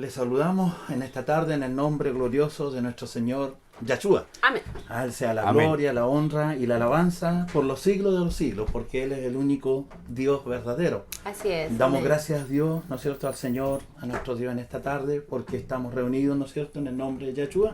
les saludamos en esta tarde en el nombre glorioso de nuestro Señor Yahshua. Amén. A Él sea la Amén. gloria, la honra y la alabanza por los siglos de los siglos, porque Él es el único Dios verdadero. Así es. Damos amén. gracias a Dios, ¿no es cierto?, al Señor, a nuestro Dios en esta tarde, porque estamos reunidos, ¿no es cierto?, en el nombre de Yahshua,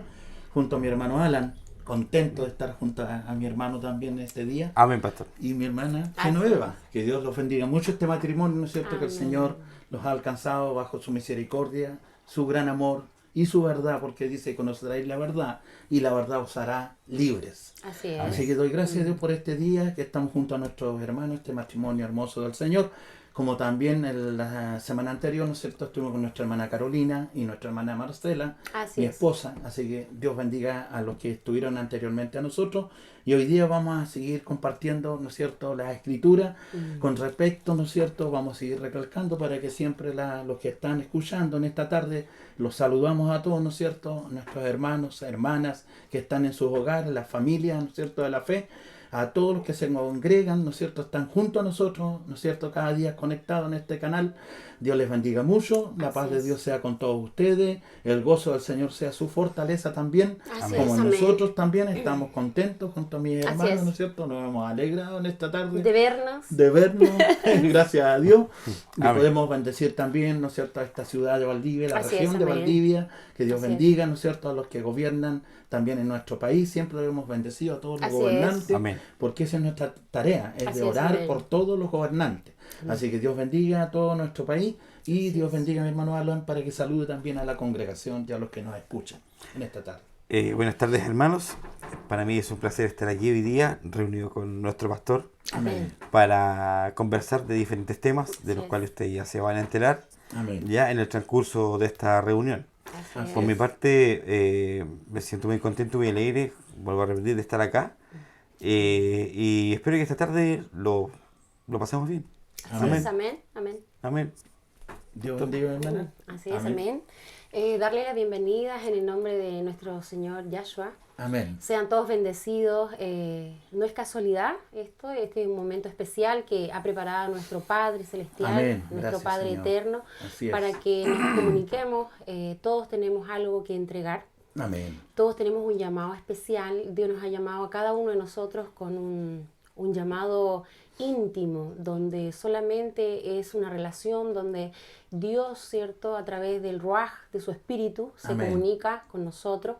junto a mi hermano Alan, contento de estar junto a mi hermano también este día, Amén, pastor. y mi hermana Así Genoveva. Que Dios los bendiga mucho este matrimonio, ¿no es cierto?, que el Amén. Señor los ha alcanzado bajo su misericordia, su gran amor y su verdad, porque dice: conoceréis la verdad y la verdad os hará libres. Así es. Así que doy gracias a Dios por este día, que estamos junto a nuestros hermanos, este matrimonio hermoso del Señor. Como también en la semana anterior, ¿no es cierto?, estuvimos con nuestra hermana Carolina y nuestra hermana Marcela, Así mi es. esposa. Así que Dios bendiga a los que estuvieron anteriormente a nosotros. Y hoy día vamos a seguir compartiendo, ¿no es cierto?, las escrituras con respecto, ¿no es cierto?, vamos a seguir recalcando para que siempre los que están escuchando en esta tarde, los saludamos a todos, ¿no es cierto?, nuestros hermanos, hermanas que están en sus hogares, las familias, ¿no es cierto?, de la fe. A todos los que se congregan, ¿no es cierto?, están junto a nosotros, ¿no es cierto?, cada día conectados en este canal. Dios les bendiga mucho, la Así paz de es. Dios sea con todos ustedes, el gozo del Señor sea su fortaleza también, Así como es, amén. nosotros también estamos contentos junto a mis Así hermanos, es. ¿no es cierto?, nos hemos alegrado en esta tarde De vernos. de vernos, gracias a Dios. Y Amén. podemos bendecir también, ¿no es cierto?, a esta ciudad de Valdivia, la Así región es, de amén. Valdivia, que Dios Así bendiga, ¿no es cierto?, a los que gobiernan también en nuestro país. Siempre lo hemos bendecido a todos los Así es. gobernantes, Amén. porque esa es nuestra tarea, es Así de es, orar amén. por todos los gobernantes. Así que Dios bendiga a todo nuestro país y Así Dios es. bendiga a mi hermano Alan para que salude también a la congregación y a los que nos escuchan en esta tarde. Buenas tardes, hermanos. Para mí es un placer estar aquí hoy día, reunido con nuestro pastor, Amén. para conversar de diferentes temas, de Así los es. cuales ustedes ya se van a enterar Amén. ya en el transcurso de esta reunión. Así es. Por mi parte, me siento muy contento, muy alegre, vuelvo a repetir, de estar acá. Y espero que esta tarde lo pasemos bien. Así Amén. es, amén. Amén. Amén. Dios bendiga, mi hermana. Así es, Amén. amén. Darle las bienvenidas en el nombre de nuestro Señor Yahshua. Amén. Sean todos bendecidos. No es casualidad esto, este es un momento especial que ha preparado nuestro Padre Celestial, Amén. nuestro Gracias, Padre Señor. Eterno, Así es. para que nos comuniquemos. Todos tenemos algo que entregar. Amén. Todos tenemos un llamado especial. Dios nos ha llamado a cada uno de nosotros con un llamado íntimo, donde solamente es una relación, donde Dios, ¿cierto?, a través del Ruaj, de su espíritu, se Amén. comunica con nosotros.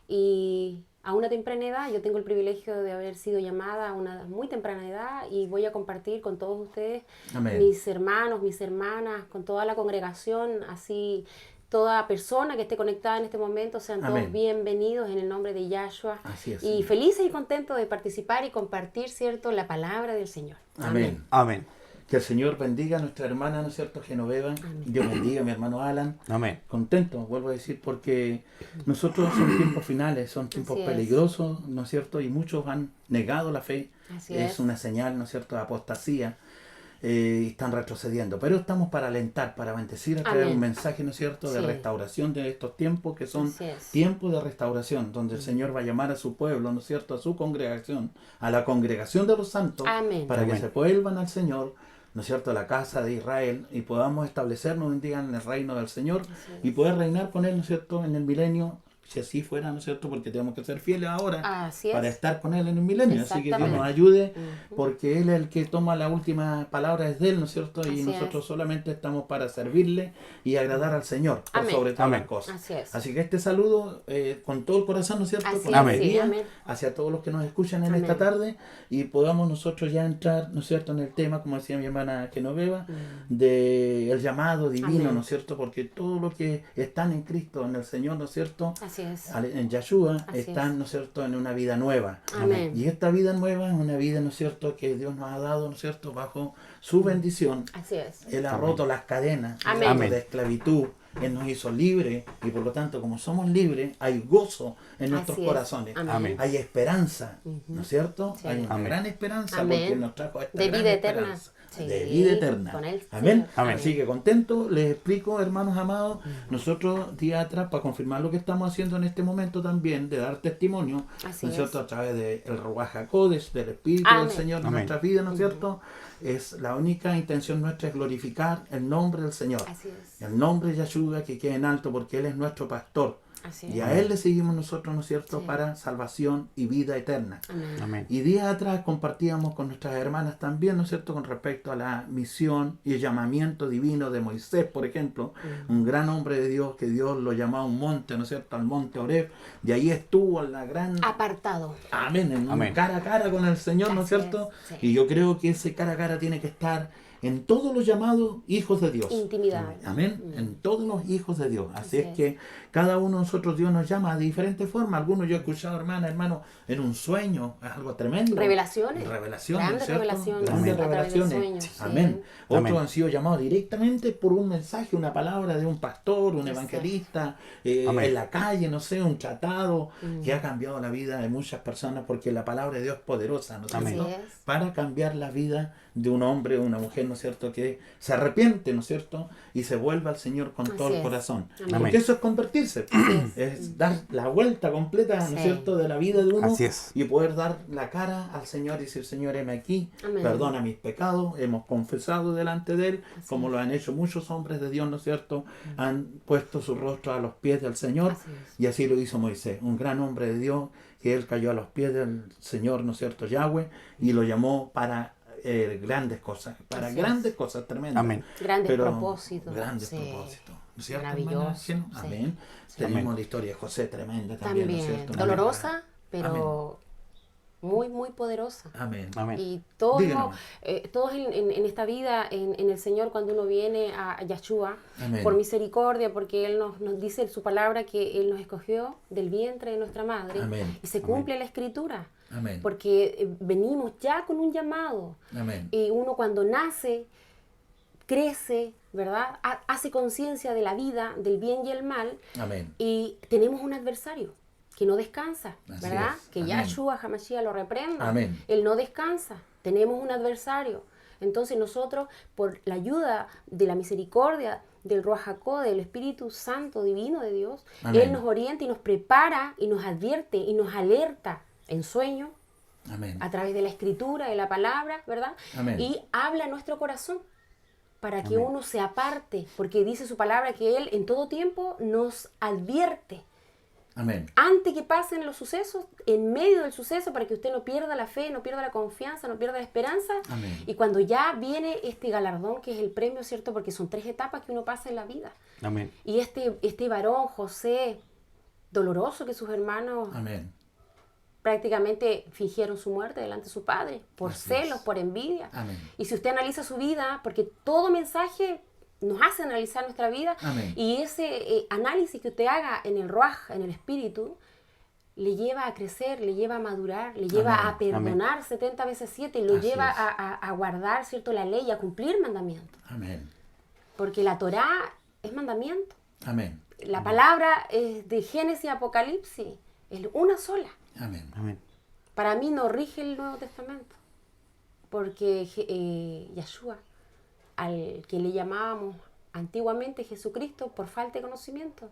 Y a una temprana edad, yo tengo el privilegio de haber sido llamada a una muy temprana edad y voy a compartir con todos ustedes, Amén. mis hermanos, mis hermanas, con toda la congregación, así toda persona que esté conectada en este momento, sean Amén. todos bienvenidos en el nombre de Yahshua. Así es, Y Señor. felices y contentos de participar y compartir, ¿cierto?, la palabra del Señor. Amén. Amén. Que el Señor bendiga a nuestra hermana, ¿no es cierto?, Genoveva. Dios bendiga a mi hermano Alan. Amén. Contento, vuelvo a decir, porque nosotros son tiempos finales, son tiempos Así es. peligrosos, ¿no es cierto? Y muchos han negado la fe. Así Es es. una señal, ¿no es cierto?, de apostasía. Y están retrocediendo. Pero estamos para alentar, para bendecir, a traer Amén. un mensaje, ¿no es cierto?, de Sí. restauración de estos tiempos que son Así es. tiempos de restauración, donde el Señor va a llamar a su pueblo, ¿no es cierto?, a su congregación, a la congregación de los santos, Amén. para que Amén. se vuelvan al Señor, ¿no es cierto?, a la casa de Israel, y podamos establecernos un día en el reino del Señor Así es. y poder reinar con Él, ¿no es cierto?, en el milenio, si así fuera, ¿no es cierto?, porque tenemos que ser fieles ahora Así es. para estar con Él en el milenio. Así que Dios Exactamente. nos ayude, Ujú. porque Él es el que toma la última palabra, es de Él, ¿no es cierto? Y Así nosotros es. solamente estamos para servirle y agradar al Señor, por Amén. sobre todas Amén. las cosas. Así es. Así que este saludo con todo el corazón, ¿no es cierto?, Así con es, Amén. sí, alegría amén. hacia todos los que nos escuchan en Amén. esta tarde, y podamos nosotros ya entrar, ¿no es cierto?, en el tema, como decía mi hermana Genoveva, de el llamado divino, Amén. ¿no es cierto?, porque todos los que están en Cristo, en el Señor, ¿no es cierto?, Así es. en Yahshua, Así están, es. ¿no es cierto?, en una vida nueva. Amén. Y esta vida nueva es una vida, ¿no es cierto?, que Dios nos ha dado, ¿no es cierto?, bajo su bendición. Así es. Él ha Amén. roto las cadenas, ¿no es Amén. cierto?, de esclavitud. Él nos hizo libres, y por lo tanto, como somos libres, hay gozo en nuestros Así es. corazones. Amén. Amén. Hay esperanza, ¿no es cierto? Sí. Hay una Amén. gran esperanza, Amén. porque Él nos trajo esta De gran vida eterna. esperanza. Sí, de vida eterna. con él, Amén. sí. Amén. Así que contento, les explico, hermanos amados, nosotros día atrás, para confirmar lo que estamos haciendo en este momento también, de dar testimonio, Así ¿no es cierto?, es. a través del Ruach HaKodesh, del Espíritu Amén. del Señor en Amén. nuestras vidas, ¿no es cierto? Es la única intención nuestra es glorificar el nombre del Señor. Así es. El nombre de Yahshua que quede en alto porque Él es nuestro pastor. Así Y es. a Él le seguimos nosotros, ¿no es cierto?, Sí. para salvación y vida eterna. Amén. Amén. Y días atrás compartíamos con nuestras hermanas también, ¿no es cierto?, con respecto a la misión y el llamamiento divino de Moisés, por ejemplo, un gran hombre de Dios que Dios lo llamó a un monte, ¿no es cierto?, al monte Horeb, y ahí estuvo en la gran... Apartado. Amén, en un Amén. cara a cara con el Señor, ¿no es Así cierto? es, sí. Y yo creo que ese cara a cara tiene que estar en todos los llamados hijos de Dios. Intimidad. Amén. En todos los hijos de Dios. Así Así es es. que cada uno de nosotros Dios nos llama de diferentes formas. Algunos yo he escuchado, hermano, en un sueño, es algo tremendo. Revelaciones. Revelaciones, Grandes ¿cierto? revelaciones. Grandes A través de revelaciones. sueños, sí. Amén. Otros Amén. han sido llamados directamente por un mensaje, una palabra de un pastor, un Exacto. evangelista, Amén. en la calle, no sé, un tratado que ha cambiado la vida de muchas personas porque la palabra de Dios es poderosa, ¿no es Amén. cierto? Así es. Para cambiar la vida de un hombre o una mujer, ¿no es cierto?, que se arrepiente, ¿no es cierto?, y se vuelve al Señor con Así todo el es. corazón. Amén. Porque eso es convertirse, es dar la vuelta completa, ¿no es Sí. cierto?, de la vida de uno Así es. y poder dar la cara al Señor y decir, Señor, heme aquí, Amén. perdona mis pecados, hemos confesado delante de Él, Así como es. lo han hecho muchos hombres de Dios, ¿no es cierto?, han puesto su rostro a los pies del Señor, Así es. y así lo hizo Moisés, un gran hombre de Dios, que él cayó a los pies del Señor, ¿no es cierto?, Yahweh, y lo llamó para grandes cosas, para Así grandes cosas tremendas. Amén. Grandes Pero propósitos. Grandes Sí. propósitos. ¿No es cierto, Maravilloso, hermana Geno? sí. Amén. Sí. Tenemos Amén. la historia de José tremenda también, ¿no es También. cierto? Dolorosa, pero muy, muy poderosa. Amén. Amén. Y todos, Díganos. todos en esta vida, en el Señor, cuando uno viene a Yahshua, Amén. por misericordia, porque Él nos dice en su palabra que Él nos escogió del vientre de nuestra madre, Amén. y se cumple la Escritura, Amén. porque venimos ya con un llamado, Amén. y uno cuando nace, crece, ¿verdad? Hace conciencia de la vida, del bien y el mal, Amén. y tenemos un adversario que no descansa, Así ¿verdad? es. Que Amén. Yahshua HaMashiach lo reprenda. Amén. Él no descansa. Tenemos un adversario. Entonces nosotros, por la ayuda de la misericordia del Ruach HaKodesh, del Espíritu Santo Divino de Dios, Amén. Él nos orienta y nos prepara y nos advierte y nos alerta en sueño, Amén. a través de la Escritura, de la palabra, ¿verdad? Amén. Y habla a nuestro corazón para que Amén. uno se aparte, porque dice su palabra que Él en todo tiempo nos advierte. Amén. Antes que pasen los sucesos, en medio del suceso, para que usted no pierda la fe, no pierda la confianza, no pierda la esperanza. Amén. Y cuando ya viene este galardón, que es el premio, ¿cierto? Porque son 3 etapas que uno pasa en la vida. Amén. Y este varón, José, doloroso, que sus hermanos Amén. prácticamente fingieron su muerte delante de su padre, por Así celos, es. por envidia. Amén. Y si usted analiza su vida, porque todo mensaje nos hace analizar nuestra vida, Amén. y ese análisis que usted haga en el Ruach, en el Espíritu, le lleva a crecer, le lleva a madurar, le lleva Amén. a perdonar 70 veces 7, y lo Así lleva es. a guardar, ¿cierto?, la ley, a cumplir mandamientos. Amén. Porque la Torá es mandamiento. Amén. La palabra es de Génesis a Apocalipsis, es una sola. Amén. Amén. Para mí no rige el Nuevo Testamento, porque Yahshua, al que le llamábamos antiguamente Jesucristo por falta de conocimiento,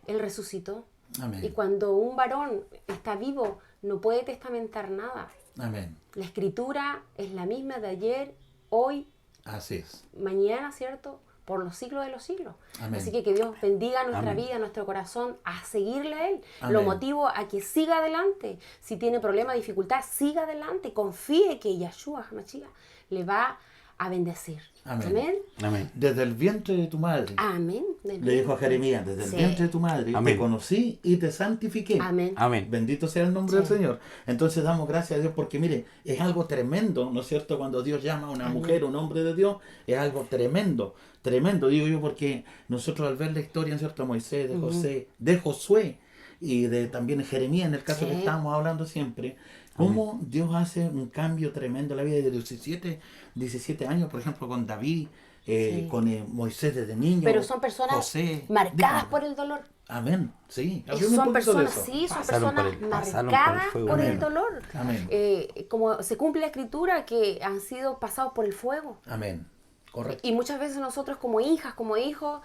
Él resucitó. Amén. Y cuando un varón está vivo, no puede testamentar nada. Amén. La Escritura es la misma de ayer, hoy, Así es. mañana, ¿cierto?, por los siglos de los siglos. Amén. Así que Dios bendiga nuestra Amén. vida, nuestro corazón, a seguirle a Él. Amén. Lo motivo a que siga adelante. Si tiene problema, dificultad, siga adelante. Confíe que Yahshua HaMashiach le va a bendecir. Amén. Amén. Amén. Desde el vientre de tu madre. Amén. Le dijo a Jeremías, desde el Sí. vientre de tu madre, Amén. te conocí y te santifiqué. Amén. Amén. Bendito sea el nombre Sí. del Señor. Entonces damos gracias a Dios porque mire, es algo tremendo, ¿no es cierto? Cuando Dios llama a una Amén. mujer, un hombre de Dios, es algo tremendo, tremendo, digo yo, porque nosotros al ver la historia, ¿no es cierto? De Moisés, de José, de Josué y de también de Jeremías, en el caso Sí. que estamos hablando siempre, cómo Dios hace un cambio tremendo en la vida de 17 años, por ejemplo, con David, Sí. con Moisés desde niño. Pero son personas José, marcadas dígame. por el dolor. Amén, sí. Hábleme un Son poquito de personas, eso. sí, son Pasaron por personas pasaron marcadas fuego. por el Amén. dolor. Amén. Como se cumple la escritura, que han sido pasados por el fuego. Amén. Correcto. Y muchas veces nosotros como hijas, como hijos,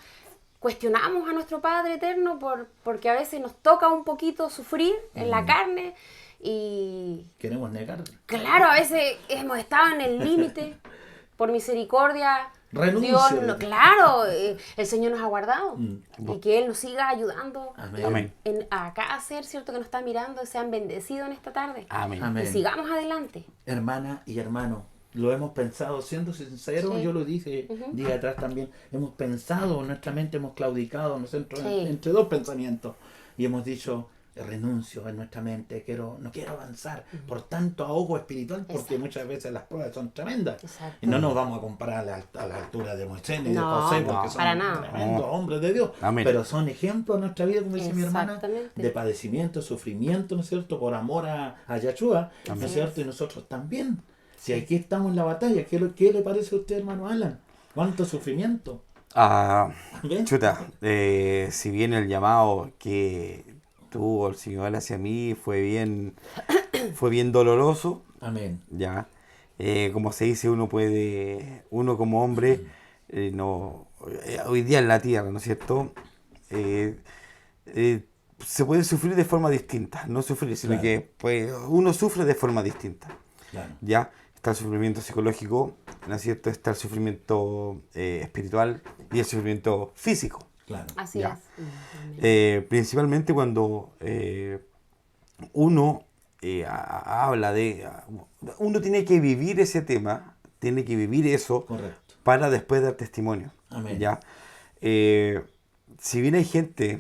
cuestionamos a nuestro Padre Eterno porque a veces nos toca un poquito sufrir en la carne y Queremos negar. claro, a veces hemos estado en el límite. Por misericordia, Renuncio. Dios, claro, el Señor nos ha guardado Mm. y que Él nos siga ayudando Amén. Amén. a cada ser, ¿cierto?, que nos está mirando, sean bendecidos en esta tarde. Amén. Amén. Y sigamos adelante. Hermana y hermano, lo hemos pensado, siendo sinceros, Sí. yo lo dije días atrás también, hemos pensado, en nuestra mente hemos claudicado entre dos pensamientos y hemos dicho, renuncio en nuestra mente, no quiero avanzar por tanto ahogo espiritual, porque Exacto. muchas veces las pruebas son tremendas. Exacto. Y no nos vamos a comparar a la altura de Moisés ni de No, José, no, porque son para nada. tremendos hombres de Dios, Amén. pero son ejemplos en nuestra vida, como dice mi hermana, Exactamente. de padecimiento, sufrimiento, ¿no es cierto?, por amor a Yahshua, ¿no Amén. es cierto?, y nosotros también. Si aquí estamos en la batalla, ¿qué le parece a usted, hermano Alan? ¿Cuánto sufrimiento? ¿Ve? Chuta, si bien el llamado que tuvo el Señor hacia mí fue bien doloroso, Amén. ya, como se dice, uno como hombre, hoy día en la tierra, ¿no es cierto? Se puede sufrir de forma distinta, no sufrir, sino Claro. que pues, uno sufre de forma distinta. Claro. Ya está el sufrimiento psicológico, ¿no es cierto? Está el sufrimiento espiritual y el sufrimiento físico. Claro. Así Ya. es. Principalmente cuando uno habla uno tiene que vivir ese tema, tiene que vivir eso Correcto. para después dar testimonio. Amén. ¿Ya? Si bien hay gente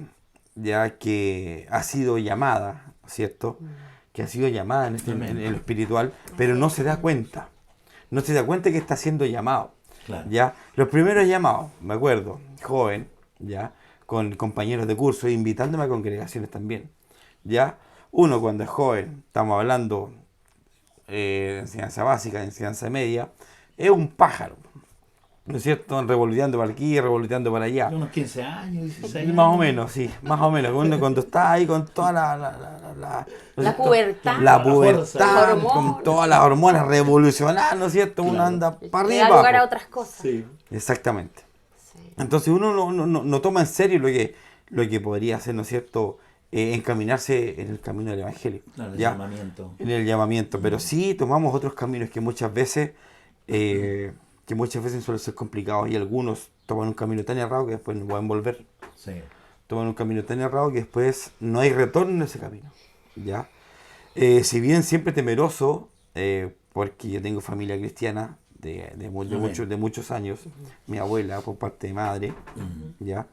ya que ha sido llamada, ¿cierto? Que ha sido llamada en lo espiritual, pero no se da cuenta. No se da cuenta que está siendo llamado. Claro. ¿Ya? Los primeros llamados, me acuerdo, joven, ¿ya? Con compañeros de curso, invitándome a congregaciones también. ¿Ya? Uno cuando es joven, estamos hablando de enseñanza básica, de enseñanza media, es un pájaro. ¿No es cierto? Revoloteando para aquí, revoloteando para allá. Unos 15 años, 16 años. Más o menos, sí, más o menos. Uno cuando está ahí con toda la pubertad. la La pubertad, fuerza. con todas las hormonas revolucionadas, ¿no es cierto? Uno Claro. anda para Le arriba. da lugar a abajo. otras cosas. Sí. Exactamente. Sí. Entonces uno no toma en serio lo que podría hacer, ¿no es cierto? Encaminarse en el camino del Evangelio. Claro, el ¿ya? llamamiento. En el llamamiento. Pero sí tomamos otros caminos que muchas veces suelen ser complicados y algunos toman un camino tan errado que después no pueden volver. Sí. Toman un camino tan errado que después no hay retorno en ese camino. ¿Ya? Si bien siempre temeroso, porque yo tengo familia cristiana de muchos años, mi abuela por parte de madre, ¿ya?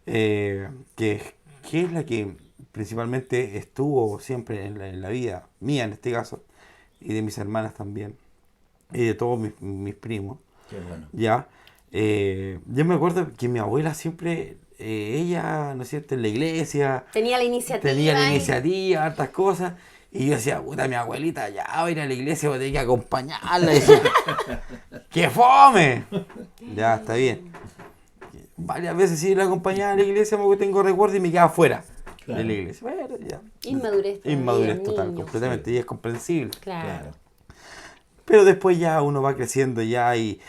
Que es la que principalmente estuvo siempre en la vida mía en este caso, y de mis hermanas también, y de todos mis primos. Qué bueno. Ya, yo me acuerdo que mi abuela siempre, ella, ¿no es cierto?, en la iglesia, Tenía la iniciativa. tenía la ahí. iniciativa, hartas cosas, y yo decía, puta, mi abuelita ya va a ir a la iglesia, voy a tener que acompañarla, y decía, ¡qué fome! Ya, está bien. Varias veces sí la acompañaba a la iglesia porque tengo recuerdo y me quedaba fuera Claro. de la iglesia. Bueno, ya. Inmadurez. todavía, Inmadurez total, niños. completamente, y es comprensible. Claro. Claro. Pero después ya uno va creciendo ya y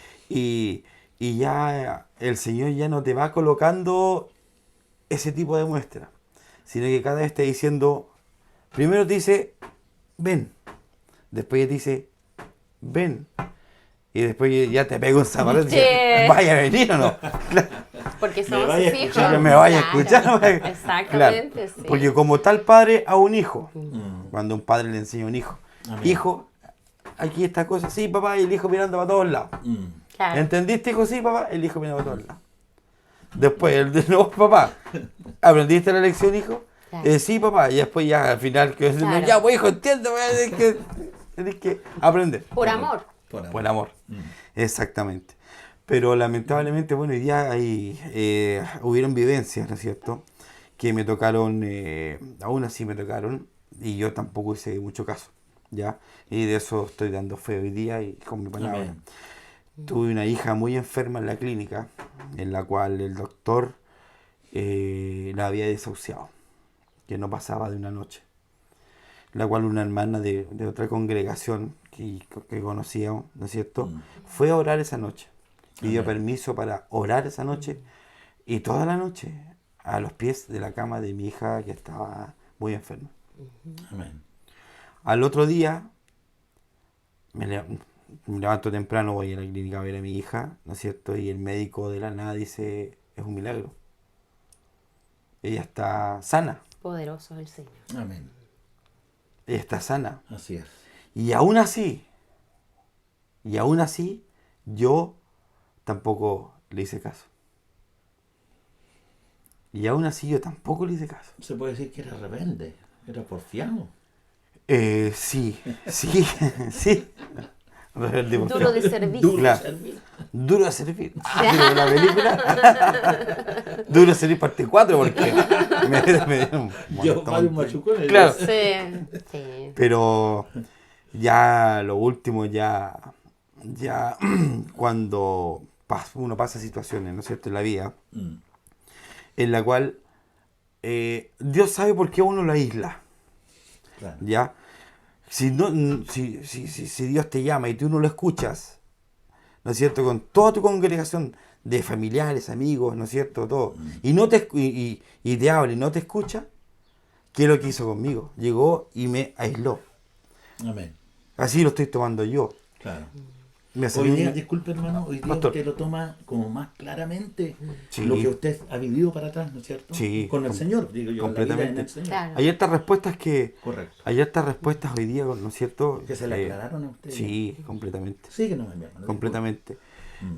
ya el Señor ya no te va colocando ese tipo de muestra, sino que cada vez te diciendo, primero te dice, ven, después te dice, ven, y después ya te pega un zapato y dice, Sí. vaya a venir o no. Porque Me somos vaya a sus hijos. escuchar. Que me vaya a Claro. escuchar. Exactamente, sí. Porque como tal padre a un hijo, Mm. cuando un padre le enseña a un hijo, Amén. hijo, aquí esta cosa, sí papá, y el hijo mirando para todos lados. Mm. Claro. ¿Entendiste, hijo? Sí, papá, el hijo mirando para todos lados. Después, el de nuevo, papá, ¿aprendiste la lección, hijo? Claro. Sí, papá, y después ya al final, que Claro. ya, pues hijo, entiende, tenés que aprender. Por amor. Por amor. Mm. Exactamente. Pero lamentablemente, bueno, hoy día hubieron vivencias, ¿no es cierto? Que me tocaron, aún así me tocaron, y yo tampoco hice mucho caso, ¿ya? Y de eso estoy dando fe hoy día y con mi palabra. Amén. tuve una hija muy enferma en la clínica, en la cual el doctor la había desahuciado, que no pasaba de una noche. La cual una hermana de otra congregación que conocíamos, ¿no es cierto?, fue a orar esa noche. Pidió permiso para orar esa noche y toda la noche a los pies de la cama de mi hija que estaba muy enferma. Amén. Al otro día me levanto temprano, voy a la clínica a ver a mi hija, ¿no es cierto? Y el médico de la nada dice, es un milagro. Ella está sana. Poderoso es el Señor. Amén. Ella está sana. Así es. Y aún así, yo tampoco le hice caso. Y aún así yo tampoco le hice caso. Se puede decir que era rebelde, era porfiado. Sí. Rebelde por Duro fe. de servicio. Duro Claro. servir. Duro de servir. ¿Vieron la película? Duro de servir parte 4 porque me dieron un Yo montón varios de- machucones. Claro. Sí. Pero ya lo último, ya cuando uno pasa situaciones, ¿no es cierto?, en la vida, Mm, en la cual Dios sabe por qué uno lo aísla, claro. ¿ya? Si Dios te llama y tú no lo escuchas, ¿no es cierto?, con toda tu congregación de familiares, amigos, ¿no es cierto?, todo, y no te y te habla y no te escucha, ¿qué es lo que hizo conmigo? Llegó y me aisló. Amén. Así lo estoy tomando yo. Claro. Me Hoy salió día, un- disculpe hermano, hoy día Pastor. usted lo toma como más claramente Sí. lo que usted ha vivido para atrás, ¿no es cierto? Sí, Con el Señor, digo yo, la vida en completamente. el Señor. Claro. Hay estas respuestas Correcto. hoy día, ¿no es cierto? Que se le aclararon a usted. Sí, completamente. Sí, que no me llaman. Completamente. Mm.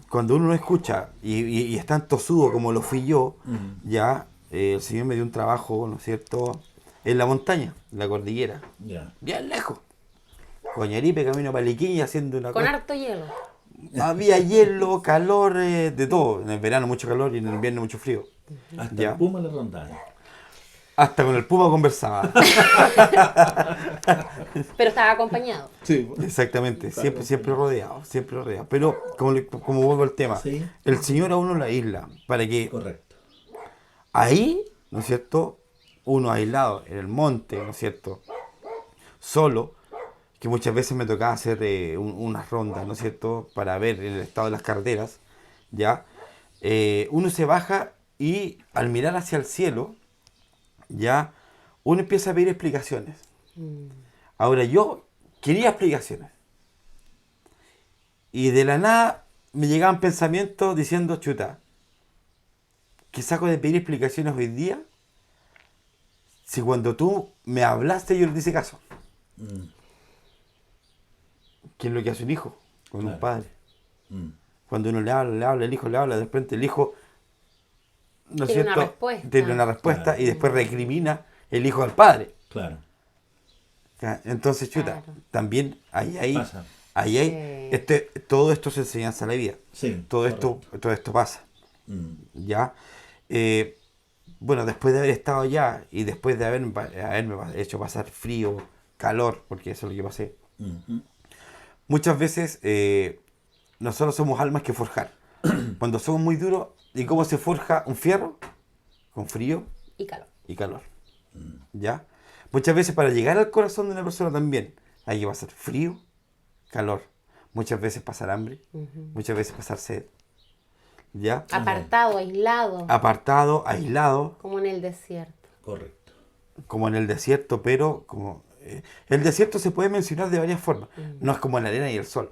Cuando uno no escucha y es tan tosudo como lo fui yo, Mm. ya el Señor me dio un trabajo, ¿no es cierto?, en la montaña, en la cordillera, Ya. bien lejos. Coñaripe, camino a Paliquín, haciendo una Con cosa. harto hielo. Había hielo, calor, de todo. En el verano mucho calor y en el invierno mucho frío. Hasta Ya. el Puma le rondaban. Hasta con el puma conversaba. Pero estaba acompañado. Sí. Exactamente, siempre rodeado. Pero como vuelvo al tema, Sí. el Señor a uno la isla, para que Correcto. ahí, ¿no es cierto?, uno aislado en el monte, ¿no es cierto?, solo, que muchas veces me tocaba hacer unas rondas, ¿no es cierto?, para ver el estado de las carreteras, ¿ya? Uno se baja y al mirar hacia el cielo, ya, uno empieza a pedir explicaciones. Ahora yo quería explicaciones. Y de la nada me llegaban pensamientos diciendo, chuta, ¿qué saco de pedir explicaciones hoy día? Si cuando tú me hablaste yo no te hice caso. Mm. ¿Qué es lo que hace un hijo con Claro. un padre? Mm. Cuando uno le habla, el hijo le habla, de repente el hijo, ¿no es Tiene una cierto?, respuesta. tiene una respuesta Claro. y después recrimina el hijo al padre. Claro. ¿Ya? Entonces, chuta, Claro. también ahí Pasa. todo esto es enseñanza a la vida. Sí. Todo esto pasa. Mm. ¿Ya? Bueno, después de haber estado allá y después de haberme hecho pasar frío, calor, porque eso es lo que pasé, Mhm. muchas veces nosotros somos almas que forjar. Cuando somos muy duros, ¿y cómo se forja un fierro? Con frío Y calor. y calor. ¿Ya? Muchas veces para llegar al corazón de una persona también hay que pasar frío, calor. Muchas veces pasar hambre, muchas veces pasar sed. ¿Ya? Apartado, aislado. Apartado, aislado, Como en el desierto. Correcto. como en el desierto, pero como el desierto se puede mencionar de varias formas. No es como la arena y el sol.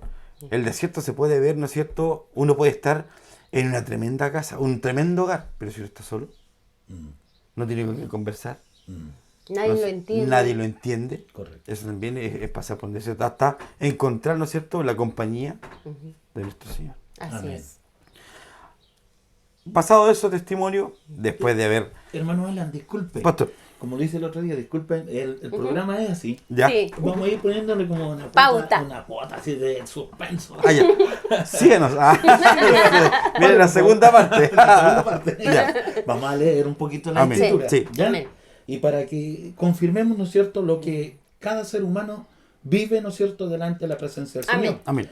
El desierto se puede ver, ¿no es cierto? Uno puede estar en una tremenda casa, un tremendo hogar, pero si uno está solo, Mm. no tiene con quién conversar. Mm. Nadie no lo sé, entiende. Nadie lo entiende. Correcto. Eso también es pasar por un desierto, hasta encontrar, ¿no es cierto?, la compañía de nuestro Señor. Así Amén. es. Pasado eso, testimonio, después de haber... Hermano Alan, disculpe. Pastor, Como lo hice el otro día, disculpen, el programa es así. ya. Sí. Vamos a ir poniéndole como una Pauta. una cuota así de suspenso. Ah, ya. Síguenos. Miren la segunda parte. Segunda parte. Ya. Vamos a leer un poquito la Amén. escritura. Sí. ¿ya? Amén. Y para que confirmemos, ¿no es cierto?, lo que cada ser humano vive, ¿no es cierto?, delante de la presencia del Amén. Señor. Amén.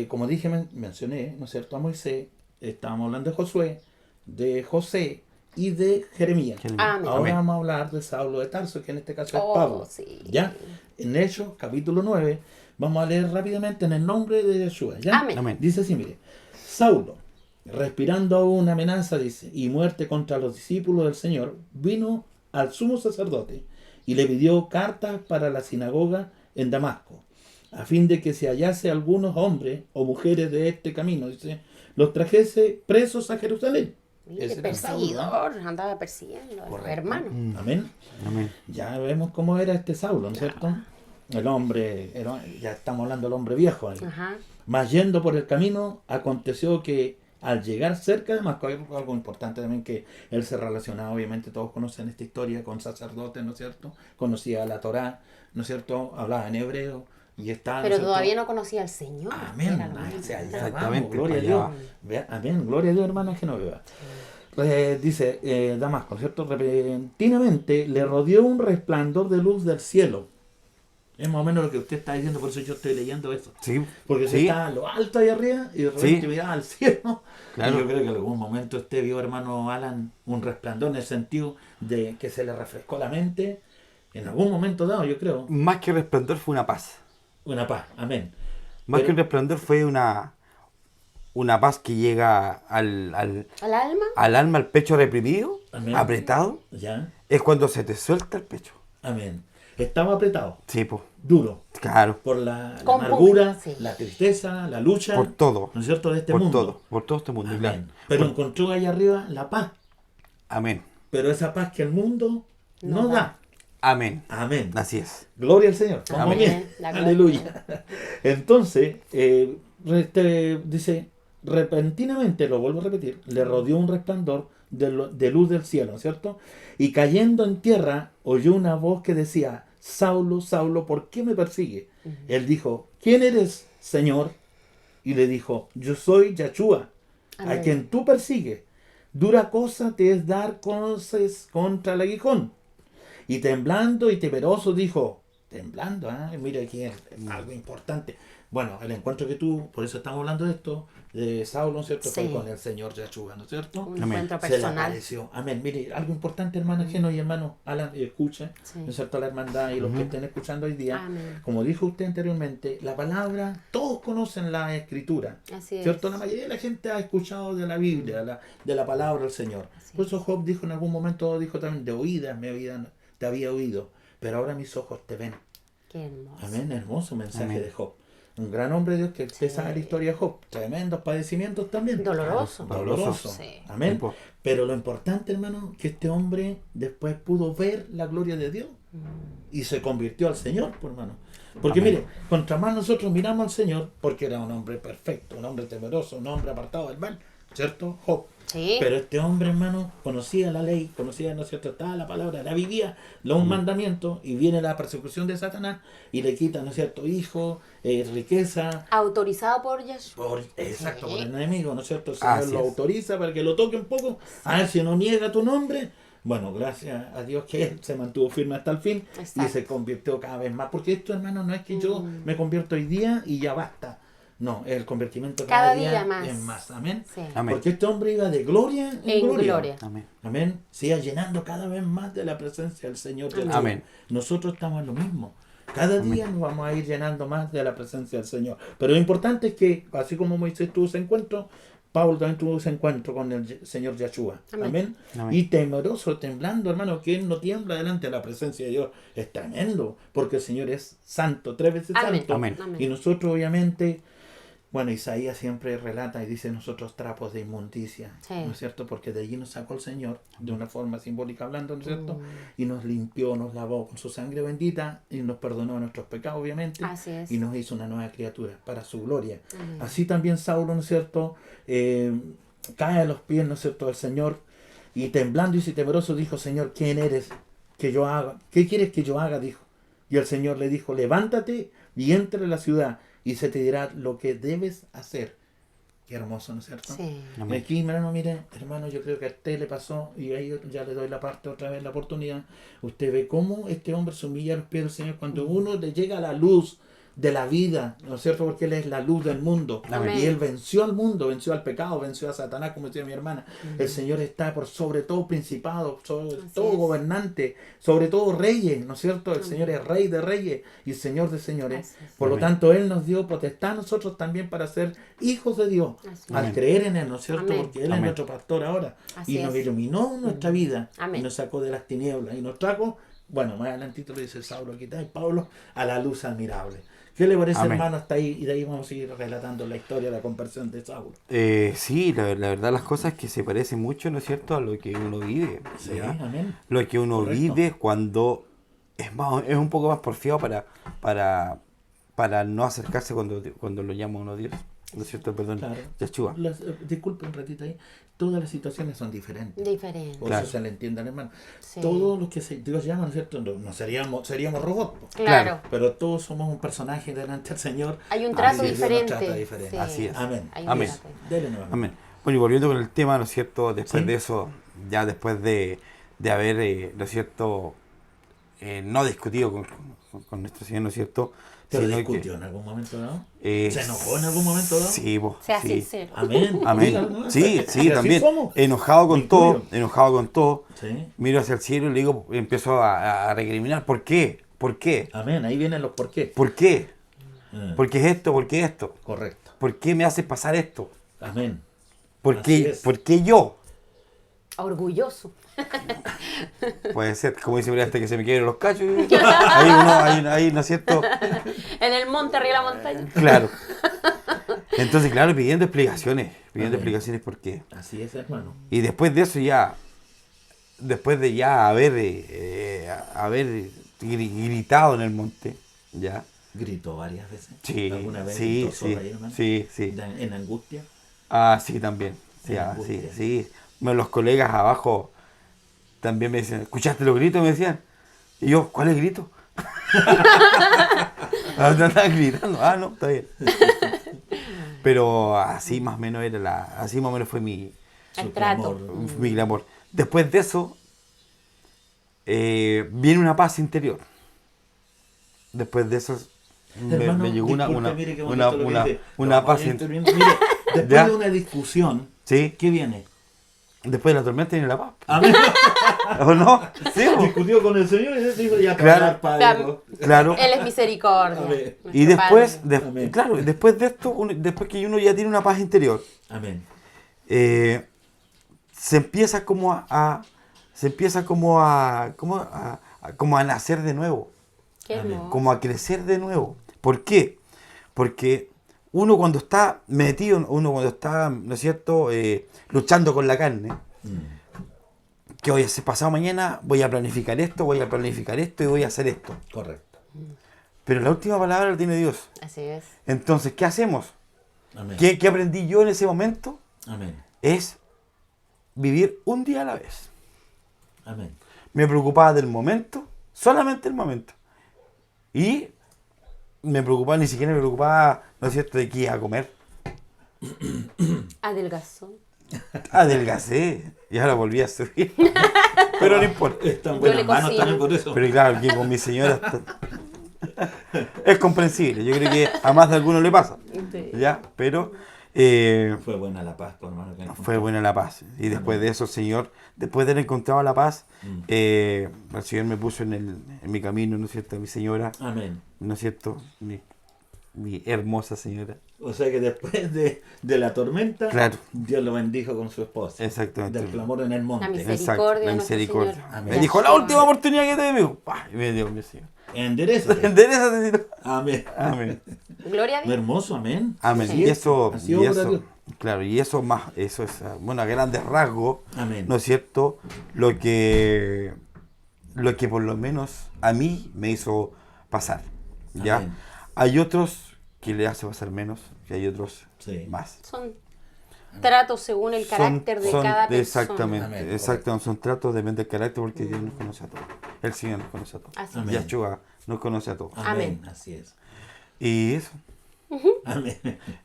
como dije, mencioné, ¿no es cierto?, a Moisés, estábamos hablando de Josué, de José y de Jeremías. Amén. Ahora Amén. vamos a hablar de Saulo de Tarso, que en este caso es Oh, Pablo. sí. ¿Ya? En Hechos, capítulo 9, vamos a leer rápidamente en el nombre de Yeshua. ¿Ya? Amén. Amén. Dice así, mire. Saulo, respirando aún amenaza, dice, y muerte contra los discípulos del Señor, vino al sumo sacerdote y le pidió cartas para la sinagoga en Damasco, a fin de que se hallase algunos hombres o mujeres de este camino, dice, los trajese presos a Jerusalén. Mire, Ese era Saulo, ¿no? perseguidor, andaba persiguiendo a los Correcto. hermanos. Amén. Amén. Ya vemos cómo era este Saulo, ¿no es cierto? El hombre, ya estamos hablando del hombre viejo ahí. Ajá. Mas yendo por el camino, aconteció que al llegar cerca de Damasco, hay algo importante también, que él se relacionaba, obviamente todos conocen esta historia, con sacerdotes, ¿no es cierto? Conocía la Torá, ¿no es cierto? Hablaba en hebreo y estaba... Pero ¿no es todavía cierto? no conocía al Señor. Amén. Era lo más O sea, ya importante. Exactamente, vamos, gloria a Dios. para Vea, amén, gloria a Dios, hermana Genoveva. Dice Damasco, ¿no es cierto? Repentinamente le rodeó un resplandor de luz del cielo. Es más o menos lo que usted está diciendo, por eso yo estoy leyendo eso. Sí. Porque se Sí. está a lo alto ahí arriba y de repente Sí. miraba al cielo. Claro. Y yo creo que en algún momento usted vio, hermano Alan, un resplandor en el sentido de que se le refrescó la mente. En algún momento dado, yo creo. Más que resplandor fue una paz. Una paz. Amén. Más Pero- que un resplandor fue una paz que llega al ¿Al alma? alma, al pecho reprimido, Amén. apretado. Ya. Es cuando se te suelta el pecho. Amén. Estaba apretado, Sí, pues. duro, Claro. por la Con amargura, sí. la tristeza, la lucha. Por todo. ¿No es cierto? De este Por mundo. todo. Por todo este mundo. Amén. Claro. Pero Por- encontró ahí arriba la paz. Amén. Pero esa paz que el mundo no No da. da. Amén. Amén. Así es. Gloria al Señor. Vamos Amén. bien. La gloria. Aleluya. Entonces, dice, repentinamente, lo vuelvo a repetir, le rodeó un resplandor de luz del cielo, ¿no es cierto? Y cayendo en tierra, oyó una voz que decía, Saulo, Saulo, ¿por qué me persigue? Él dijo, ¿quién eres, Señor? Y le dijo, yo soy Yachúa, a Amén. quien tú persigues. Dura cosa te es dar coces contra el aguijón. Y temblando y temeroso dijo, temblando, mira aquí es algo importante. Bueno, el encuentro que tú, por eso estamos hablando de esto, de Saulo, ¿no es cierto? Fue Sí. con el Señor Yahshua, ¿no es cierto? Un Amén. encuentro Se le personal. apareció. Amén. Mire, algo importante, hermano Geno y hermano Alan, escuchen, Sí. ¿no es cierto? La hermandad y los que estén escuchando hoy día. Amén. Como dijo usted anteriormente, la palabra, todos conocen la escritura. Así es. ¿Cierto? La mayoría de la gente ha escuchado de la Biblia, de la palabra del Señor. Así Por eso Job dijo en algún momento, dijo también, de oídas te había oído, pero ahora mis ojos te ven. Qué hermoso. Amén, hermoso mensaje Amén. de Job. Un gran hombre de Dios que usted Sí. sabe la historia de Job. Tremendos padecimientos también. Doloroso. Doloroso. Sí. Amén. Sí, po. Pero lo importante, hermano, que este hombre después pudo ver la gloria de Dios y se convirtió al Señor, pues, hermano. Porque Amén. mire, contra más nosotros miramos al Señor, porque era un hombre perfecto, un hombre temeroso, un hombre apartado del mal, ¿cierto? Job. Sí. Pero este hombre, hermano, conocía la ley, conocía, ¿no es cierto?, estaba la palabra, la vivía, los mandamientos, y viene la persecución de Satanás y le quita, ¿no es cierto?, hijo, riqueza, Autorizado por Yeshua. exacto, Sí. por el enemigo, ¿no es cierto? El Señor Así lo es. autoriza para que lo toque un poco, a ver si no niega tu nombre. Bueno, gracias a Dios que él se mantuvo firme hasta el fin y Exacto. se convirtió cada vez más. Porque esto, hermano, no es que yo me convierto hoy día y ya basta. No, el convertimiento Cada cada día día más. es más. Amén. Sí. Amén. Porque este hombre iba de gloria en En gloria. gloria. Amén. Amén. Se iba llenando cada vez más de la presencia del Señor. Amén. Amén. Nosotros estamos en lo mismo. Cada día nos vamos a ir llenando más de la presencia del Señor. Pero lo importante es que, así como Moisés tuvo ese encuentro, Pablo también tuvo ese encuentro con el Señor Yahshua. Amén. Amén. Amén. Y temeroso, temblando, hermano, que él no tiembla delante de la presencia de Dios. Es tremendo, porque el Señor es santo, 3 veces Amén. santo. Amén. Amén. Y nosotros, obviamente, bueno, Isaías siempre relata y dice nosotros trapos de inmundicia, Sí. ¿no es cierto? Porque de allí nos sacó el Señor, de una forma simbólica hablando, ¿no es cierto? Mm. Y nos limpió, nos lavó con su sangre bendita y nos perdonó nuestros pecados, obviamente. Así es. Y nos hizo una nueva criatura para su gloria. Amén. Así también Saulo, ¿no es cierto? Cae a los pies, ¿no es cierto?, del Señor y temblando y temeroso dijo, Señor, ¿quién eres que yo haga? ¿Qué quieres que yo haga? Dijo. Y el Señor le dijo, levántate y entra a la ciudad y se te dirá lo que debes hacer. Qué hermoso, ¿no es cierto? Sí. Amén. Aquí, hermano, mire, hermano, yo creo que a usted le pasó, y ahí ya le doy la parte otra vez, la oportunidad. Usted ve cómo este hombre se humilla a los pies del Señor cuando uno le llega la luz de la vida, ¿no es cierto? Porque Él es la luz del mundo. Amén. Y Él venció al mundo, venció al pecado, venció a Satanás, como decía mi hermana. El Señor está por sobre todo principado, sobre Así todo es. gobernante, sobre todo reyes, ¿no es cierto? El Señor es Rey de reyes y Señor de señores. Así es. Por lo Amén. tanto, Él nos dio potestad a nosotros también para ser hijos de Dios, Así al es. creer en Él, ¿no es cierto? Amén. Porque Él es Amén. nuestro pastor ahora. Así Y nos es. iluminó nuestra vida Amén. y nos sacó de las tinieblas y nos trajo, bueno, más adelantito lo dice Saulo aquí está, y Pablo, a la luz admirable. ¿Qué le parece, Amén. hermano, hasta ahí? Y de ahí vamos a seguir relatando la historia de la conversión de Saulo. Sí, la verdad las cosas que se parecen mucho, ¿no es cierto?, a lo que uno vive. Sí, ¿ya? amén. Lo que uno Correcto. vive cuando es un poco más porfiado para no acercarse cuando lo llama uno Dios. ¿No es cierto? Perdón, Claro. Yeshua. Disculpe un ratito ahí. Todas las situaciones son diferentes. Diferente. Por Claro. eso se le entiendan, hermano. Sí. Todos los que Dios llama, ¿no es cierto? No seríamos robots. Po. Claro. Pero todos somos un personaje delante del Señor. Hay un Así trato es, diferente. Dios nos trata diferente. Sí. Así es. Amén. Hay un Amén. trato diferente. Dele nuevamente. Amén. Bueno, y volviendo con el tema, ¿no es cierto? Después Sí. de eso, ya después de haber, ¿no es cierto?, no discutido con nuestro Señor, ¿no es cierto? ¿Te lo Sino discutió en algún momento dado? que, ¿Se enojó en algún momento dado? Sí, vos, Sea sí. sincero. Amén. Amén. Dígalo, ¿no? Sí, Si sí, así también. somos. Enojado con Me todo, incluyo. enojado con todo. Sí. Miro hacia el cielo y le digo, empiezo a recriminar. ¿Por qué? ¿Por qué? Amén. Ahí vienen los por qué. ¿Por qué? Ah, ¿Por qué es esto? ¿Por qué esto? Correcto. ¿Por qué me hace pasar esto? Amén. ¿Por Así qué, es. ¿por qué yo? Orgulloso. Puede ser, como dice este que se me quieren los cachos. Ahí, ¿no es cierto? En el monte, arriba de la montaña. Claro. Entonces, claro, pidiendo explicaciones Amén. por qué. Así es, hermano. Y después de eso después de ya haber gritado en el monte, ya. Gritó varias veces. Sí, ¿Alguna vez sí, gritó sí, sola ahí, hermano? sí, sí. En angustia. Ah, sí, también. Sí, En sí, angustia. sí. Los colegas abajo también me decían, ¿escuchaste los gritos? Me decían. Y yo, ¿cuál es el grito? Estaban gritando. Ah, no, está bien. Pero así más o menos así más o menos fue mi El trato. clamor. Después de eso, viene una paz interior. Después de eso, Hermano, me llegó disculpe, mire qué bonito lo que dice. una Vamos paz a ir interior. interviniendo. Mire, después ¿Ya? de una discusión, Sí, ¿qué viene? después de la tormenta viene la paz. Amén. ¿O no? Sí, po. Discutió con el Señor y dijo, ya Claro. Padre. Claro. Él es misericordia. Amén. Y Nuestro después, Padre. Amén. claro, después de esto, después que uno ya tiene una paz interior, Amén. se empieza como a nacer de nuevo, Qué Amén. hermoso. como a crecer de nuevo. ¿Por qué? Porque uno cuando está metido, uno cuando está, ¿no es cierto?, luchando con la carne, que voy a hacer pasado mañana, voy a planificar esto y voy a hacer esto. Correcto. Pero la última palabra la tiene Dios. Así es. Entonces, ¿qué hacemos? Amén. ¿Qué aprendí yo en ese momento? Amén. Es vivir un día a la vez. Amén. Me preocupaba del momento, solamente el momento. Y ni siquiera me preocupaba, ¿no es cierto?, de qué iba a comer. Adelgazó. Adelgacé y ahora volví a subir. Pero no importa. Están Yo buenas le manos cocino. también por eso. Pero claro, que con mi señora es comprensible. Yo creo que a más de alguno le pasa. Sí. ¿Ya? Pero Fue buena la paz, por hermano. Que fue buena la paz. Y después de eso, el Señor, después de haber encontrado la paz, el Señor me puso en mi camino, ¿no es cierto?, mi señora, Amén. ¿no es cierto?, mi hermosa señora. O sea que después de la tormenta, Claro. Dios lo bendijo con su esposa. Exactamente. Del clamor en el monte. La misericordia. Exacto, la de nuestro misericordia. Señor. Amén. Me dijo, la última oportunidad que te digo. Y me dio mi Señor. Enderezate. Enderezate, Señor. Amén. Amén. Gloria a Muy Dios. hermoso, amén. Amén. Así Y es. eso, Así obra Dios. claro, y eso es, bueno, a grandes rasgos, Amén. ¿no es cierto? Lo que por lo menos a mí me hizo pasar, ¿ya? Amén. Hay otros que le hace pasar menos, y hay otros Sí. más. Son tratos según el carácter de cada persona. Exactamente, Amén, exactamente, son tratos, depende del carácter, porque Dios nos conoce a todos. El Señor nos conoce a todos. Así Amén. Yahshua nos conoce a todos. Amén. Amén. Así es. Y eso. Amén.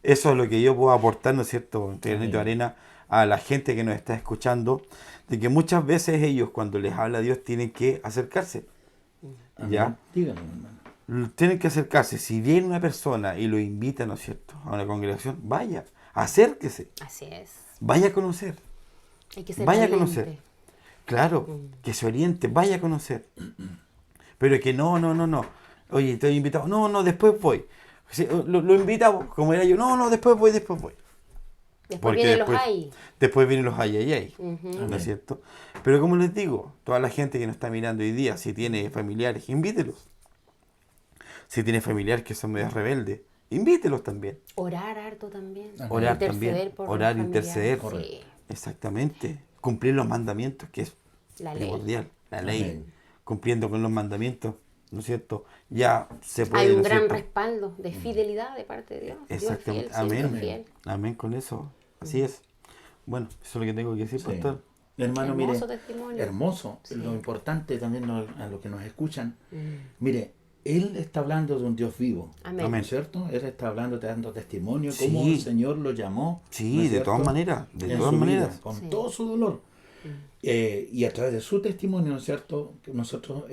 Eso es lo que yo puedo aportar, ¿no es cierto?, en granito de Amén. arena a la gente que nos está escuchando, de que muchas veces ellos cuando les habla Dios tienen que acercarse, ¿ya? Amén. Dígame, hermano. tienen que acercarse. Si viene una persona y lo invita, ¿no es cierto?, a una congregación, vaya, acérquese, Así es. vaya a conocer, Hay que ser vaya a valiente. conocer. Claro, que se oriente, vaya a conocer. Pero que no. Oye, estoy invitado. No, después voy. Sí, lo invitamos, como era yo. No, después voy. Después Porque vienen los hay. después vienen los ay. Ujú. ¿No es cierto? Pero como les digo, toda la gente que nos está mirando hoy día, si tiene familiares, invítelos. Si tiene familiares que son medios rebeldes, invítelos también. Orar harto también. Orar Interceder también. por Orar, los interceder. familiares. Sí. Exactamente. Cumplir los mandamientos, que es La ley. primordial. La ley. Amén. Cumpliendo con los mandamientos, ¿no es cierto? Ya se puede. Hay ¿no un es gran cierto? respaldo de fidelidad de parte de Dios. Dios es fiel, Exactamente. siempre Amén. fiel. Amén con eso. Así es. Bueno, eso es lo que tengo que decir, Sí. pastor. Hermano, Hermoso mire, testimonio. hermoso. Sí. Lo importante también a los que nos escuchan, Mm. mire, él está hablando de un Dios vivo. Amén. Amén. ¿No es cierto? Él está hablando, te dando testimonio, Sí. cómo el Señor lo llamó. Sí, ¿no es de cierto? todas maneras. De En todas su vida, maneras. con Sí. todo su dolor. Y a través de su testimonio, ¿no es cierto?, que nosotros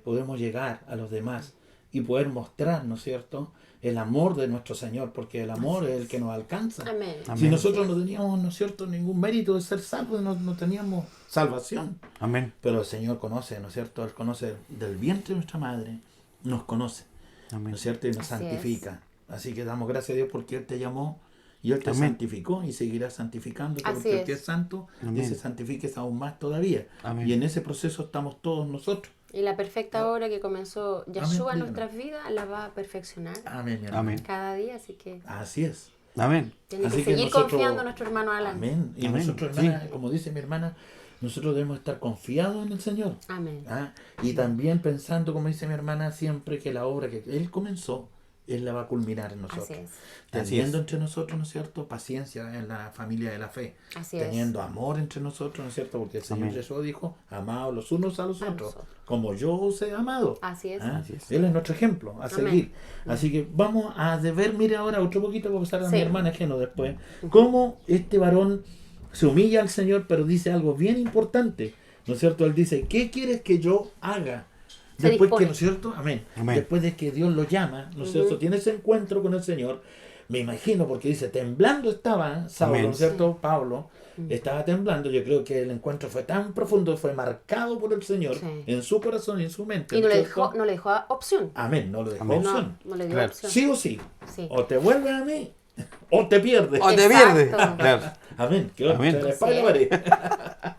podemos llegar a los demás y poder mostrar, ¿no es cierto?, el amor de nuestro Señor, porque el amor es el que nos alcanza. Amén. Amén. Si nosotros no teníamos, ¿no es cierto?, ningún mérito de ser salvos, no teníamos salvación. Amén. Pero el Señor conoce, ¿no es cierto?, Él conoce del vientre de nuestra madre, nos conoce, Amén. ¿no es cierto?, y nos Así santifica. Así que damos gracias a Dios porque Él te llamó y Él te Amén. santificó y seguirá santificándote Así porque el es. que es santo, Amén. dice santifiques aún más todavía. Amén. Y en ese proceso estamos todos nosotros. Y la perfecta obra que comenzó Yeshua en Amén. nuestras vidas la va a perfeccionar Amén, mi hermano. Amén. cada día, así que Así es. Amén. tiene Así que que seguir nosotros- confiando en nuestro hermano Alan. Amén. Y Amén. nosotros, Sí. hermana, como dice mi hermana, nosotros debemos estar confiados en el Señor. Amén. ¿Ah? Y también pensando, como dice mi hermana, siempre que la obra que Él comenzó, Él la va a culminar en nosotros. Así es. Teniendo entre nosotros, ¿no es cierto?, paciencia en la familia de la fe. Así es. Teniendo amor entre nosotros, ¿no es cierto? Porque el Señor Amén. Jesús dijo, amaos los unos a los A otros, nosotros. como yo os he amado. Así es. ¿Ah? Así es. Él es nuestro ejemplo a seguir. Así que vamos a ver, mire ahora otro poquito, para pasar a Sí. mi hermana ajeno después, cómo este varón se humilla al Señor, pero dice algo bien importante, ¿no es cierto? Él dice, ¿qué quieres que yo haga? Se Después que, dispone. ¿no es cierto? Amén. Amén. Después de que Dios lo llama, ¿no es cierto? Tiene ese encuentro con el Señor. Me imagino, porque dice, temblando estaba Saulo, Amén. ¿no es cierto? Pablo estaba temblando. Yo creo que el encuentro fue tan profundo, fue marcado por el Señor Sí. en su corazón y en su mente. Y ¿no no es le cierto? dejó opción. Amén, no le dejó Amén. opción. No le dio Claro. opción. Sí o sí. Sí. O te vuelves a mí, o te pierdes. ¡O te Exacto. pierdes! Claro. Amén. Que Amén. entre la espada y la Sí. pared.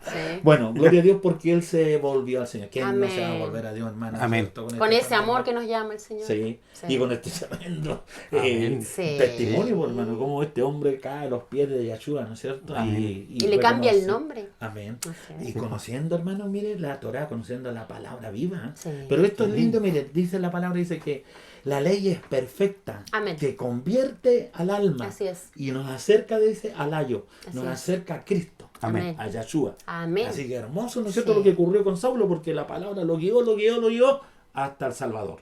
Sí. Bueno, gloria a Dios porque Él se volvió al Señor. ¿Quién no se va a Amén. volver a Dios, hermano? Amén. ¿Cierto? Con este ese amor amor que nos llama el Señor. Sí. Sí. Y con este tremendo Amén. Sí. testimonio, por hermano, como este hombre cae a los pies de Yahshua, ¿no es cierto? Amén. Y le cambia el reconoce- nombre. Amén. Así Y es. conociendo, hermano, mire la Torah, conociendo la palabra viva. Sí. Pero esto es lindo, mire, dice la palabra, dice que la ley es perfecta, Amén. que convierte al alma Así es. y nos acerca, dice, al ayo, Así nos es. acerca a Cristo, Amén. a Yahshua. Amén. Así que hermoso, ¿no es cierto?, Sí. lo que ocurrió con Saulo, porque la palabra lo guió hasta el Salvador.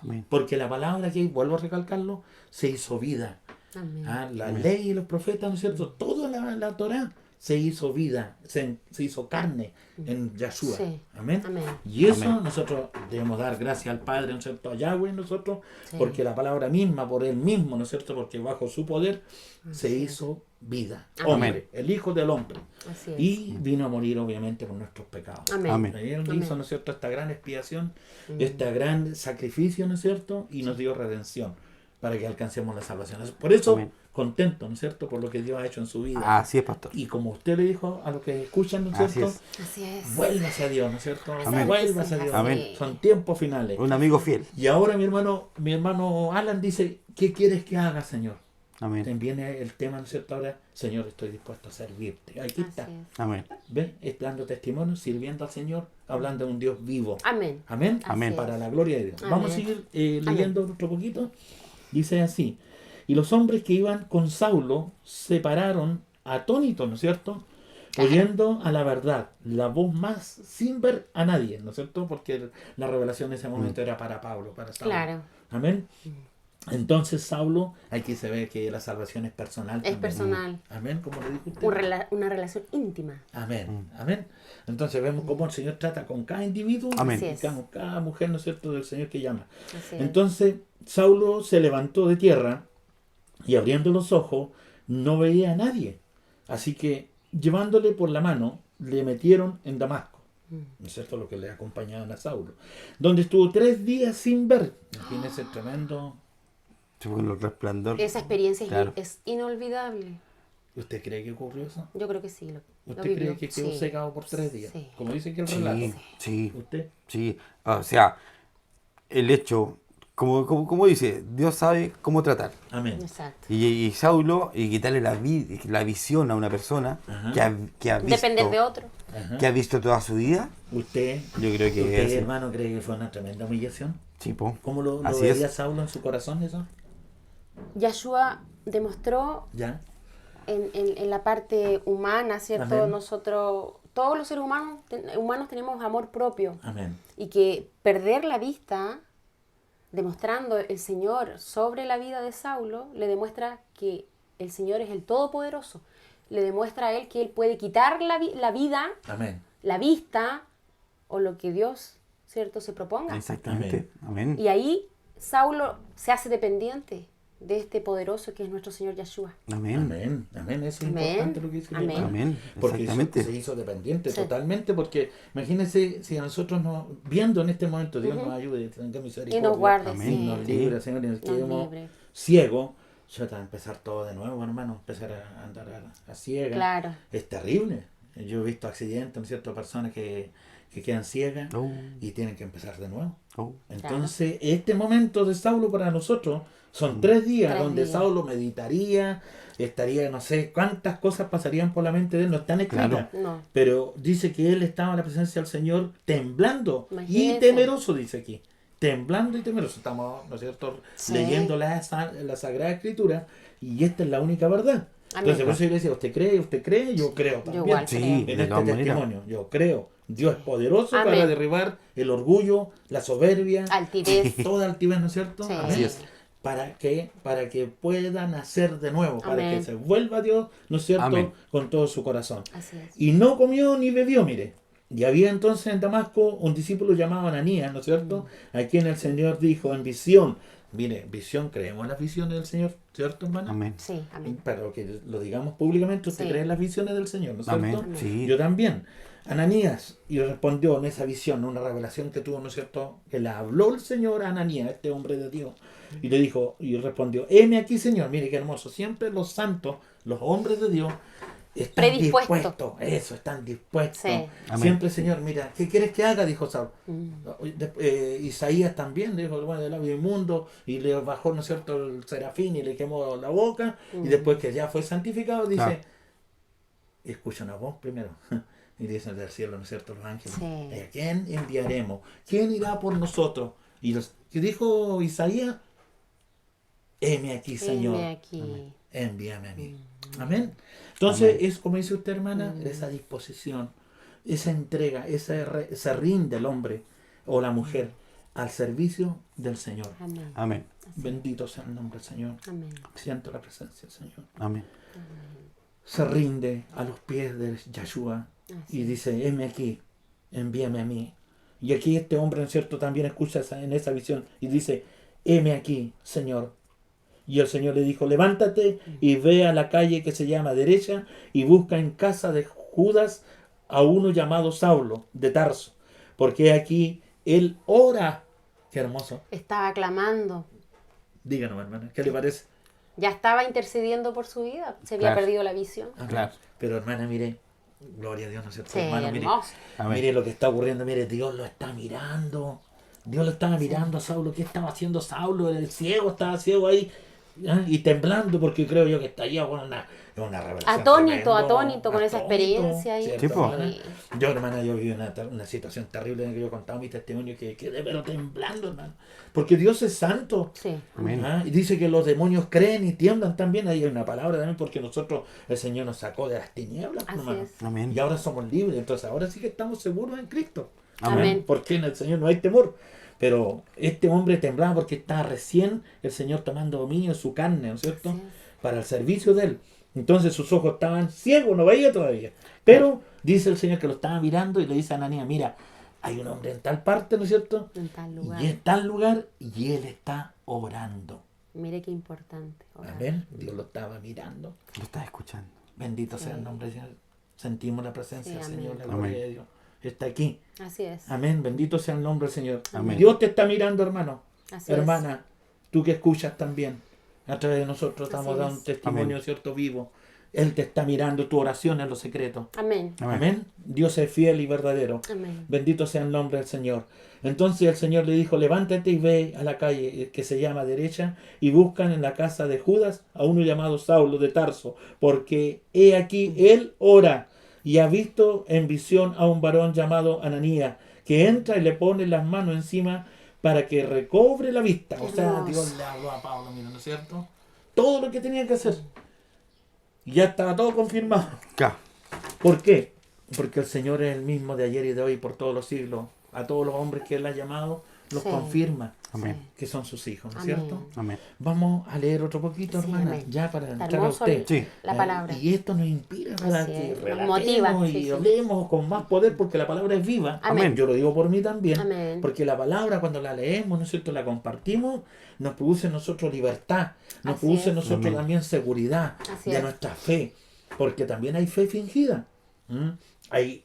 Amén. Porque la palabra que, vuelvo a recalcarlo, se hizo vida. Amén. Ah, la ley y los profetas, ¿no es cierto? Toda la Torah se hizo vida, se hizo carne en Yahshua. Sí. Amén. Amén. Y eso Amén. nosotros debemos dar gracias al Padre, ¿no es cierto? A Yahweh nosotros, Sí. porque la palabra misma, por Él mismo, ¿no es cierto? Porque bajo su poder se Así es. hizo vida. Amén. Hombre, el Hijo del Hombre. Así es. Y vino a morir obviamente por nuestros pecados. Amén. Amén. Él Amén. hizo, ¿no es cierto?, esta gran expiación, este gran sacrificio, ¿no es cierto? Y nos dio redención para que alcancemos la salvación. Por eso, Amén. contento, ¿no es cierto?, por lo que Dios ha hecho en su vida. Así es, pastor. Y como usted le dijo a los que escuchan, ¿no es Así cierto? es. Así es. Vuélvase a Dios, ¿no es cierto? Amén. Vuélvase a Dios. Amén. Son tiempos finales. Un amigo fiel. Y ahora mi hermano Alan dice, ¿qué quieres que haga, Señor? Amén. Viene el tema, ¿no es cierto? Ahora, Señor, estoy dispuesto a servirte. Aquí está. Así es. Amén. ¿Ves? Está dando testimonio, sirviendo al Señor, hablando de un Dios vivo. Amén. Amén. Amén. Para la gloria de Dios. Amén. Vamos a seguir leyendo otro poquito. Dice así. Y los hombres que iban con Saulo se pararon atónitos, ¿no es cierto? Oyendo a la verdad, la voz más sin ver a nadie, ¿no es cierto? Porque la revelación en ese momento era para Pablo, para Saulo. Claro. Amén. Entonces Saulo, aquí se ve que la salvación es personal. Es también. personal. Amén, como le dijo usted. Una relación íntima. Amén, amén. Entonces vemos cómo el Señor trata con cada individuo Amén. y Así es. con cada mujer, ¿no es cierto?, del Señor que llama. Así es. Entonces Saulo se levantó de tierra y abriendo los ojos no veía a nadie. Así que llevándole por la mano le metieron en Damasco. ¿No es cierto? Lo que le acompañaban a Saulo. Donde estuvo 3 días sin ver. Imagínese tremendo. Sí, con el resplandor. Esa experiencia Claro. es inolvidable. ¿Usted cree que ocurrió eso? Yo creo que sí. Lo ¿Usted vivió. cree que quedó Sí. secado por 3 días? Sí. Como dice aquí el Sí, relato. sí, ¿Usted? sí. O sea, el hecho, como dice, Dios sabe cómo tratar. Amén. Exacto. Y Saulo, y quitarle la visión a una persona Ajá. que ha visto, Depender de otro. Ajá. que ha visto toda su vida, ¿Usted, yo creo que usted es. hermano, cree que fue una tremenda humillación? Sí, po. ¿Cómo lo Así veía es. Saulo en su corazón eso? Yahshua demostró ¿Ya? en la parte humana, ¿cierto? Amén. Nosotros, todos los seres humanos tenemos amor propio. Amén. Y que perder la vista, demostrando el Señor sobre la vida de Saulo, le demuestra que el Señor es el Todopoderoso. Le demuestra a él que él puede quitar la vida, Amén. la vista, o lo que Dios, ¿cierto?, se proponga. Exactamente. Amén. Y ahí Saulo se hace dependiente de este poderoso que es nuestro Señor Yahshua. Amén. Amén. Amén. Eso es Amén. importante lo que dice el Amén. hermano. Amén. Porque Exactamente. se hizo dependiente Sí. totalmente, porque imagínense si a nosotros nos, viendo en este momento, Dios nos ayude, tenga misericordia. Y nos guarde, Amén. Y sí. nos libre, Señor, y nos quedemos libre. ciegos. Ya te va a empezar todo de nuevo, hermano. Empezar a andar a ciega. Claro. Es terrible. Yo he visto accidentes, ¿no es cierto? Personas que quedan ciegas Oh, y tienen que empezar de nuevo. oh. Entonces, este momento de Saulo para nosotros son 3 días 3 donde días. Saulo meditaría, estaría, no sé cuántas cosas pasarían por la mente de él, no están escritas. Claro. No. Pero dice que él estaba en la presencia del Señor temblando y Imagínense. temeroso, dice aquí. Temblando y temeroso. Estamos, ¿no es cierto?, Sí. leyendo la Sagrada Escritura y esta es la única verdad. Amén. Entonces, por eso yo le decía, ¿usted cree? ¿Usted cree? Yo creo también. igual Sí, creo. En de este todas maneras. testimonio, yo creo. Dios es poderoso Amén. para derribar el orgullo, la soberbia, Altivez. toda altivez, ¿no es cierto? Sí. Amén. Así es. Para que pueda nacer de nuevo, para Amén. que se vuelva a Dios, ¿no es cierto?, Amén. con todo su corazón. Así es. Y no comió ni bebió, mire. Y había entonces en Damasco un discípulo llamado Ananías, ¿no es cierto?, a quien el Señor dijo en visión. Mire, visión, creemos en las visiones del Señor, ¿cierto, hermano? Amén. Sí, amén. Pero que lo digamos públicamente, usted Sí. cree en las visiones del Señor, ¿no es Amén. cierto? Sí. Yo también. Ananías, y respondió en esa visión, una revelación que tuvo, ¿no es cierto?, que le habló el Señor a Ananías, este hombre de Dios, y le dijo, y respondió, heme aquí, Señor. Mire qué hermoso, siempre los santos, los hombres de Dios, están Predispuestos. dispuestos, eso, están dispuestos. Sí. Amén. Siempre, Señor, mira, ¿qué quieres que haga? Dijo Saúl. Mm. Isaías también dijo, bueno, del labio inmundo, y le bajó, ¿no es cierto?, el serafín y le quemó la boca, y después que ya fue santificado, dice, Claro. escucha una voz primero, y dicen del cielo, ¿no es cierto?, los ángeles, Sí. ¿a quién enviaremos? ¿Quién irá por nosotros? Y ¿qué dijo Isaías? Heme aquí, Señor, Heme aquí. envíame a mí. Amén. Entonces, Amén. es como dice usted, hermana, esa disposición, esa entrega, se rinde el hombre o la mujer al servicio del Señor. Amén. Amén. Bendito sea el nombre del Señor. Amén. Siento la presencia del Señor. Amén. Se rinde a los pies de Yahshua Así y dice, heme aquí, envíame a mí. Y aquí este hombre, ¿no es cierto?, también escucha en esa visión y dice, heme aquí, Señor. Y el Señor le dijo, levántate y ve a la calle que se llama derecha y busca en casa de Judas a uno llamado Saulo de Tarso, porque aquí él ora. Qué hermoso. Estaba clamando. Díganos, hermana, ¿qué le parece? Ya estaba intercediendo por su vida. Se había Claro. perdido la visión. Amén. Claro. Pero hermana, mire, gloria a Dios, ¿no es cierto? Sí, Hermano, mire, hermoso. Amén. mire lo que está ocurriendo, mire, Dios lo está mirando. Dios lo estaba mirando a Saulo. ¿Qué estaba haciendo Saulo? El ciego estaba ciego ahí. ¿Ah? Y temblando, porque creo yo que estaría con una revelación. Atónito con esa experiencia ahí. ¿cierto, Sí, po. hermana? Yo, hermana, yo viví una situación terrible en la que yo contaba mi testimonio que quedé pero temblando, hermano. Porque Dios es santo. Sí. Amén. ¿Ah? Y dice que los demonios creen y tiemblan también. Ahí hay una palabra también, porque nosotros, el Señor nos sacó de las tinieblas, Así hermano. es. Amén. Y ahora somos libres. Entonces ahora sí que estamos seguros en Cristo. Amén. Porque en el Señor no hay temor. Pero este hombre temblaba porque estaba recién el Señor tomando dominio de su carne, ¿no es cierto? Así Para el servicio de él. Entonces sus ojos estaban ciegos, no veía todavía. Pero dice el Señor que lo estaba mirando y le dice a Ananías, mira, hay un hombre en tal parte, ¿no es cierto? En tal lugar. Y en tal lugar y él está orando. Mire qué importante. orar. Amén. Dios lo estaba mirando. Lo estás escuchando. Bendito sea el nombre del Señor. Sentimos la presencia Sí, del amén. Señor, la Amén. gloria de Dios. Está aquí. Así es. Amén. Bendito sea el nombre del Señor. Amén. Dios te está mirando, hermano. Así Hermana, tú que escuchas también. A través de nosotros Así estamos dando es. un testimonio, Amén. ¿cierto? Vivo. Él te está mirando tu oración en lo secreto. es. Amén. Amén. Amén. Dios es fiel y verdadero. Amén. Bendito sea el nombre del Señor. Entonces el Señor le dijo, levántate y ve a la calle que se llama derecha y buscan en la casa de Judas a uno llamado Saulo de Tarso, porque he aquí él ora y ha visto en visión a un varón llamado Ananías, que entra y le pone las manos encima para que recobre la vista. O sea, Hermoso. Dios le habló a Pablo, mira, ¿no es cierto? Todo lo que tenía que hacer. Y ya estaba todo confirmado. Claro. ¿Por qué? Porque el Señor es el mismo de ayer y de hoy por todos los siglos. A todos los hombres que Él ha llamado, los Sí. confirma Amén. que son sus hijos, ¿no es Amén. cierto? Amén. Vamos a leer otro poquito, Sí, hermana, amén. ya para Está entrar a hermoso usted. Sí. la palabra. Y esto nos inspira para Así que es, nos relatemos motiva, y sí, sí. hablemos con más poder porque la palabra es viva. Amén. Yo lo digo por mí también. Amén. Porque la palabra cuando la leemos, ¿no es cierto? La compartimos, nos produce en nosotros libertad, nos Así produce en es. nosotros Amén. también seguridad Así de es. nuestra fe. Porque también hay fe fingida. Hay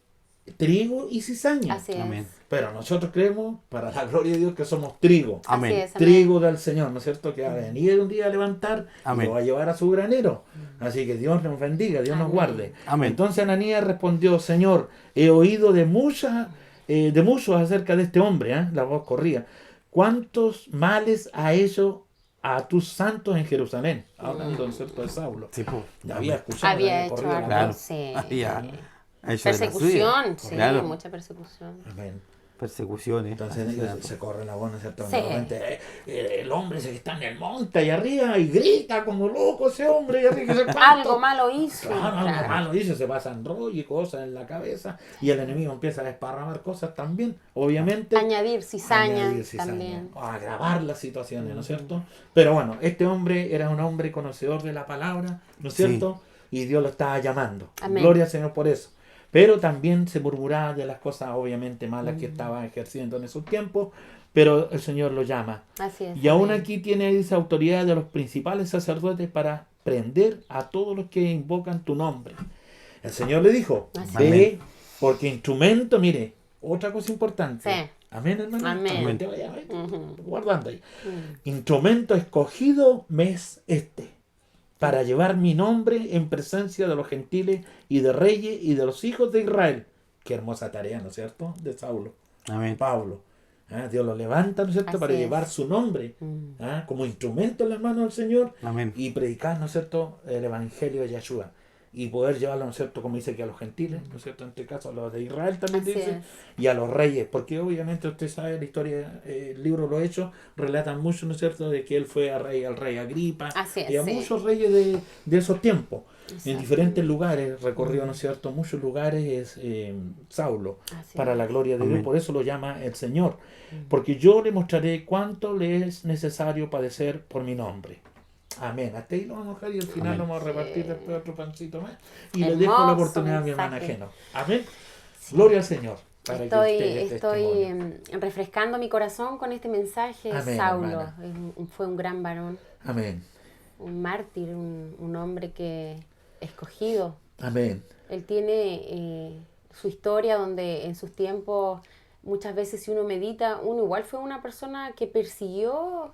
trigo y cizaña. Así es. Amén. Pero nosotros creemos, para la gloria de Dios, que somos trigo. Amén. Así es. Amén. Trigo del Señor, ¿no es cierto? Que va a venir un día a levantar y Amén. lo va a llevar a su granero. Así que Dios nos bendiga, Dios nos Amén. guarde. Amén. Entonces Ananías respondió, Señor, he oído de muchos acerca de este hombre, ¿eh? La voz corría. ¿Cuántos males ha hecho a tus santos en Jerusalén? Hablando, ¿no es cierto?, de Saulo. Sí, pues. Ya había escuchado, Había había hecho corrido la algo. Claro. voz. Sí. Ya. Ha hecho de la Persecución, suya. sí, Claro. mucha persecución. Amén. Persecuciones. Entonces asesinatos. se corre la voz, ¿no es cierto? Sí. Normalmente, el hombre se está en el monte y arriba y grita como loco ese hombre y arriba que se Algo malo hizo. Claro, algo claro. malo dice, se pasan rollo y cosas en la cabeza y el enemigo empieza a desparramar cosas también, obviamente. Añadir cizaña Añadir cizaña, también. o agravar las situaciones, ¿no es cierto? Pero bueno, este hombre era un hombre conocedor de la palabra, ¿no es Sí. cierto? Y Dios lo estaba llamando. Amén. Gloria al Señor por eso. Pero también se murmuraba de las cosas obviamente malas que estaba ejerciendo en esos tiempos, pero el Señor lo llama. Así es. Y aún amén. aquí tiene esa autoridad de los principales sacerdotes para prender a todos los que invocan tu nombre. El Señor le dijo, Así ve, porque instrumento, mire, otra cosa importante. Sí. Amén, hermano. Amén. Amén. Te vaya, Ujú. guardando ahí. Mm. Instrumento escogido me es este, para llevar mi nombre en presencia de los gentiles y de reyes y de los hijos de Israel. Qué hermosa tarea, ¿no es cierto? De Saulo. Amén. Pablo. ¿Ah? Dios lo levanta, ¿no es cierto?, Así para es. llevar su nombre Mm. ¿ah? como instrumento en las manos del Señor Amén. y predicar, ¿no es cierto?, el Evangelio de Yeshua. Y poder llevarlo, ¿no es cierto?, como dice que a los gentiles, ¿no es cierto?, en este caso a los de Israel también Así dice, es. y a los reyes, porque obviamente usted sabe la historia, el libro Los Hechos relatan mucho, ¿no es cierto?, de que él fue al rey Agripa Así es, y a sí. muchos reyes de esos tiempos. En Exacto. diferentes lugares, recorrió, ¿no es cierto?, muchos lugares Saulo, Así para es. la gloria de Amén. Dios, por eso lo llama el Señor, porque yo le mostraré cuánto le es necesario padecer por mi nombre. Amén. Hasta ahí lo vamos a dejar y al final Amén. lo vamos a repartir Sí. después otro pancito más. Y le dejo la Hermoso oportunidad a mi hermana mensaje. Ajeno. Amén. Sí. Gloria al Señor. Para que Estoy, usted dé estoy testimonio. refrescando mi corazón con este mensaje. Amén, Saulo hermana. fue un gran varón, Amén. un mártir, un hombre que escogido. Amén. Él tiene su historia donde en sus tiempos, muchas veces si uno medita, uno igual fue una persona que persiguió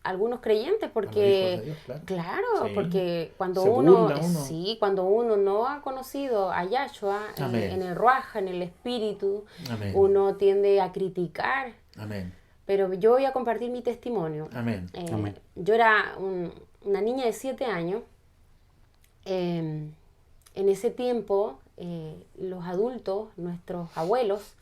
algunos creyentes A los porque... hijos de Dios, claro. Claro, Sí. porque cuando Se uno, burla uno. sí, cuando uno no ha conocido a Yahshua Amén. en el Ruaja, en el Espíritu, Amén. uno tiende a criticar. Amén. Pero yo voy a compartir mi testimonio. Amén. Amén. Yo era una niña de 7 años. En ese tiempo, los adultos, nuestros abuelos,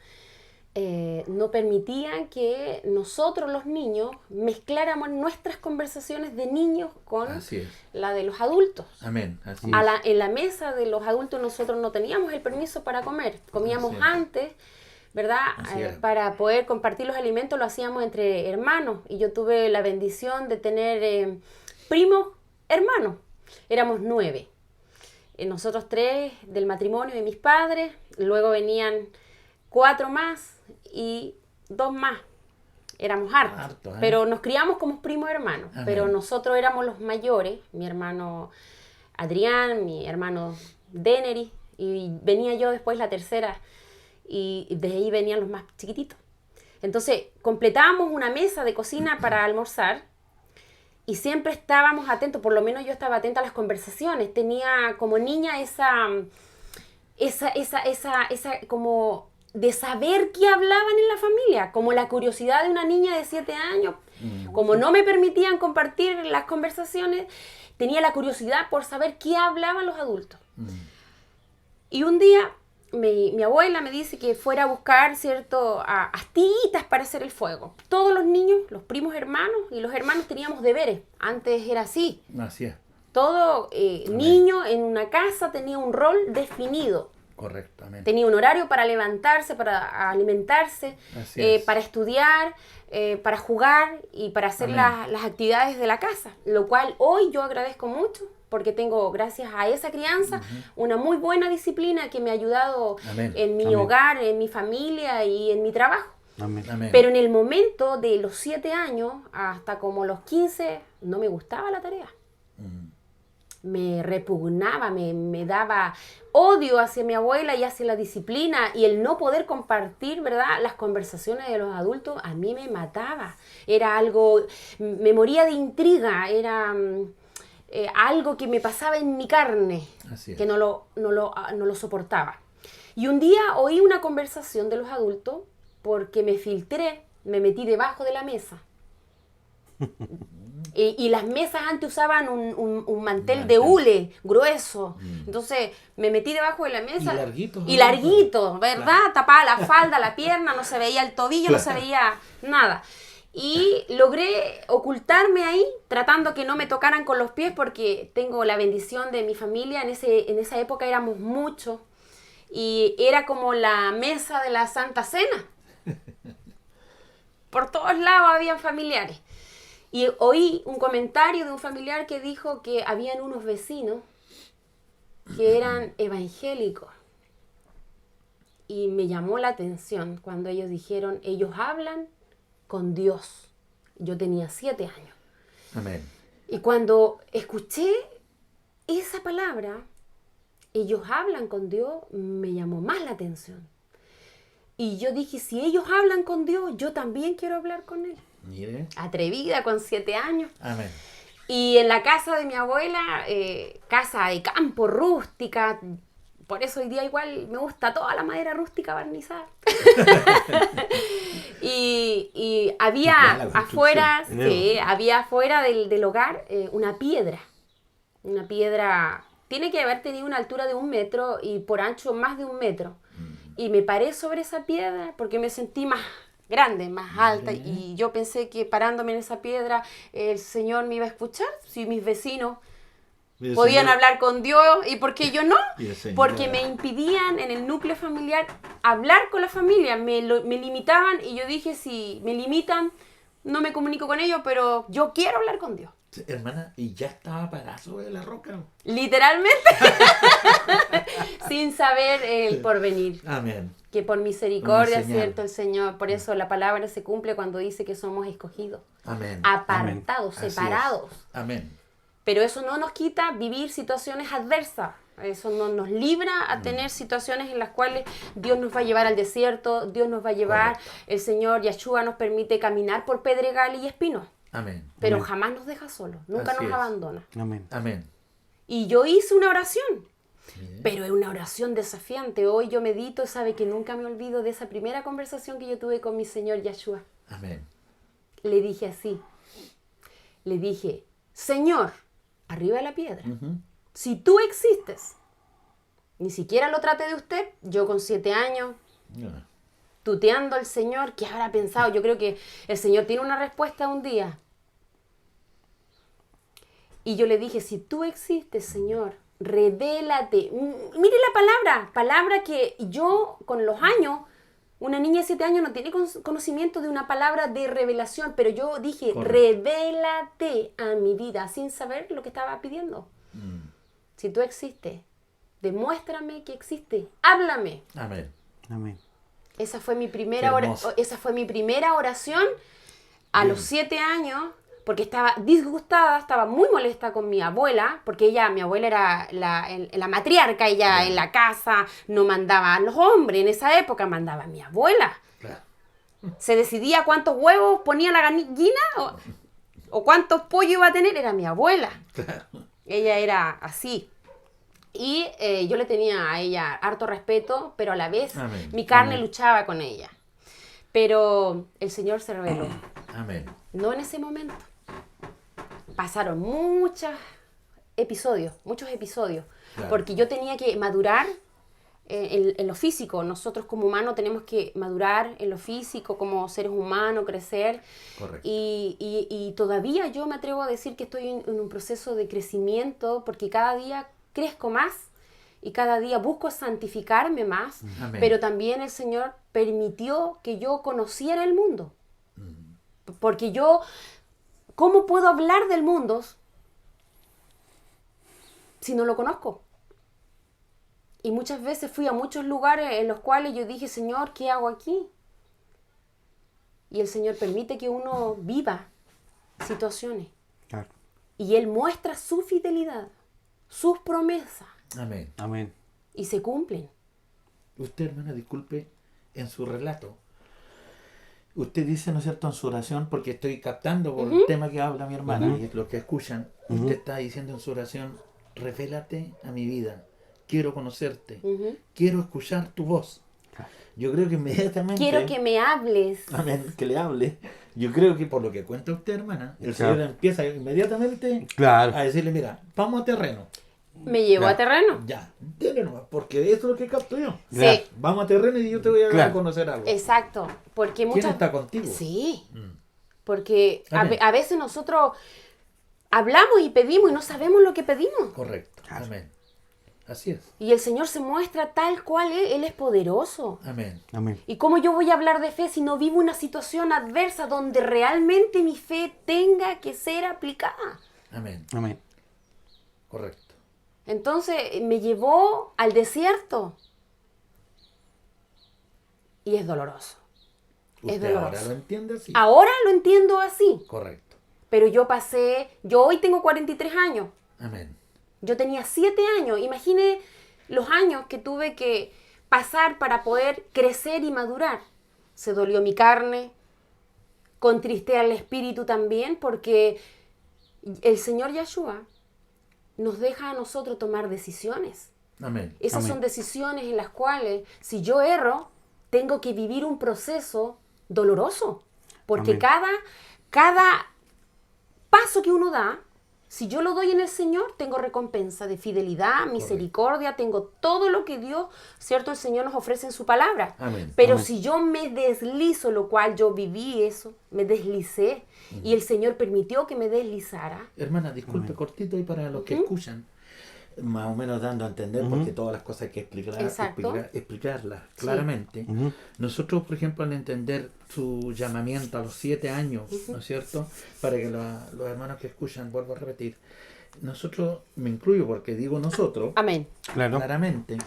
no permitían que nosotros los niños mezcláramos nuestras conversaciones de niños con Así es. la de los adultos. Amén. Así A es. en la mesa de los adultos nosotros no teníamos el permiso para comer, comíamos Así es. antes, ¿verdad? Así es. Para poder compartir los alimentos lo hacíamos entre hermanos. Y yo tuve la bendición de tener primos hermanos. Éramos 9. Nosotros 3 del matrimonio de mis padres. Luego venían 4 más y 2 más. Éramos hartos. Pero nos criamos como primos hermanos. Amén. Pero nosotros éramos los mayores. Mi hermano Adrián, mi hermano Denery. Y venía yo después la tercera. Y de ahí venían los más chiquititos. Entonces completábamos una mesa de cocina para almorzar y siempre estábamos atentos, por lo menos yo estaba atenta a las conversaciones. Tenía como niña esa como de saber qué hablaban en la familia, como la curiosidad de una niña de 7 años. Como no me permitían compartir las conversaciones, tenía la curiosidad por saber qué hablaban los adultos. Y un día mi abuela me dice que fuera a buscar, ¿cierto?, astillitas para hacer el fuego. Todos los niños, los primos hermanos y los hermanos teníamos deberes. Antes era así. Así es. Todo niño en una casa tenía un rol definido. Correctamente. Tenía un horario para levantarse, para alimentarse, para estudiar, para jugar y para hacer las actividades de la casa. Lo cual hoy yo agradezco mucho, porque tengo, gracias a esa crianza, una muy buena disciplina que me ha ayudado en mi hogar, en mi familia y en mi trabajo. Amén. Pero en el momento de los 7 años hasta como los 15, no me gustaba la tarea. Me repugnaba, me daba odio hacia mi abuela y hacia la disciplina, y el no poder compartir, ¿verdad?, las conversaciones de los adultos a mí me mataba. Era algo, me moría de intriga, era algo que me pasaba en mi carne, que no lo soportaba. Y un día oí una conversación de los adultos porque me filtré, me metí debajo de la mesa. Y las mesas antes usaban un mantel de hule grueso. Entonces me metí debajo de la mesa. Y larguito, ¿verdad? Claro. Tapaba la falda, la pierna, no se veía el tobillo, no se veía nada. Y logré ocultarme ahí, tratando que no me tocaran con los pies, porque tengo la bendición de mi familia. En esa época éramos muchos. Y era como la mesa de la Santa Cena. Por todos lados habían familiares. Y oí un comentario de un familiar que dijo que habían unos vecinos que eran evangélicos. Y me llamó la atención cuando ellos dijeron, ellos hablan con Dios. Yo tenía 7 años. Amén. Y cuando escuché esa palabra, ellos hablan con Dios, me llamó más la atención. Y yo dije, si ellos hablan con Dios, yo también quiero hablar con Él. Mire. Atrevida, con 7 años. Amén. Y en la casa de mi abuela, casa de campo, rústica. Por eso hoy día igual me gusta toda la madera rústica barnizada. y había afuera, había afuera del hogar una piedra. Una piedra, tiene que haber tenido una altura de 1 metro y por ancho más de 1 metro. Y me paré sobre esa piedra porque me sentí más grande, más alta, y yo pensé que parándome en esa piedra el Señor me iba a escuchar. Si mis vecinos podían hablar con Dios, ¿y por qué yo no? Porque me impidían en el núcleo familiar hablar con la familia, me limitaban, y yo dije, si me limitan, no me comunico con ellos, pero yo quiero hablar con Dios. Hermana, ¿y ya estaba parada sobre la roca? Literalmente. Sin saber el porvenir. Amén. Que por misericordia, ¿cierto? El Señor, por eso la palabra se cumple cuando dice que somos escogidos. Amén. Apartados, Amén. separados. Amén. Pero eso no nos quita vivir situaciones adversas. Eso no nos libra a tener situaciones en las cuales Dios nos va a llevar al desierto, Dios nos va a llevar, el Señor Yahshua nos permite caminar por pedregal y espinos. Amén. Pero Amén. jamás nos deja solos, nunca Así nos es. abandona. Amén. Amén. Y yo hice una oración, pero es una oración desafiante. Hoy yo medito, sabe que nunca me olvido de esa primera conversación que yo tuve con mi Señor Yahshua. Amén. Le dije así, le dije, Señor, arriba de la piedra, si tú existes, ni siquiera lo trate de usted, yo con 7 años, tuteando al Señor, ¿qué habrá pensado? Yo creo que el Señor tiene una respuesta un día. Y yo le dije, si tú existes, Señor, revélate. Mire la palabra que yo con los años Una niña de 7 años no tiene conocimiento de una palabra de revelación, pero yo dije, Correcto. revélate a mi vida, sin saber lo que estaba pidiendo. Si tú existes, demuéstrame que existes, háblame. Amén. Amén. Esa fue mi Qué primera hermoso. esa fue mi primera oración a los 7 años, porque estaba disgustada, estaba muy molesta con mi abuela, porque mi abuela era la matriarca, ella en la casa no mandaba a los hombres, en esa época mandaba a mi abuela. Claro. Se decidía cuántos huevos ponía la gallina o cuántos pollos iba a tener, era mi abuela. Claro. Ella era así. Y yo le tenía a ella harto respeto, pero a la vez Amén. mi carne Amén. luchaba con ella. Pero el Señor se reveló. Amén. No en ese momento. Pasaron muchos episodios, Claro. porque yo tenía que madurar en lo físico. Nosotros como humanos tenemos que madurar en lo físico, como seres humanos, crecer. Correcto. Y todavía yo me atrevo a decir que estoy en un proceso de crecimiento, porque cada día crezco más y cada día busco santificarme más, Amén. pero también el Señor permitió que yo conociera el mundo. Porque yo, ¿cómo puedo hablar del mundo si no lo conozco? Y muchas veces fui a muchos lugares en los cuales yo dije, Señor, ¿qué hago aquí? Y el Señor permite que uno viva situaciones. Claro. Y Él muestra su fidelidad, sus promesas, Amén. Amén. y se cumplen. Usted, hermana, disculpe, en su relato, usted dice, ¿no es cierto?, en su oración, porque estoy captando por el tema que habla mi hermana, y es lo que escuchan, usted está diciendo en su oración, revélate a mi vida, quiero conocerte, quiero escuchar tu voz. Yo creo que inmediatamente... Quiero que me hables. Amén, que le hable. Yo creo que por lo que cuenta usted, hermana, el Claro. Señor empieza inmediatamente Claro. a decirle, mira, vamos a terreno. Me llevó Claro. a terreno. Ya, dele nomás, porque eso es lo que capto yo. Sí, Claro. Vamos a terreno y yo te voy a dar Claro. a conocer algo. exacto. Porque ¿Quién muchas... está contigo? Sí, porque Amén. a veces nosotros hablamos y pedimos y no sabemos lo que pedimos. Correcto. Claro. Amén. Así es. Y el Señor se muestra tal cual es. Él es poderoso. Amén. Amén. ¿Y cómo yo voy a hablar de fe si no vivo una situación adversa donde realmente mi fe tenga que ser aplicada? Amén. Amén. Correcto. Entonces me llevó al desierto. Y es doloroso. Es Usted ahora doloroso. lo entiende así. Ahora lo entiendo así. Correcto. Pero yo hoy tengo 43 años. Amén. Yo tenía 7 años. Imagine los años que tuve que pasar para poder crecer y madurar. Se dolió mi carne, contristé al espíritu también, porque el Señor Yahshua nos deja a nosotros tomar decisiones. Amén. Esas Amén. son decisiones en las cuales, si yo erro, tengo que vivir un proceso doloroso. Porque Amén. cada paso que uno da, si yo lo doy en el Señor, tengo recompensa de fidelidad, misericordia, tengo todo lo que Dios, ¿cierto? El Señor nos ofrece en su palabra. Amén. Pero Amén. si yo me deslizo, lo cual yo viví eso, me deslicé, y el Señor permitió que me deslizara. Hermana, disculpe, Amén. cortito y para los que escuchan, más o menos dando a entender, porque todas las cosas hay que Exacto. explicarlas claramente. Nosotros, por ejemplo, al entender su llamamiento a los 7 años, ¿no es cierto? Para que los hermanos que escuchan, vuelvo a repetir, nosotros, me incluyo porque digo nosotros, Amén. Claro. claramente,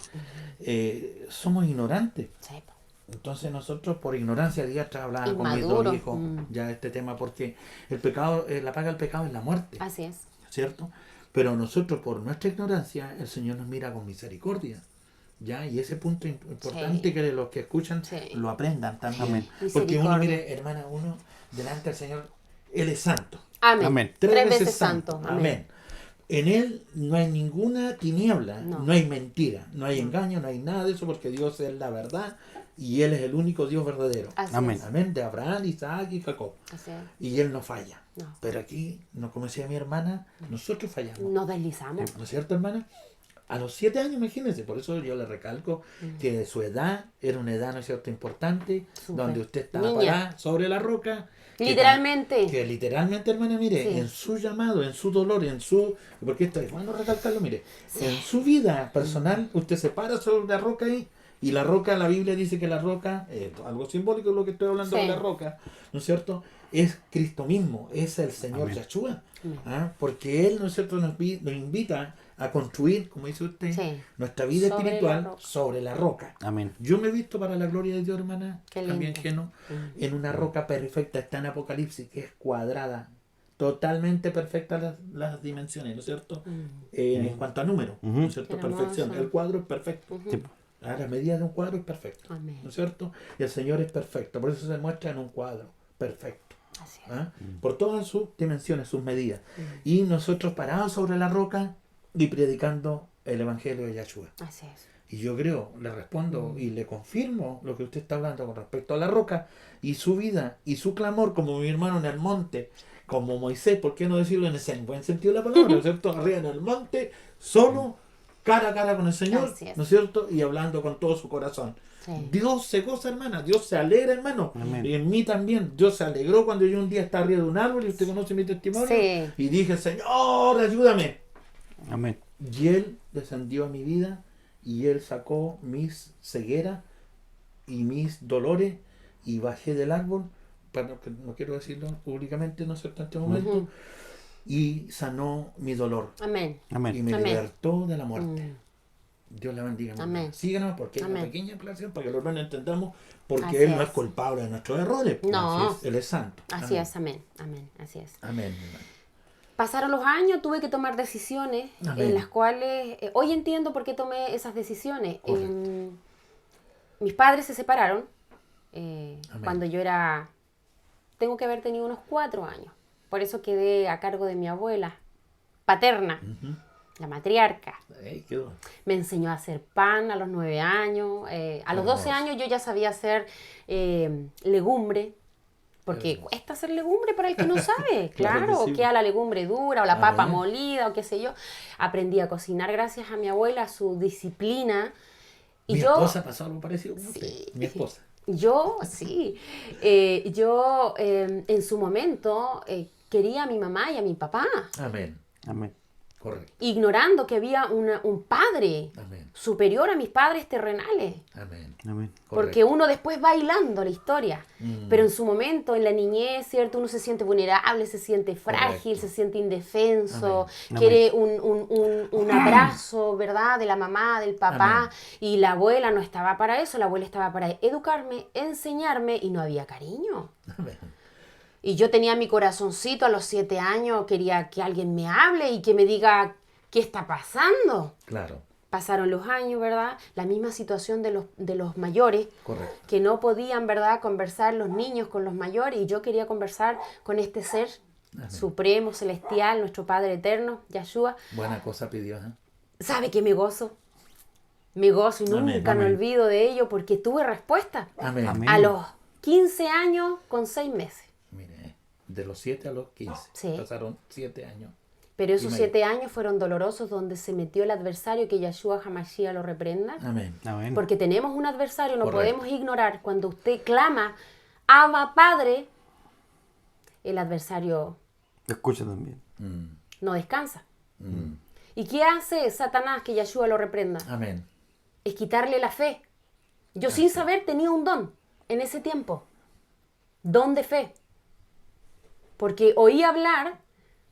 somos ignorantes. Sí, po. Entonces nosotros por ignorancia día tras hablaba con mis Inmaduro. dos hijos ya de este tema, porque el pecado, la paga del pecado es la muerte, Así es. ¿cierto? Pero nosotros por nuestra ignorancia el Señor nos mira con misericordia, ¿ya? Y ese punto importante Sí. que los que escuchan Sí. lo aprendan también. Amén. Porque uno, Misericordia. mire, hermana, uno delante del Señor, Él es santo. Amén. Amén. 3 veces santo. Amén. En Él no hay ninguna tiniebla, No. no hay mentira, no hay engaño, no hay nada de eso, porque Dios es la verdad y Él es el único Dios verdadero. Así Amén. es. Amén, de Abraham, Isaac y Jacob. Así es. Y Él no falla. No. Pero aquí, no como decía mi hermana, nosotros fallamos. Nos deslizamos. ¿No es cierto, hermana? A los 7 años, imagínense, por eso yo le recalco que su edad era una edad, ¿no es cierto?, importante, Súper. donde usted estaba Niña. parada sobre la roca. Literalmente. Que literalmente, hermana, mire, Sí. en su llamado, en su dolor, en su... Porque esto es bueno recalcarlo, mire, en su vida personal, usted se para sobre la roca ahí Y la roca, la Biblia dice que la roca, algo simbólico de lo que estoy hablando Sí. de la roca, ¿no es cierto? Es Cristo mismo, es el Señor Amén. Yahshua. Amén. ¿Ah? Porque Él, ¿no es cierto?, nos invita a construir, como dice usted, Sí. nuestra vida Sobre la espiritual roca. sobre la roca. Amén. Yo me he visto para la gloria de Dios, hermana, Qué también lindo. Geno, en una roca perfecta. Está en Apocalipsis, que es cuadrada, totalmente perfecta las dimensiones, ¿no es cierto? En cuanto a número, ¿no es cierto? Qué Perfección. hermoso. El cuadro es perfecto. Sí. La medida de un cuadro es perfecto, Amén. ¿no es cierto? Y el Señor es perfecto, por eso se muestra en un cuadro perfecto. Así es. ¿Ah? Por todas sus dimensiones, sus medidas. Y nosotros parados sobre la roca y predicando el Evangelio de Yahshua. Así es. Y yo creo, le respondo y le confirmo lo que usted está hablando con respecto a la roca y su vida y su clamor como mi hermano en el monte, como Moisés, ¿por qué no decirlo en ese buen sentido de la palabra? ¿No es cierto? Arriba en el monte, solo, cara a cara con el Señor, Así es. ¿no es cierto? Y hablando con todo su corazón. Sí. Dios se goza, hermana, Dios se alegra, hermano. Amén. Y en mí también. Dios se alegró cuando yo un día estaba arriba de un árbol y usted conoce mi testimonio. Sí. Y dije, Señor, ayúdame. Amén. Y Él descendió a mi vida y Él sacó mis cegueras y mis dolores y bajé del árbol, para que no quiero decirlo públicamente, ¿no es cierto?, en este momento, Ujú. y sanó mi dolor Amén. y Amén. me Amén. libertó de la muerte. Mm. Dios la bendiga. mi Amén. hermano. Síganos porque hay una Amén. pequeña aclaración para que los hermanos entendamos, porque Así Él no es. es culpable de nuestros errores. No. Así es, Él es santo. Así Amén. es, amén. Amén. Así es. Amén, mi hermano. Pasaron los años, tuve que tomar decisiones Amén. en las cuales, hoy entiendo por qué tomé esas decisiones. Correcto. Mis padres se separaron Amén. cuando yo era, tengo que haber tenido unos 4 años. Por eso quedé a cargo de mi abuela paterna, la matriarca. Ahí quedó. Me enseñó a hacer pan a los 9 años. A los 12 Hermoso. años yo ya sabía hacer legumbre. Porque Hermoso. cuesta hacer legumbre para el que no sabe. Claro Claro, que sí. queda la legumbre dura o la papa Amén. molida o qué sé yo. Aprendí a cocinar gracias a mi abuela, su disciplina. Y Mi yo, esposa pasó algo parecido con usted. Sí. Mi esposa. yo, sí, en su momento quería a mi mamá y a mi papá, Amén. Amén. Correcto. ignorando que había un padre Amén. superior a mis padres terrenales. Amén. Amén. Porque uno después va hilando la historia. Mm. Pero en su momento, en la niñez, ¿cierto? Uno se siente vulnerable, se siente frágil, Correcto. se siente indefenso, Amén. quiere un abrazo, ¿verdad? De la mamá, del papá. Amén. Y la abuela no estaba para eso, la abuela estaba para educarme, enseñarme y no había cariño. Amén. Y yo tenía mi corazoncito a los 7 años, quería que alguien me hable y que me diga qué está pasando. Claro. Pasaron los años, ¿verdad? La misma situación de los mayores, Correcto. que no podían, ¿verdad?, conversar los niños con los mayores, y yo quería conversar con este ser supremo, celestial, nuestro Padre eterno, Yahshua. Buena cosa pidió, ¿eh? ¿Sabe qué me gozo? Me gozo y Amén, nunca me amén. olvido de ello porque tuve respuesta. Amén. Amén. A los 15 años con 6 meses. Mire, de los 7 a los 15. Sí. Pasaron 7 años. Pero esos Y 7 años fueron dolorosos, donde se metió el adversario, que Yahshua Hamashiach lo reprenda. Amén. Amén. Porque tenemos un adversario, no Correcto. podemos ignorar. Cuando usted clama, Abba Padre, el adversario Escucha también. Mm, no descansa. mm. ¿Y qué hace Satanás que Yahshua lo reprenda? Amén. Es quitarle la fe. Yo sin saber tenía un don en ese tiempo. Don de fe. Porque oí hablar,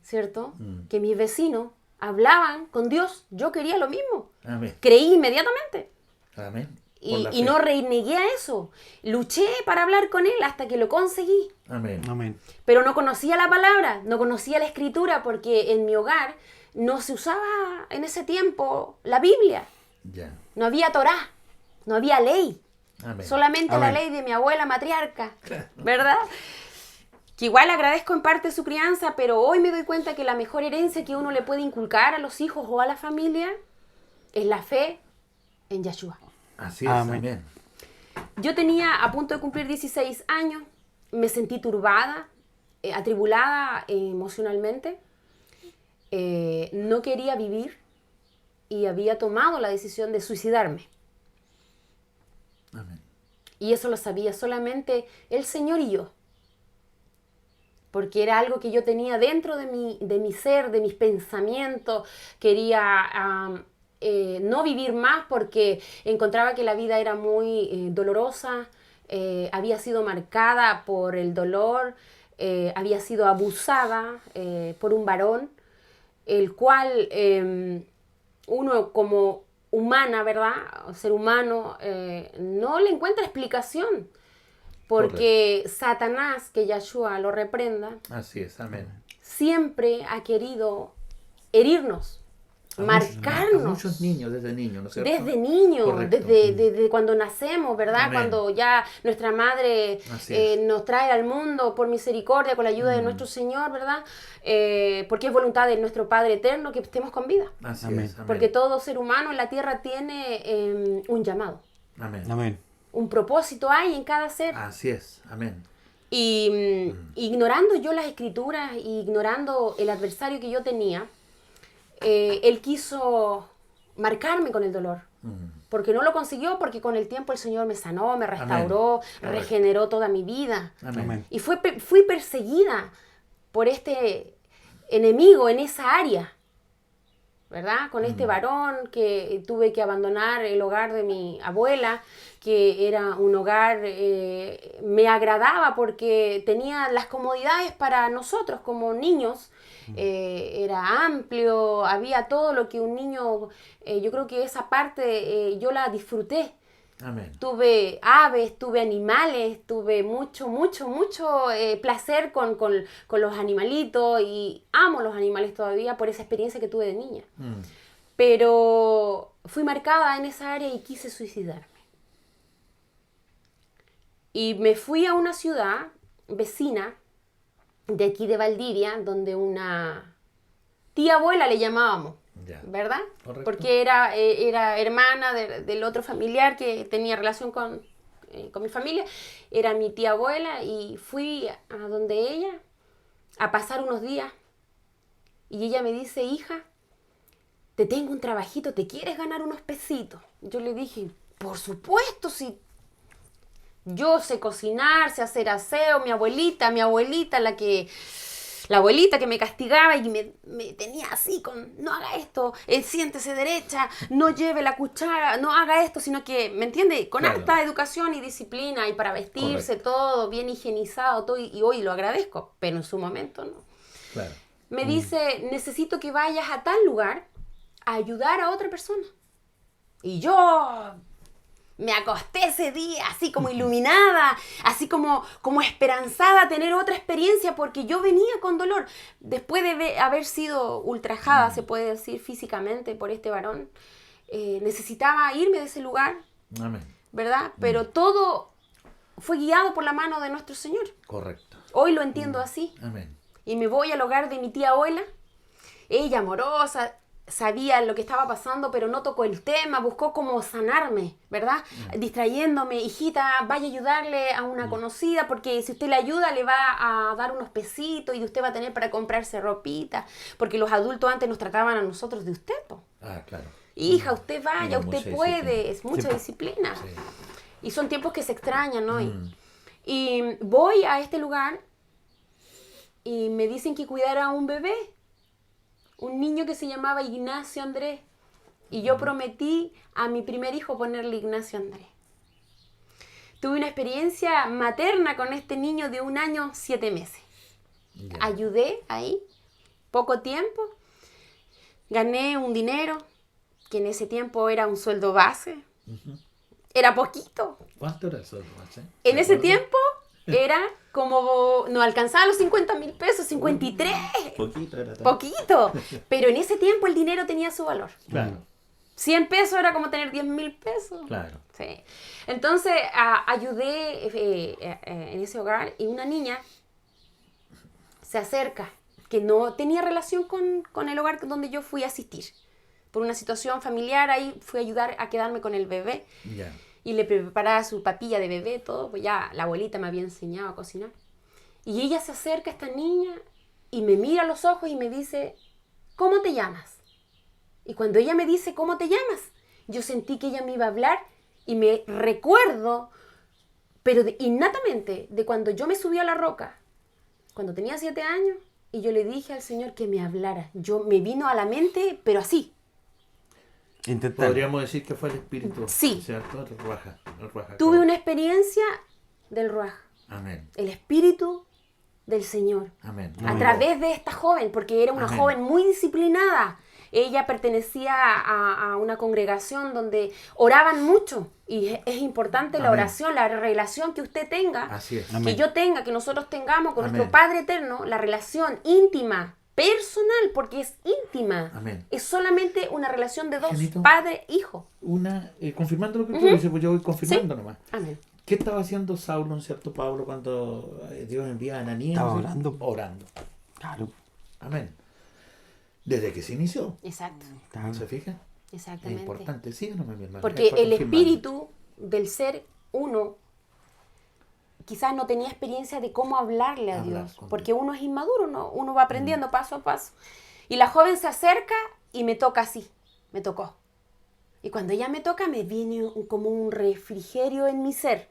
¿cierto? Que mis vecinos hablaban con Dios. Yo quería lo mismo. Amén. Creí inmediatamente. Amén. Por Y, la y fe. no renegué a eso. Luché para hablar con él hasta que lo conseguí. Amén. Amén. Pero no conocía la palabra, no conocía la escritura, porque en mi hogar no se usaba en ese tiempo la Biblia. Ya. No había Torá, no había ley. Amén. Solamente la Amén. ley de mi abuela matriarca, ¿verdad? Que igual agradezco en parte su crianza, pero hoy me doy cuenta que la mejor herencia que uno le puede inculcar a los hijos o a la familia es la fe en Yahshua. Así es. Amén. Amén. Yo tenía a punto de cumplir 16 años, me sentí turbada, atribulada emocionalmente, no quería vivir y había tomado la decisión de suicidarme. Amén. Y eso lo sabía solamente el Señor y yo. Porque era algo que yo tenía dentro de mi ser, de mis pensamientos. Quería no vivir más porque encontraba que la vida era muy dolorosa, había sido marcada por el dolor, había sido abusada por un varón, el cual uno como humana, ¿verdad? Ser humano, no le encuentra explicación. Porque Satanás, que Yahshua lo reprenda, Así es, amén. siempre ha querido herirnos, marcarnos. A muchos niños, desde niños, ¿no es cierto? Desde niños, Correcto. desde cuando nacemos, ¿verdad? Amén. Cuando ya nuestra madre Así es. nos trae al mundo por misericordia, con la ayuda de nuestro Señor, ¿verdad? Porque es voluntad de nuestro Padre eterno que estemos con vida. Así Amén. es, amén. Porque todo ser humano en la tierra tiene un llamado, Amén. Amén. un propósito hay en cada ser. Así es, amén. Y ignorando yo las escrituras, y ignorando el adversario que yo tenía, él quiso marcarme con el dolor. Porque no lo consiguió, porque con el tiempo el Señor me sanó, me restauró, Amén. regeneró toda mi vida. Amén. Amén. Y fui perseguida por este enemigo en esa área, ¿verdad? Con este varón que tuve que abandonar el hogar de mi abuela, que era un hogar, me agradaba porque tenía las comodidades para nosotros como niños. Era amplio, había todo lo que un niño, yo creo que esa parte yo la disfruté. Amén. Tuve aves, tuve animales, tuve mucho placer con los animalitos, y amo los animales todavía por esa experiencia que tuve de niña. Pero fui marcada en esa área y quise suicidarme. Y me fui a una ciudad vecina de aquí de Valdivia, donde una tía abuela le llamábamos. Ya. ¿Verdad? Correcto. Porque era hermana del otro familiar que tenía relación con mi familia. Era mi tía abuela, y fui a donde ella a pasar unos días. Y ella me dice: hija, te tengo un trabajito, ¿te quieres ganar unos pesitos? Yo le dije: por supuesto, si yo sé cocinar, sé hacer aseo. Mi abuelita, la abuelita que me castigaba y me tenía así con: no haga esto, siéntese derecha, no lleve la cuchara, no haga esto, sino que, ¿me entiende? Con Claro. alta educación y disciplina, y para vestirse, Correcto. todo bien higienizado, todo, y hoy lo agradezco, pero en su momento no. Claro. Me dice: necesito que vayas a tal lugar a ayudar a otra persona. Y yo me acosté ese día así como iluminada, así como esperanzada a tener otra experiencia, porque yo venía con dolor. Después de haber sido ultrajada, se puede decir, físicamente por este varón, necesitaba irme de ese lugar, Amén. ¿verdad? Pero todo fue guiado por la mano de nuestro Señor. Correcto. Hoy lo entiendo así. Amén. Y me voy al hogar de mi tía abuela, ella amorosa, sabía lo que estaba pasando, pero no tocó el tema, buscó cómo sanarme, ¿verdad? Distrayéndome: hijita, vaya a ayudarle a una conocida, porque si usted le ayuda le va a dar unos pesitos, y usted va a tener para comprarse ropita, porque los adultos antes nos trataban a nosotros de usted, po. Ah, claro. Hija, usted vaya, Sí, usted mucha puede, disciplina. es mucha Sí. disciplina. Sí. Y son tiempos que se extrañan, ¿no? Y voy a este lugar y me dicen que cuidara a un bebé, un niño que se llamaba Ignacio Andrés. Y yo prometí a mi primer hijo ponerle Ignacio Andrés. Tuve una experiencia materna con este niño de 1 año 7 meses. Ya. Ayudé ahí, poco tiempo. Gané un dinero, que en ese tiempo era un sueldo base. Era poquito. ¿Cuánto era eso? En ese tiempo era como, no alcanzaba los 50,000 pesos, 53. Poquito era. Poquito. Pero en ese tiempo el dinero tenía su valor. Claro, 100 pesos era como tener 10,000 pesos. claro. Sí. Entonces ayudé en ese hogar, y una niña se acerca, que no tenía relación con el hogar donde yo fui a asistir. Por una situación familiar, ahí fui a ayudar a quedarme con el bebé. Ya. Y le preparaba su papilla de bebé, todo, pues ya la abuelita me había enseñado a cocinar. Y ella se acerca a esta niña y me mira a los ojos y me dice: ¿cómo te llamas? Y cuando ella me dice: ¿cómo te llamas?, yo sentí que ella me iba a hablar, y me recuerdo, pero innatamente, de cuando yo me subí a la roca, cuando tenía 7 años, y yo le dije al Señor que me hablara. Me vino a la mente, pero así. Intentando. Podríamos decir que fue el Espíritu. Sí. ¿Cierto? El Ruach Tuve HaKodesh. una experiencia del Ruach, Amén. el Espíritu del Señor. Amén. A través de esta joven, porque era una Amén. joven muy disciplinada. Ella pertenecía a una congregación donde oraban mucho y es importante la Amén. oración, la relación que usted tenga, Así es. Amén. que yo tenga, que nosotros tengamos con Amén. nuestro Padre Eterno, la relación íntima, personal, porque es íntima. Amén. Es solamente una relación de dos, Angelito. padre-hijo. Confirmando lo que tú dices, pues yo voy confirmando nomás. Amén. ¿Qué estaba haciendo Saulo, ¿no es cierto, Pablo, cuando Dios envía a Ananías? Estaba ¿no es cierto? orando. Orando. Claro. Amén. Desde que se inició. Exacto, Claro. ¿Se fijan? Es exactamente. importante. Síganos, mi hermano. Porque Es para el confirmar. espíritu del ser uno quizás no tenía experiencia de cómo hablarle a Hablar Dios, con porque uno es inmaduro, ¿no? Uno va aprendiendo paso a paso. Y la joven se acerca y me toca así, me tocó. Y cuando ella me toca me viene como un refrigerio en mi ser,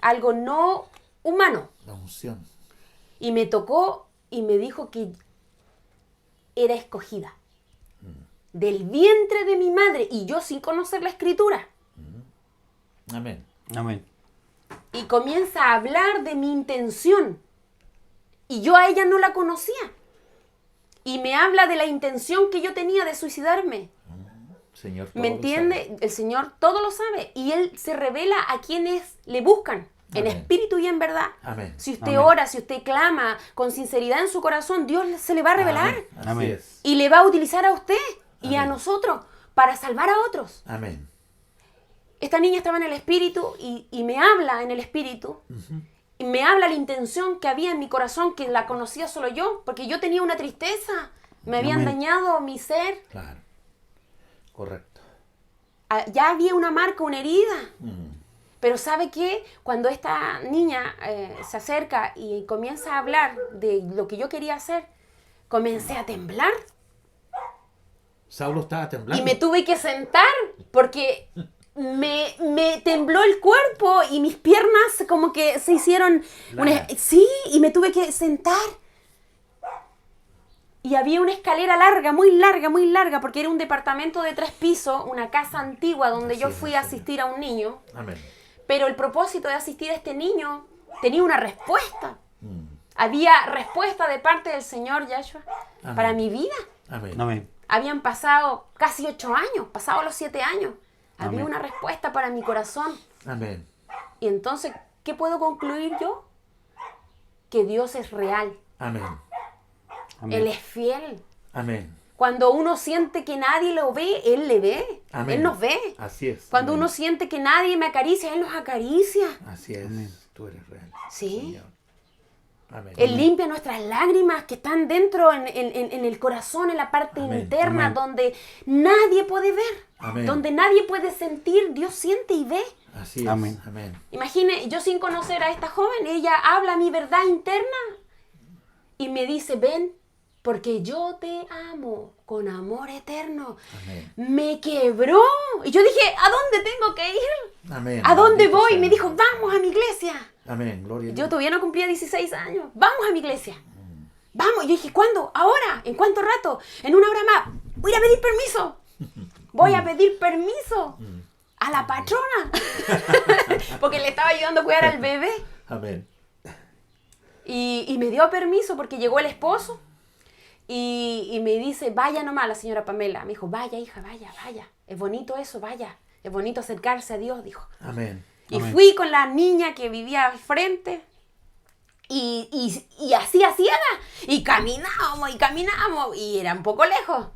algo no humano. La unción. Y me tocó y me dijo que era escogida del vientre de mi madre y yo sin conocer la escritura. Amén. Amén. Y comienza a hablar de mi intención. Y yo a ella no la conocía. Y me habla de la intención que yo tenía de suicidarme. Señor, todo ¿Me lo entiende? sabe. El Señor todo lo sabe. Y Él se revela a quienes le buscan. En Amén. espíritu y en verdad. Amén. Si usted Amén. ora, si usted clama con sinceridad en su corazón, Dios se le va a revelar. Amén. Así Amén. es. Y le va a utilizar a usted y a Amén. nosotros para salvar a otros. Amén. Esta niña estaba en el espíritu y me habla en el espíritu. Y me habla la intención que había en mi corazón, que la conocía solo yo, porque yo tenía una tristeza. Me habían Amén. dañado mi ser. Claro. Correcto. Ya había una marca, una herida. Pero ¿sabe qué? Cuando esta niña se acerca y comienza a hablar de lo que yo quería hacer, comencé a temblar. Saulo estaba temblando. Y me tuve que sentar porque me tembló el cuerpo y mis piernas como que se hicieron... Largas. Sí, y me tuve que sentar. Y había una escalera muy larga, porque era un departamento de 3 pisos, una casa antigua donde yo Así es, fui a Señor. asistir a un niño. Amén. Pero el propósito de asistir a este niño tenía una respuesta. Había respuesta de parte del Señor Yahshua Amén. para mi vida. Amén. Amén. Habían pasado casi 8 años, pasado los 7 años. Había Amén. una respuesta para mi corazón. Amén. Y entonces, ¿qué puedo concluir yo? Que Dios es real. Amén. Amén. Él es fiel. Amén. Cuando uno siente que nadie lo ve, Él le ve. Amén. Él nos ve. Así es. Cuando Amén. uno siente que nadie me acaricia, Él nos acaricia. Así es. Amén. Tú eres real. Sí. Señor. Amén. Él limpia nuestras lágrimas que están dentro en el corazón, en la parte Amén. interna, Amén. donde nadie puede ver, Amén. donde nadie puede sentir. Dios siente y ve. Así es. Amén. Amén. Imagine, yo sin conocer a esta joven, ella habla mi verdad interna y me dice, ven, porque yo te amo con amor eterno. Amén. Me quebró. Y yo dije, ¿a dónde tengo que ir? Amén. ¿A dónde Bendito voy? sea Me el dijo, Señor. vamos a mi iglesia. Amén. Gloria a Yo Dios. todavía no cumplía 16 años. Vamos a mi iglesia. Vamos. Yo dije, ¿cuándo? ¿Ahora? ¿En cuánto rato? En una hora más. Voy a pedir permiso. Voy a pedir permiso a la patrona. Porque le estaba ayudando a cuidar al bebé. Amén. Y me dio permiso porque llegó el esposo. Y me dice, vaya nomás la señora Pamela. Me dijo, vaya hija, vaya, vaya. Es bonito eso, vaya. Es bonito acercarse a Dios, dijo. Amén. Y Amén. fui con la niña que vivía al frente. Y así a ciega. Y caminábamos. Y era un poco lejos.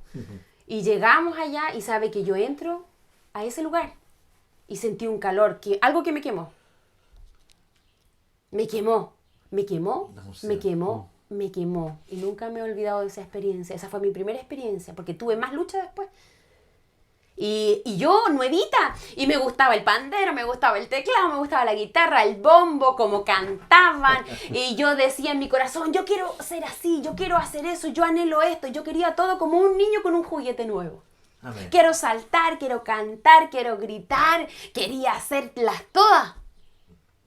Y llegamos allá y sabe que yo entro a ese lugar. Y sentí un calor, algo que me quemó. Me quemó. Y nunca me he olvidado de esa experiencia. Esa fue mi primera experiencia, porque tuve más lucha después. Y yo, nuevita, y me gustaba el pandero, me gustaba el teclado, me gustaba la guitarra, el bombo, como cantaban. Y yo decía en mi corazón, yo quiero ser así, yo quiero hacer eso, yo anhelo esto. Yo quería todo como un niño con un juguete nuevo. Amén. Quiero saltar, quiero cantar, quiero gritar, quería hacerlas todas.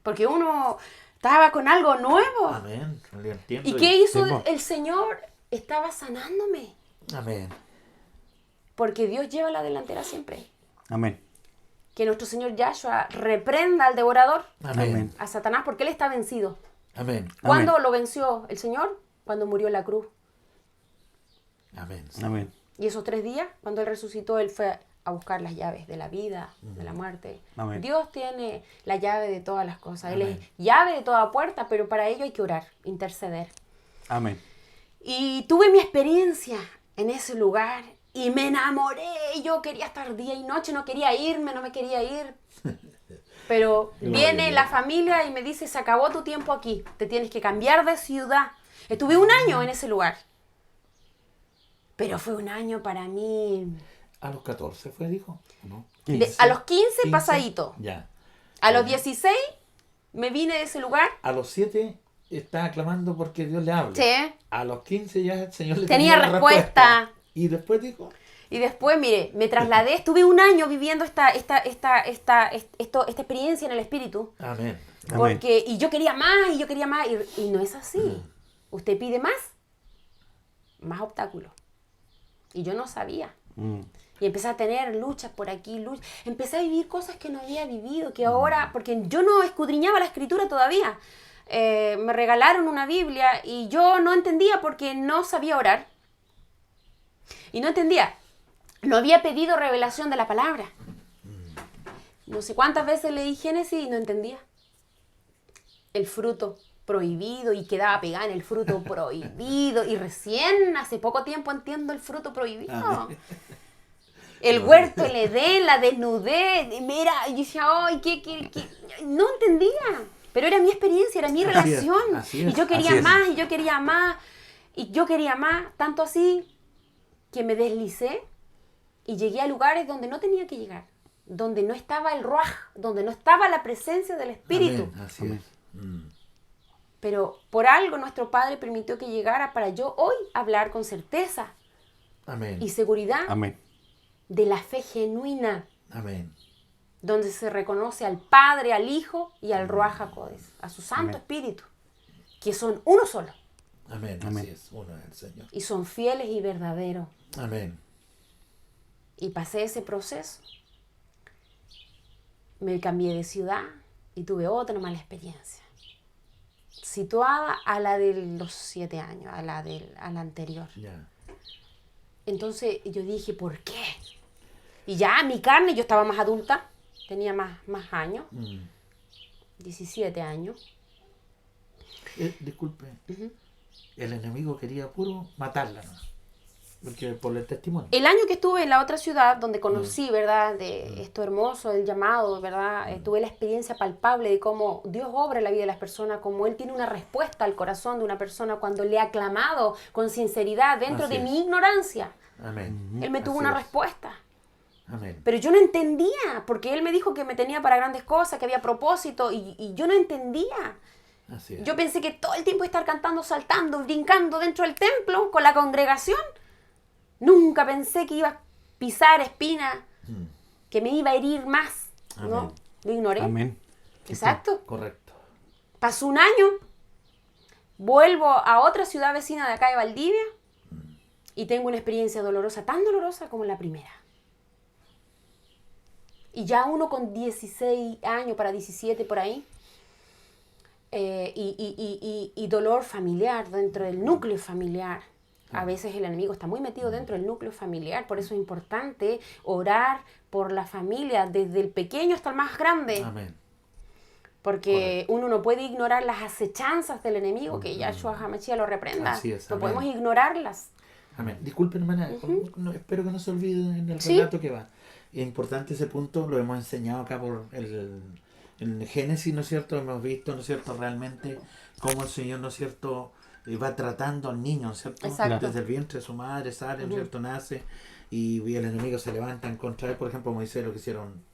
Porque uno estaba con algo nuevo. Amén. Lo entiendo. ¿Y qué hizo Sí, po. el Señor? Estaba sanándome. Amén. porque Dios lleva la delantera siempre. Amén. Que nuestro Señor Yahshua reprenda al devorador, Amén. a Satanás, porque él está vencido. Amén. ¿Cuándo lo venció el Señor? Cuando murió en la cruz. Amén. Amén. Y esos 3 días, cuando él resucitó, él fue a buscar las llaves de la vida, de la muerte. Amén. Dios tiene la llave de todas las cosas. Él Amén. es llave de toda puerta, pero para ello hay que orar, interceder. Amén. Y tuve mi experiencia en ese lugar y me enamoré. Yo quería estar día y noche, no quería irme, no me quería ir. Pero viene la familia y me dice, se acabó tu tiempo aquí, te tienes que cambiar de ciudad. Estuve 1 año en ese lugar. Pero fue un año para mí... A los 14 fue, dijo, ¿no? A los 15 pasadito. Ya. A los 16 me vine de ese lugar. A los 7 está clamando porque Dios le habla. Sí. A los 15 ya el Señor le Tenía la respuesta. Y después dijo, Y después, mire, me trasladé. Estuve 1 año viviendo esta experiencia en el espíritu. amén. Porque, y yo quería más, y yo quería más. Y no es así. Usted pide más obstáculos. Y yo no sabía. Y empecé a tener luchas por aquí, empecé a vivir cosas que no había vivido, que ahora, porque yo no escudriñaba la escritura todavía. Me regalaron una Biblia y yo no entendía porque no sabía orar. Y no entendía. No había pedido revelación de la palabra. No sé cuántas veces leí Génesis y no entendía. El fruto prohibido y quedaba pegada en el fruto prohibido. Y recién hace poco tiempo entiendo el fruto prohibido. El huerto, el Edén, la desnudez. Mira, yo decía, ay, ¿qué? No entendía. Pero era mi experiencia, era mi relación. Así es, y yo quería más, y yo quería más. Y yo quería más. Tanto así que me deslicé y llegué a lugares donde no tenía que llegar. Donde no estaba el Ruaj, donde no estaba la presencia del Espíritu. Amén, así es. Pero por algo nuestro Padre permitió que llegara para yo hoy hablar con certeza Amén. y seguridad Amén. de la fe genuina, Amén. donde se reconoce al Padre, al Hijo y al Ruaj HaKodes, a su Santo Amén. Espíritu, que son uno solo Amén. Amén. Así es. Uno es el Señor. y son fieles y verdaderos. Amén. Y pasé ese proceso, me cambié de ciudad y tuve otra mala experiencia, situada a la de los 7 años, a la anterior. Ya. Entonces yo dije, ¿por qué? Y ya mi carne, yo estaba más adulta, tenía más años, 17 años. Disculpe. El enemigo quería puro matarla, ¿no? Porque por el testimonio. El año que estuve en la otra ciudad, donde conocí, ¿verdad?, de esto hermoso, el llamado, ¿verdad?, tuve la experiencia palpable de cómo Dios obra en la vida de las personas, cómo Él tiene una respuesta al corazón de una persona cuando le ha clamado con sinceridad dentro Así de es. mi ignorancia. Amén. Él me tuvo Así una es. respuesta. Amén. Pero yo no entendía, porque Él me dijo que me tenía para grandes cosas, que había propósito, y yo no entendía. Así es. Yo pensé que todo el tiempo estar cantando, saltando, brincando dentro del templo con la congregación. Nunca pensé que iba a pisar espina, que me iba a herir más, ¿no? Amén. Lo ignoré. Amén. Exacto. Correcto. Pasó 1 año, vuelvo a otra ciudad vecina de acá de Valdivia y tengo una experiencia dolorosa, tan dolorosa como la primera. Y ya uno con 16 años para 17 por ahí, y dolor familiar dentro del núcleo familiar. A veces el enemigo está muy metido dentro del núcleo familiar, por eso es importante orar por la familia, desde el pequeño hasta el más grande. Amén. Porque uno no puede ignorar las acechanzas del enemigo, que Yahshua HaMashiach lo reprenda. Así es, No amén. podemos ignorarlas. Amén. Disculpen, hermana, espero que no se olviden en el Sí. relato que va. Es importante ese punto, lo hemos enseñado acá por el Génesis, ¿no es cierto? Hemos visto, ¿no es cierto?, realmente cómo el Señor, ¿no es cierto?, va tratando al niño, ¿no es cierto? Exacto. Desde el vientre de su madre sale, ¿no es cierto?, nace y el enemigo se levanta en contra de él. Por ejemplo, Moisés lo quisieron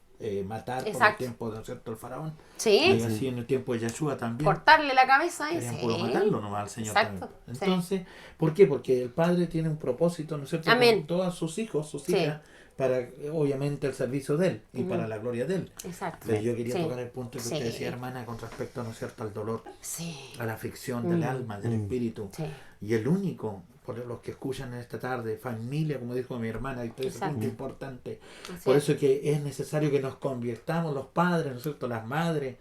matar por el Exacto. tiempo, ¿no es cierto?, el faraón. Y Sí, así en el tiempo de Yahshua también. cortarle la cabeza y Querían puro matarlo nomás al Señor Exacto, también. sí. Entonces, ¿por qué? Porque el Padre tiene un propósito, ¿no es cierto?, Amén. con todos sus hijos, sus Sí. hijas, para obviamente el servicio de Él y para la gloria de Él. Exacto. Entonces, yo quería Sí. tocar el punto que Sí. usted decía, hermana, con respecto, ¿no es cierto?, al dolor, Sí. a la aflicción del alma, del espíritu. Sí. Y el único, por los que escuchan en esta tarde, familia, como dijo mi hermana, y todo ese Exacto. punto importante. Así Por es. eso es que es necesario que nos convirtamos los padres, ¿no es cierto?, las madres,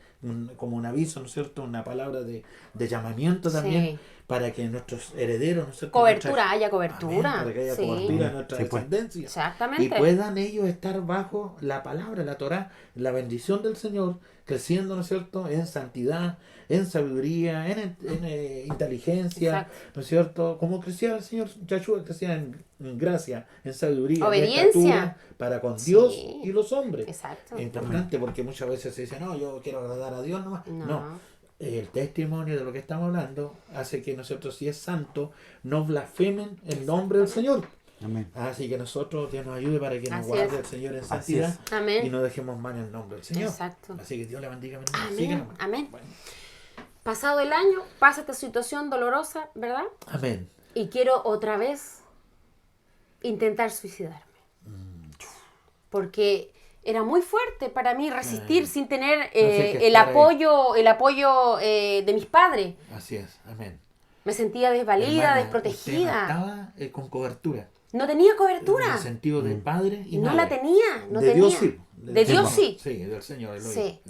como un aviso, ¿no es cierto?, una palabra de llamamiento también, Sí. para que nuestros herederos, ¿no es cierto?, Cobertura, haya Amén, cobertura. para que haya Sí. cobertura en nuestra Sí, pues. descendencia. Y Exactamente. puedan ellos estar bajo la palabra, la Torá, la bendición del Señor, creciendo, ¿no es cierto?, en santidad, en sabiduría, en inteligencia, Exacto. ¿no es cierto? Como crecía el Señor Yahshua, crecía en gracia, en sabiduría, en Obediencia. estatura para con Dios Sí. y los hombres. Exacto. Es importante porque muchas veces se dice, no, yo quiero agradar a Dios nomás. No. No. El testimonio de lo que estamos hablando hace que nosotros, si es santo, no blasfemen el nombre del Señor. Amén. Así que nosotros, Dios nos ayude para que nos Así guarde es. el Señor en Así santidad es. Amén. y no dejemos mal el nombre del Señor. Exacto. Así que Dios le bendiga. Amén. Sigue nomás. Amén. Bueno. Pasado el año, pasa esta situación dolorosa, ¿verdad? Amén. Y quiero otra vez intentar suicidarme. Porque era muy fuerte para mí resistir sin tener sé que el estar ahí. apoyo de mis padres. Así es. Amén. Me sentía desvalida, Hermana, desprotegida. usted no estaba con cobertura. No tenía En cobertura. el sentido de padre y No madre. la tenía. No de tenía. Dios sí. De Dios sí. Sí, del Señor. Elohim. Sí.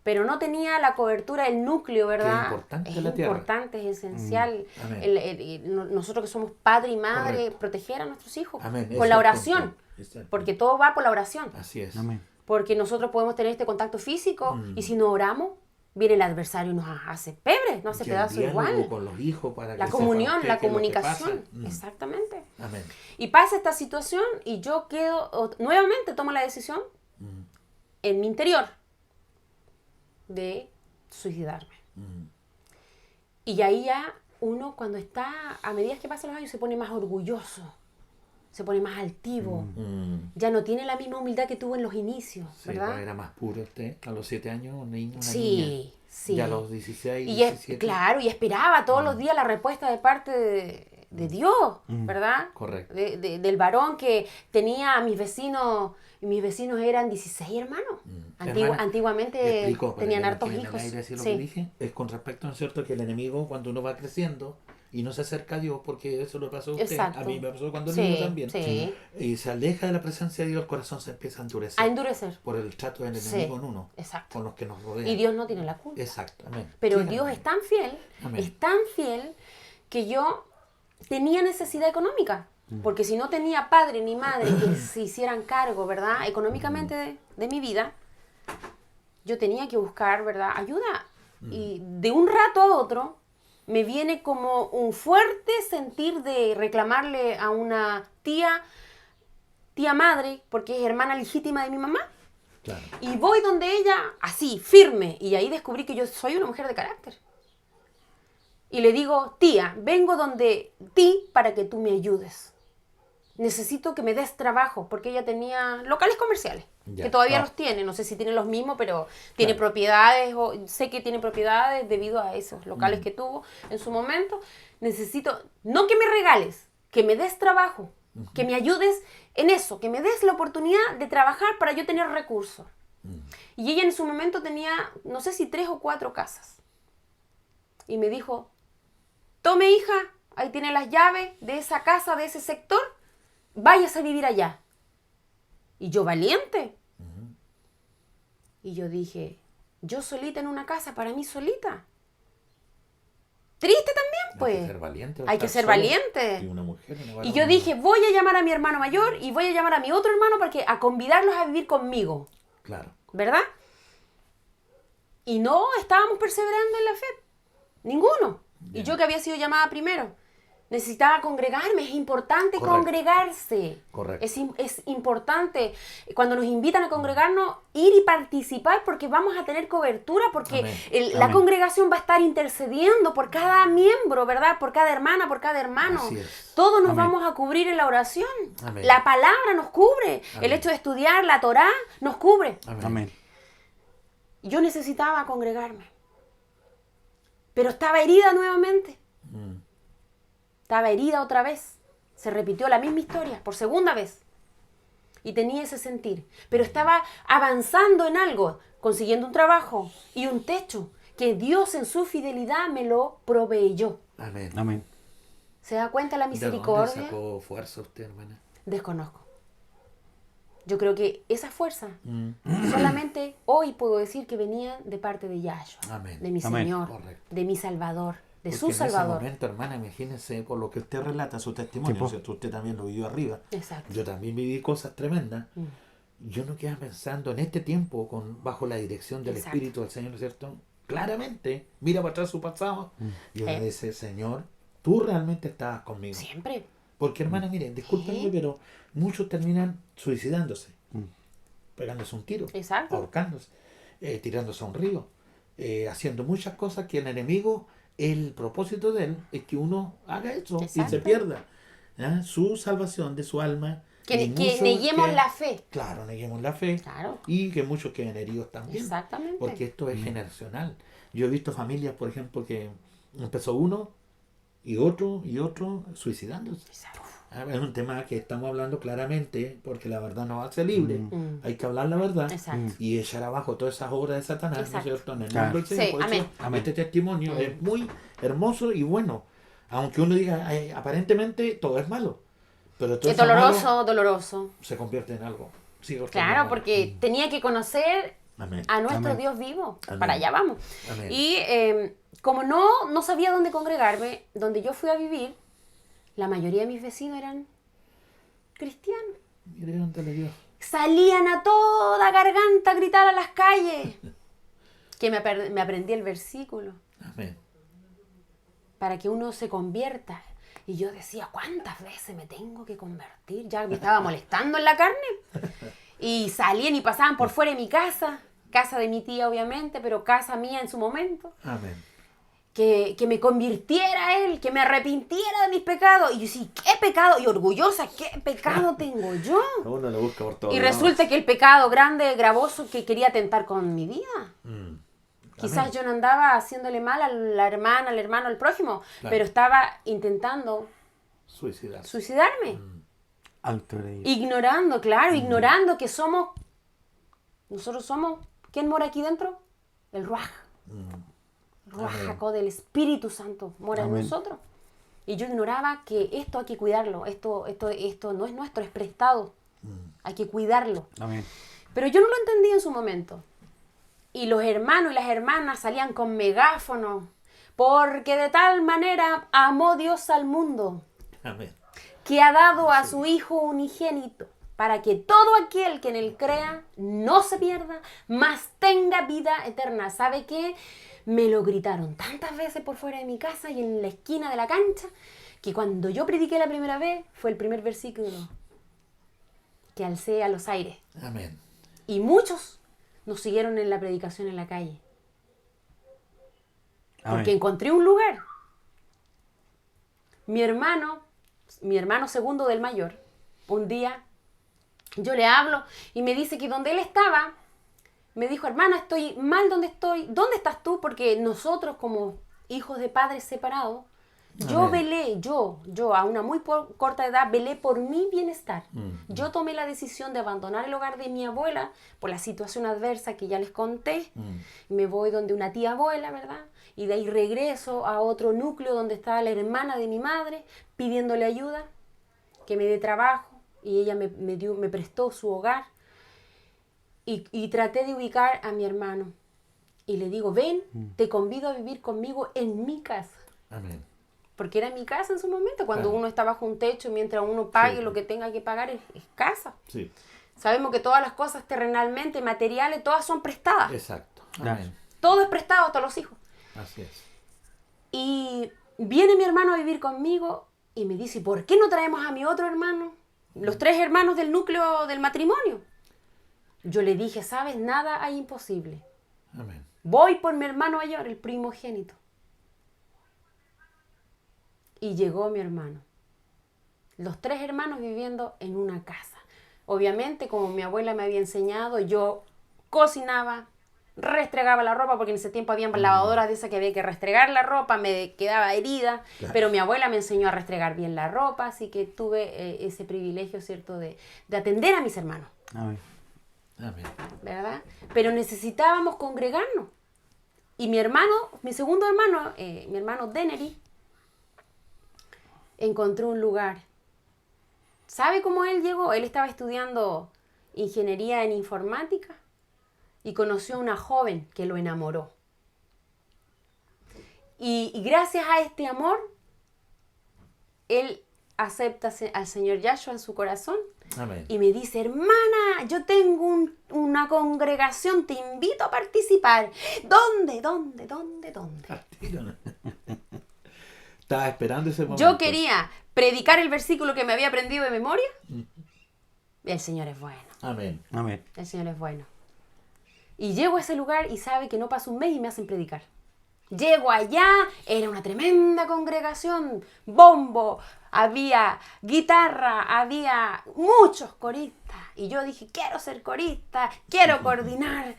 Pero no tenía la cobertura, el núcleo, ¿verdad? importante es en la tierra. importante, es esencial. Amén. Nosotros que somos padre y madre, Correcto. proteger a nuestros hijos. Amén. Ese Con es la el oración. punto. Exacto. Porque todo va por la oración. Así es. Amén. Porque nosotros podemos tener este contacto físico Mm. y si no oramos, viene el adversario y nos hace pebre, nos hace Que el pedazo diálogo igual. con los hijos para La que comunión, sepan la qué es lo que comunicación. pasa. Mm. Exactamente. Amén. Y pasa esta situación y yo nuevamente tomo la decisión Mm. en mi interior de suicidarme. Mm. Y ahí ya uno cuando está, a medida que pasan los años, se pone más orgulloso, se pone más altivo, Mm. ya no tiene la misma humildad que tuvo en los inicios, Sí, ¿verdad? pues era más puro usted. A los 7 años, un niño, una Sí, niña. sí. Ya a los 16, Y 17. claro, y esperaba todos los días la respuesta de parte de Dios, ¿verdad? Correcto. Del varón que tenía a mis vecinos, y mis vecinos eran 16 hermanos. Hermana, Antiguamente le explico, para tenían que no hartos quede en el hijos. aire así lo Sí. que dije, es con respecto, ¿no es cierto?, que el enemigo, cuando uno va creciendo y no se acerca a Dios, porque eso lo pasó a usted, Exacto. a mí me pasó cuando Sí, niño también, sí. y se aleja de la presencia de Dios, el corazón se empieza a endurecer A endurecer. por el trato del Sí, enemigo con uno, exacto. con los que nos rodean. Y Dios no tiene la culpa. Exacto, amén. Pero Siga, Dios amén. es tan fiel, Amén. es tan fiel, que yo tenía necesidad económica. Porque si no tenía padre ni madre que se hicieran cargo, ¿verdad? Económicamente de mi vida, yo tenía que buscar, ¿verdad? Ayuda. Y de un rato a otro me viene como un fuerte sentir de reclamarle a una tía madre, porque es hermana legítima de mi mamá. Claro. Y voy donde ella, así, firme. Y ahí descubrí que yo soy una mujer de carácter. Y le digo, tía, vengo donde ti para que tú me ayudes. Necesito que me des trabajo, porque ella tenía locales comerciales, Ya, que todavía claro. los tiene. No sé si tiene los mismos, pero tiene Claro. propiedades, o sé que tiene propiedades debido a esos Mm. locales que tuvo en su momento. Necesito, no que me regales, que me des trabajo, que me ayudes en eso, que me des la oportunidad de trabajar para yo tener recursos. Y ella en su momento tenía, no sé si 3 o 4 casas. Y me dijo, tome hija, ahí tiene las llaves de esa casa, de ese sector, váyase a vivir allá. Y yo valiente. Y yo dije, yo solita en una casa, para mí solita. Triste también, pues. Hay que ser valiente. Hay que estar ser solo. valiente. Y una mujer, una Y varón. yo dije, voy a llamar a mi hermano mayor y voy a llamar a mi otro hermano a convidarlos a vivir conmigo. Claro. ¿Verdad? Y no estábamos perseverando en la fe. Ninguno. Y yo que había sido llamada primero. Necesitaba congregarme. Es importante Correcto. congregarse. Correcto. Es importante cuando nos invitan a congregarnos ir y participar porque vamos a tener cobertura, porque Amén. la Amén. congregación va a estar intercediendo por cada miembro, ¿verdad? Por cada hermana, por cada hermano. Así es. Todos nos Amén. vamos a cubrir en la oración. Amén. La palabra nos cubre. Amén. El hecho de estudiar la Torá nos cubre. Amén. Yo necesitaba congregarme. Pero estaba herida nuevamente. Mm. Estaba herida otra vez. Se repitió la misma historia por segunda vez. Y tenía ese sentir. Pero estaba avanzando en algo, consiguiendo un trabajo y un techo que Dios en su fidelidad me lo proveyó. Amén. Amén. ¿Se da cuenta la ¿De dónde misericordia? sacó fuerza usted, hermana? Desconozco. Yo creo que esa fuerza Mm. solamente hoy puedo decir que venía de parte de Yahshua, Amén. de mi Amén. Señor, Correcto. de mi Salvador, de Porque su en Salvador. ese momento, hermana, imagínense por lo que usted relata, su testimonio, Sí, po. ¿cierto? Usted también lo vivió arriba. Exacto. Yo también viví cosas tremendas. Mm. Yo no quedaba pensando en este tiempo, bajo la dirección del Exacto. Espíritu del Señor, ¿cierto? Claramente, mira para atrás su pasado y uno dice, Señor, tú realmente estabas conmigo. Siempre. Porque, hermana, miren, discúlpenme, Sí. pero muchos terminan suicidándose, pegándose un tiro, Exacto. ahorcándose, tirándose a un río, haciendo muchas cosas que el enemigo, el propósito de él es que uno haga eso y se Exacto. pierda, ¿ya? Su salvación de su alma. Que y muchos neguemos que- la fe. Claro, neguemos la fe. Claro. Y que muchos queden heridos también. Exactamente. Porque esto es generacional. Yo he visto familias, por ejemplo, que empezó uno y otro suicidándose. Exacto. Es un tema que estamos hablando claramente, porque la verdad nos hace libre. Mm. Hay que hablar la verdad Exacto. y echar abajo todas esas obras de Satanás, ¿no es Exacto. cierto? En el Claro. nombre del Señor. Sí, Por eso, amén. Amén. este testimonio es muy hermoso y bueno. Aunque uno diga, aparentemente todo es malo. Pero todo Es eso doloroso, malo doloroso. se convierte en algo. Sí, Claro, porque tenía que conocer Amén. a nuestro Amén. Dios vivo. Amén. Para allá vamos. Amén. Y como no sabía dónde congregarme, donde yo fui a vivir, la mayoría de mis vecinos eran cristianos. Mire dónde le dio. Salían a toda garganta a gritar a las calles. Que me aprendí el versículo Amén. para que uno se convierta. Y yo decía, ¿cuántas veces me tengo que convertir? Ya me estaba molestando en la carne. Y salían y pasaban por fuera de mi casa de mi tía obviamente, pero casa mía en su momento. Amén. Que me convirtiera a él, que me arrepintiera de mis pecados. Y yo sí, ¿qué pecado? Y orgullosa, ¿qué pecado tengo yo? Uno lo busca por todos Y lados. resulta que el pecado grande, gravoso que quería atentar con mi vida. Mm. Quizás Amén. yo no andaba haciéndole mal a la hermana, al hermano, al prójimo, Claro. pero estaba intentando Suicidarse. suicidarme. Alto de Ignorando, claro, ignorando que nosotros somos, ¿quién mora aquí dentro? El Ruaj. El Ruaj Amén. Jacó del Espíritu Santo mora en Amén. nosotros. Y yo ignoraba que esto hay que cuidarlo, esto no es nuestro, es prestado. Hay que cuidarlo. Amén. Pero yo no lo entendí en su momento. Y los hermanos y las hermanas salían con megáfonos, porque de tal manera amó Dios al mundo, Amén. que ha dado a su Hijo unigénito, para que todo aquel que en él crea no se pierda, mas tenga vida eterna. ¿Sabe qué? Me lo gritaron tantas veces por fuera de mi casa y en la esquina de la cancha, que cuando yo prediqué la primera vez, fue el primer versículo que alcé a los aires. Amén. Y muchos nos siguieron en la predicación en la calle. Porque Amén. encontré un lugar. Mi hermano segundo del mayor, un día yo le hablo y me dice que donde él estaba, me dijo, hermana, estoy mal donde estoy. ¿Dónde estás tú? Porque nosotros como hijos de padres separados, yo Amén. velé, yo a una muy corta edad, velé por mi bienestar. Yo tomé la decisión de abandonar el hogar de mi abuela por la situación adversa que ya les conté. Me voy donde una tía abuela, ¿verdad? Y de ahí regreso a otro núcleo donde estaba la hermana de mi madre, pidiéndole ayuda, que me dé trabajo, y ella me prestó su hogar. Y traté de ubicar a mi hermano. Y le digo, ven, te convido a vivir conmigo en mi casa. Amén. Porque era mi casa en su momento, cuando Claro. uno está bajo un techo, mientras uno pague Sí. lo que tenga que pagar, es casa. Sí. Sabemos que todas las cosas terrenalmente, materiales, todas son prestadas. Exacto. Claro. Amén. Todo es prestado, hasta los hijos. Así es. Y viene mi hermano a vivir conmigo y me dice, ¿por qué no traemos a mi otro hermano? Los 3 hermanos del núcleo del matrimonio. Yo le dije, ¿sabes? Nada hay imposible. Amén. Voy por mi hermano mayor, el primogénito. Y llegó mi hermano. Los 3 hermanos viviendo en una casa. Obviamente, como mi abuela me había enseñado, yo cocinaba, restregaba la ropa, porque en ese tiempo había lavadoras de esas que había que restregar la ropa, me quedaba herida, Claro. pero mi abuela me enseñó a restregar bien la ropa, así que tuve ese privilegio, ¿cierto?, de atender a mis hermanos, Amén. Amén. ¿verdad? Pero necesitábamos congregarnos. Y mi hermano, mi segundo hermano, mi hermano Dennery, encontró un lugar. ¿Sabe cómo él llegó? Él estaba estudiando ingeniería en informática y conoció a una joven que lo enamoró. Y gracias a este amor, él acepta al Señor Yahshua en su corazón. Amén. Y me dice, hermana, yo tengo una congregación, te invito a participar. ¿Dónde? Estaba esperando ese momento. Yo quería predicar el versículo que me había aprendido de memoria. Y el Señor es bueno. Amén. Amén. El Señor es bueno. Y llego a ese lugar y sabe que no pasa un mes y me hacen predicar. Llego allá, era una tremenda congregación, bombo, había guitarra, había muchos coristas. Y yo dije, quiero ser corista, quiero coordinar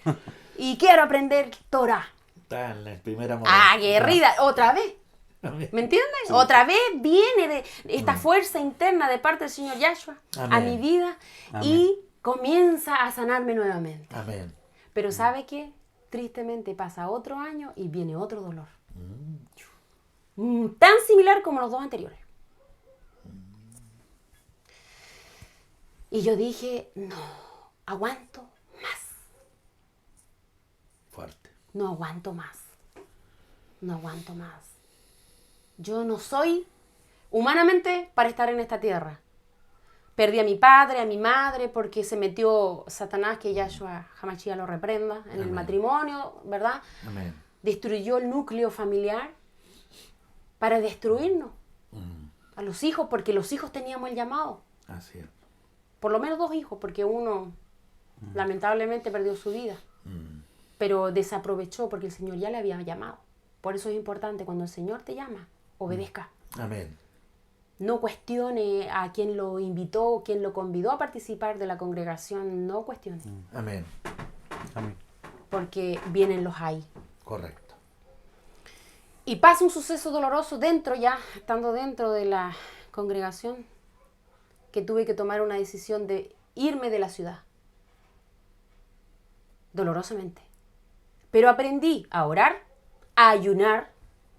y quiero aprender Torah. Está en la primera Aguerrida, otra vez. Amén. ¿Me entiendes? Sí. Otra vez viene de esta fuerza interna de parte del Señor Yahshua a mi vida. Amén. Y comienza a sanarme nuevamente. Amén. Pero ¿sabe qué? Tristemente pasa otro año y viene otro dolor. Tan similar como los dos anteriores. Y yo dije, no, aguanto más. Fuerte. No aguanto más. No aguanto más. Yo no soy humanamente para estar en esta tierra. Perdí a mi padre, a mi madre, porque se metió Satanás, que Yahshua Hamashiach lo reprenda, en el matrimonio, ¿verdad? Amén. Destruyó el núcleo familiar para destruirnos. A los hijos, porque los hijos teníamos el llamado. Así es. Por lo menos 2 hijos, porque uno lamentablemente perdió su vida. Pero desaprovechó porque el Señor ya le había llamado. Por eso es importante, cuando el Señor te llama, obedezca. Amén. No cuestione a quien lo invitó, quien lo convidó a participar de la congregación. No cuestione. Amén. Amén. Porque vienen los ahí. Correcto. Y pasa un suceso doloroso estando dentro de la congregación, que tuve que tomar una decisión de irme de la ciudad. Dolorosamente. Pero aprendí a orar, a ayunar,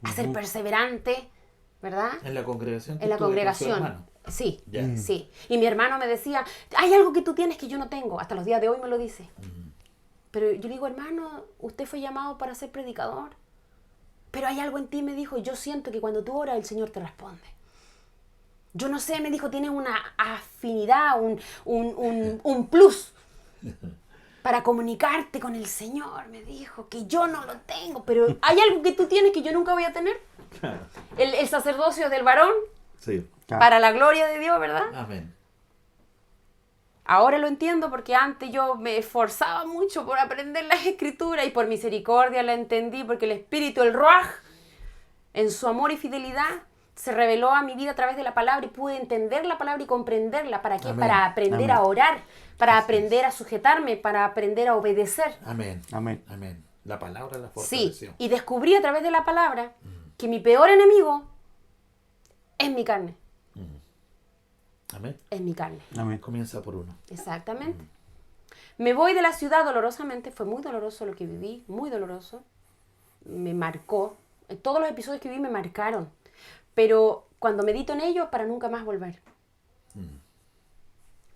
a ser perseverante, ¿verdad? En la congregación. En la congregación. Sí, Yeah. sí. Y mi hermano me decía, hay algo que tú tienes que yo no tengo. Hasta los días de hoy me lo dice. Pero yo le digo, hermano, usted fue llamado para ser predicador. Pero hay algo en ti, me dijo, yo siento que cuando tú oras el Señor te responde. Yo no sé, me dijo, tienes una afinidad, un plus para comunicarte con el Señor, me dijo, que yo no lo tengo, pero hay algo que tú tienes que yo nunca voy a tener. Claro. El sacerdocio del varón, Sí. Claro. para la gloria de Dios, ¿verdad? Amén. Ahora lo entiendo porque antes yo me esforzaba mucho por aprender las escrituras y por misericordia la entendí porque el Espíritu, el Ruaj, en su amor y fidelidad, se reveló a mi vida a través de la palabra y pude entender la palabra y comprenderla. ¿Para qué? Amén. Para aprender Amén. a orar, para Así aprender a sujetarme, para aprender a obedecer. Amén. Amén. Amén. La palabra la Sí, fortaleció. y descubrí a través de la palabra que mi peor enemigo es mi carne. Amén. Es mi carne. Amén. Comienza por uno. Exactamente. Me voy de la ciudad dolorosamente. Fue muy doloroso lo que viví, muy doloroso. Me marcó. Todos los episodios que viví me marcaron. Pero cuando medito en ellos, para nunca más volver.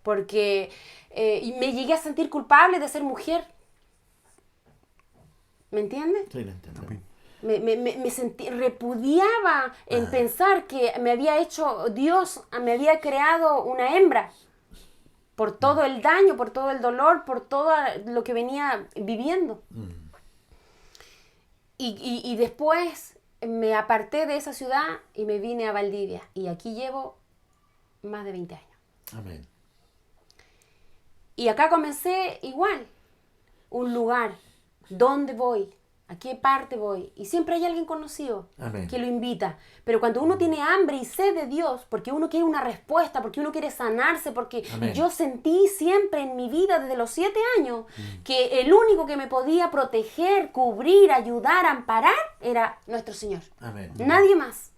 Porque me llegué a sentir culpable de ser mujer. ¿Me entiendes? Sí, lo entiendo. Amén. Me sentí, repudiaba en pensar que me había hecho Dios, me había creado una hembra por todo el daño, por todo el dolor, por todo lo que venía viviendo. Y después me aparté de esa ciudad y me vine a Valdivia. Y aquí llevo más de 20 años. Amén. Y acá comencé igual, un lugar, ¿dónde voy? ¿A qué parte voy? Y siempre hay alguien conocido Amén. que lo invita. Pero cuando uno tiene hambre y sed de Dios, porque uno quiere una respuesta, porque uno quiere sanarse, porque Amén. yo sentí siempre en mi vida desde los 7 años que el único que me podía proteger, cubrir, ayudar, amparar era nuestro Señor. Amén. Nadie más.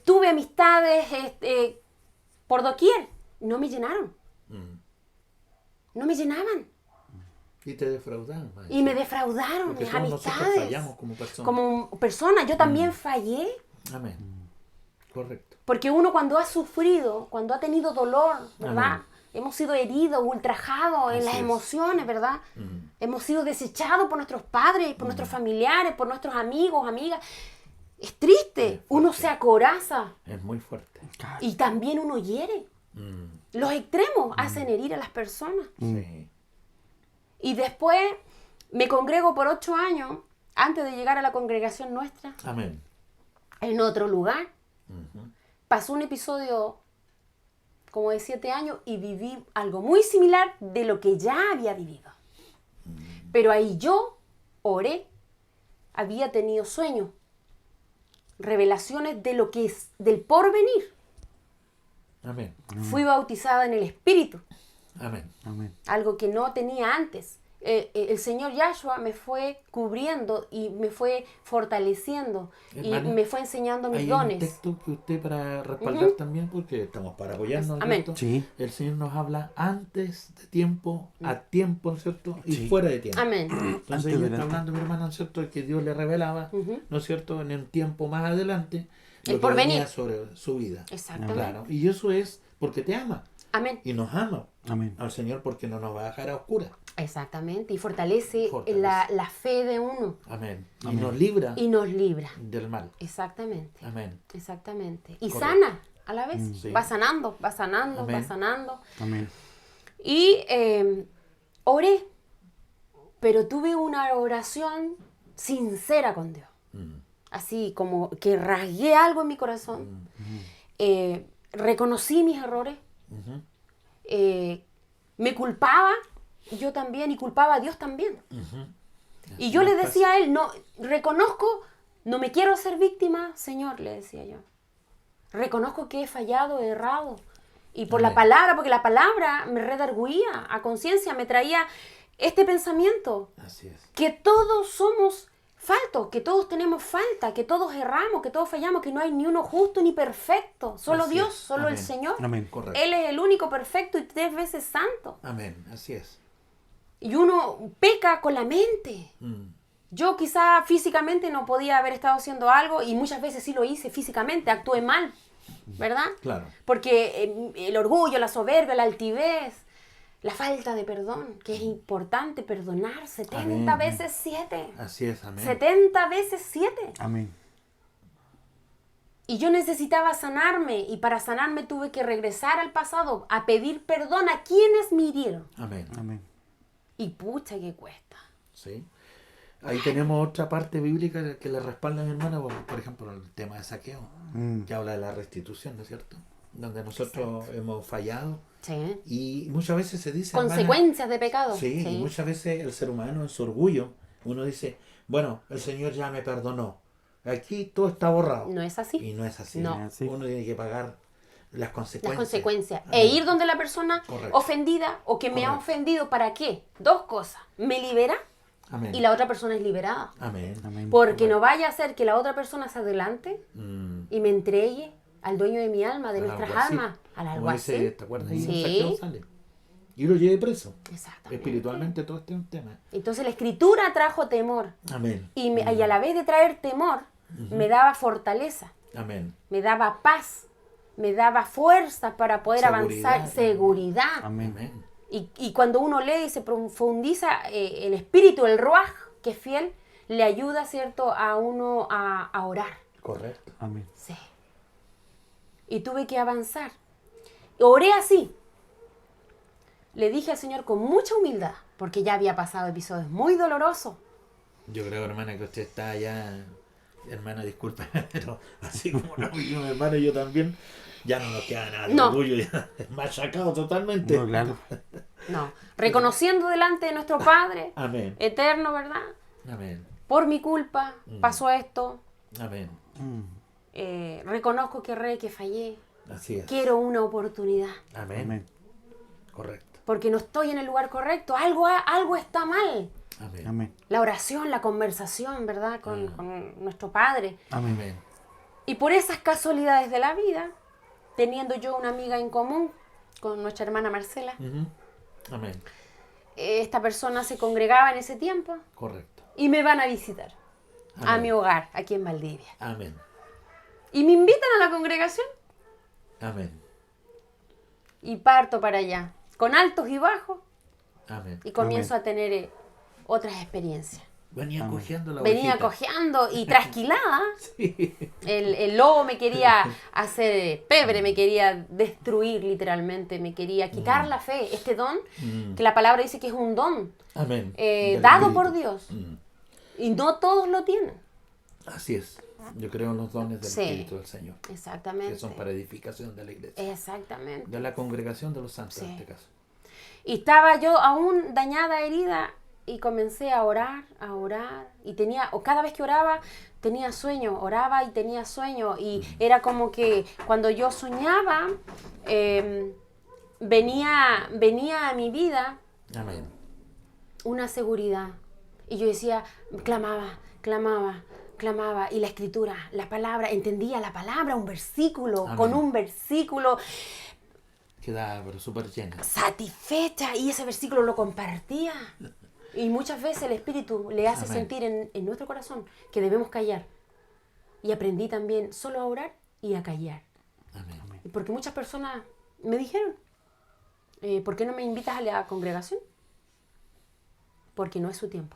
Tuve amistades por doquier. No me llenaron. No me llenaban. Y te defraudaron. maestro. Y me defraudaron Porque mis todos nosotros amistades. fallamos como personas. Como persona, yo también fallé. Amén. Correcto. Porque uno cuando ha sufrido, cuando ha tenido dolor, ¿verdad? Amén. Hemos sido heridos, ultrajados en Así las es. emociones, ¿verdad? Hemos sido desechados por nuestros padres, por nuestros familiares, por nuestros amigos, amigas. Es triste. Uno se acoraza Es muy fuerte. y también uno hiere. Los extremos hacen herir a las personas. Sí. Y después me congrego por 8 años, antes de llegar a la congregación nuestra, Amén. en otro lugar. Pasó un episodio como de 7 años y viví algo muy similar de lo que ya había vivido. Pero ahí yo oré, había tenido sueños, revelaciones de lo que es del porvenir. Amén. Fui bautizada en el Espíritu, Amén. Amén. algo que no tenía antes. El Señor Yahshua me fue cubriendo y me fue fortaleciendo Hermana, y me fue enseñando mis Hay un dones. texto que usted para respaldar también, porque estamos para apoyarnos, Amén. ¿cierto? Sí. El Señor nos habla antes de tiempo, a tiempo, ¿cierto? Y Sí. fuera de tiempo. Amén. Entonces Antes, ella está durante. hablando, mi hermana, ¿no es cierto?, de que Dios le revelaba, ¿no es cierto?, en un tiempo más adelante, El lo que porvenir. venía sobre su vida. Exactamente. Claro. Y eso es porque te ama. Amén. Y nos ama Amén. al Señor porque no nos va a dejar a oscuras. Exactamente. Y fortalece, Fortalece. La fe de uno Amén. Y Amén. nos libra y nos libra. del mal. Exactamente. Amén. Exactamente. Y Correcto. sana a la vez. Sí. Va sanando, va sanando, Amén. va sanando. Amén. Y oré, pero tuve una oración sincera con Dios. Así como que rasgué algo en mi corazón. Reconocí mis errores. Ujú. Me culpaba yo también y culpaba a Dios también. Y Así yo le nos decía a él, no, reconozco, no me quiero ser víctima, Señor, le decía yo. Reconozco que he fallado, he errado. Y por la Amén. palabra, porque la palabra me redarguía a conciencia, me traía este pensamiento, pasa. Así es. que todos somos faltos, que todos tenemos falta, que todos erramos, que todos fallamos, que no hay ni uno justo ni perfecto. Solo Así Dios, es. solo el Amén. Señor. Amén. Correcto. Él es el único perfecto y 3 veces santo. Amén. Así es. Y uno peca con la mente. Yo quizá físicamente no podía haber estado haciendo algo y muchas veces sí lo hice físicamente, actué mal, ¿verdad? Claro. Porque el orgullo, la soberbia, la altivez, la falta de perdón, que es importante perdonar 70 Amén. veces 7. Así es. Amén. 70 veces 7. Amén. Y yo necesitaba sanarme y para sanarme tuve que regresar al pasado a pedir perdón a quienes me hirieron. Amén. Amén. Y pucha que cuesta. Sí. Ahí tenemos otra parte bíblica que le respalda a mi hermana, por ejemplo, el tema de saqueo, que habla de la restitución, ¿no es cierto? Donde nosotros hemos fallado Sí. y muchas veces se dice, hermana, Consecuencias de pecado. sí, y muchas veces el ser humano en su orgullo, uno dice, bueno, el Señor ya me perdonó, aquí todo está borrado. No es así. Y no es así. No. Sí. Uno tiene que pagar las consecuencias. Las consecuencias. Amén. E ir donde la persona Correcto. ofendida o que me ha Correcto. ofendido, ¿para qué? 2 cosas. Me libera Amén. y la otra persona es liberada. Amén. Amén. Porque no vaya a ser que la otra persona se adelante Mm. y me entregue al dueño de mi alma, de Al nuestras alguacil. almas, al Como alguacil. dice, ¿te acuerdas? Ahí Sí. Saqueo sale. Y lo lleve preso. Exactamente. Espiritualmente todo este es un tema. Entonces la escritura trajo temor Amén. y, y a la vez de traer temor me daba fortaleza, Amén. me daba paz, me daba fuerza para poder Seguridad. avanzar, seguridad. Amén. Amén. Y cuando uno lee y se profundiza el espíritu, el ruaj, que es fiel, le ayuda, ¿cierto?, a uno a orar. Correcto. Amén. Sí. Y tuve que avanzar. Oré así. Le dije al Señor con mucha humildad, porque ya había pasado episodios muy dolorosos. Yo creo, hermana, que usted está ya... Hermana, disculpe, pero así como lo vimos, hermano, yo también, ya no nos queda nada de No. orgullo, ya es machacado totalmente. No, claro. No. Reconociendo delante de nuestro Padre Amén. eterno, ¿verdad? Amén. Por mi culpa pasó esto. Amén. Reconozco que erré, que fallé. Así es. Quiero una oportunidad. Amén. Amén. Correcto. Porque no estoy en el lugar correcto. Algo está mal. Amén. Amén. La oración, la conversación, ¿verdad? Con nuestro Padre. Amén. Amén. Y por esas casualidades de la vida, teniendo yo una amiga en común con nuestra hermana Marcela, Ujú. Amén. esta persona se congregaba en ese tiempo Correcto. y me van a visitar a Amén. mi hogar, aquí en Valdivia. Amén. Y me invitan a la congregación Amén. y parto para allá, con altos y bajos, Amén. y comienzo a tener otras experiencias. Venía cogiendo la Venía ovejita. cojeando y trasquilada. Sí. El lobo me quería hacer pebre, me quería destruir literalmente, me quería quitar la fe, este don, que la palabra dice que es un don, Amén. dado Del por Espíritu. Dios. Y no todos lo tienen. Así es. Yo creo en los dones del Sí. Espíritu del Señor, Exactamente. que son para edificación de la iglesia, Exactamente. de la congregación de los santos Sí. en este caso. Y estaba yo aún dañada, herida, y comencé a orar, y cada vez que oraba, tenía sueño, oraba y tenía sueño, y era como que cuando yo soñaba, venía a mi vida Amén. una seguridad, y yo decía, clamaba, y la escritura, la palabra, entendía la palabra, un versículo, Amén. con un versículo, Queda pero súper llena. satisfecha, y ese versículo lo compartía. Y muchas veces el Espíritu le hace Amén. sentir en nuestro corazón que debemos callar. Y aprendí también solo a orar y a callar. Amén. Porque muchas personas me dijeron, ¿por qué no me invitas a la congregación? Porque no es su tiempo.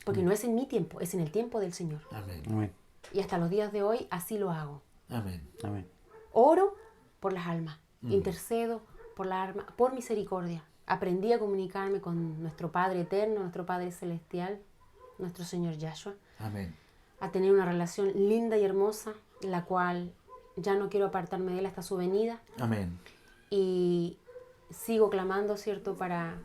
Porque no es en mi tiempo, es en el tiempo del Señor. Amén. Amén. Y hasta los días de hoy así lo hago. Amén. Amén. Oro por las almas, intercedo por las almas, por misericordia. Aprendí a comunicarme con nuestro Padre eterno, nuestro Padre celestial, nuestro Señor Yahshua, Amén. a tener una relación linda y hermosa, la cual ya no quiero apartarme de él hasta su venida. Amén. Y sigo clamando, ¿cierto?, para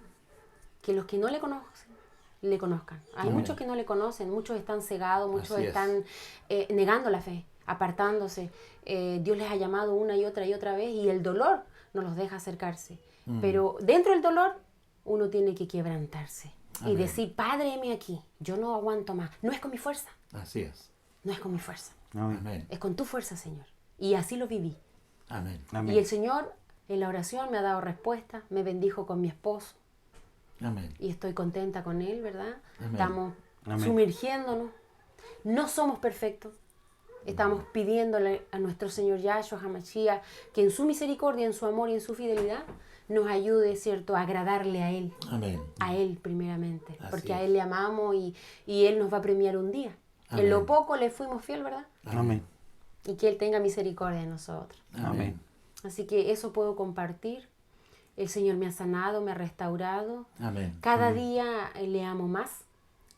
que los que no le conocen, le conozcan. Hay Amén. muchos que no le conocen, muchos están cegados, muchos Así es. están negando la fe, apartándose. Dios les ha llamado una y otra vez, y el dolor no los deja acercarse. Pero dentro del dolor uno tiene que quebrantarse y Amén. decir, Padre, heme aquí, yo no aguanto más. No es con mi fuerza, Así es. no es con mi fuerza, Amén. Amén. es con tu fuerza, Señor. Y así lo viví. Amén. Amén. Y el Señor en la oración me ha dado respuesta, me bendijo con mi esposo Amén. y estoy contenta con él, ¿verdad? Amén. Estamos Amén. sumergiéndonos. No somos perfectos. Estamos pidiéndole a nuestro Señor Yahshua HaMashiach que en su misericordia, en su amor y en su fidelidad nos ayude, ¿cierto?, a agradarle a Él. Amén. A Él primeramente, Así porque a es. Él le amamos y Él nos va a premiar un día. Amén. En lo poco le fuimos fiel, ¿verdad? Amén. Y que Él tenga misericordia de nosotros. Amén. Así que eso puedo compartir. El Señor me ha sanado, me ha restaurado. Amén. Cada día le amo más.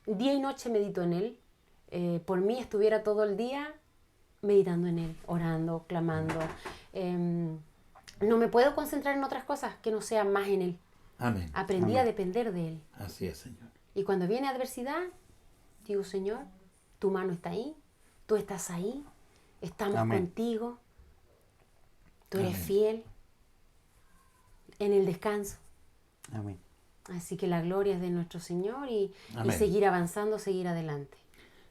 Día y noche medito en Él. Por mí estuviera todo el día meditando en Él, orando, clamando. No me puedo concentrar en otras cosas que no sean más en Él. Amén. Aprendí a depender de Él. Así es, Señor. Y cuando viene adversidad, digo, Señor, tu mano está ahí, tú estás ahí, estamos Amén. contigo, tú eres Amén. fiel en el descanso. Amén. Así que la gloria es de nuestro Señor y Amén. seguir avanzando, seguir adelante.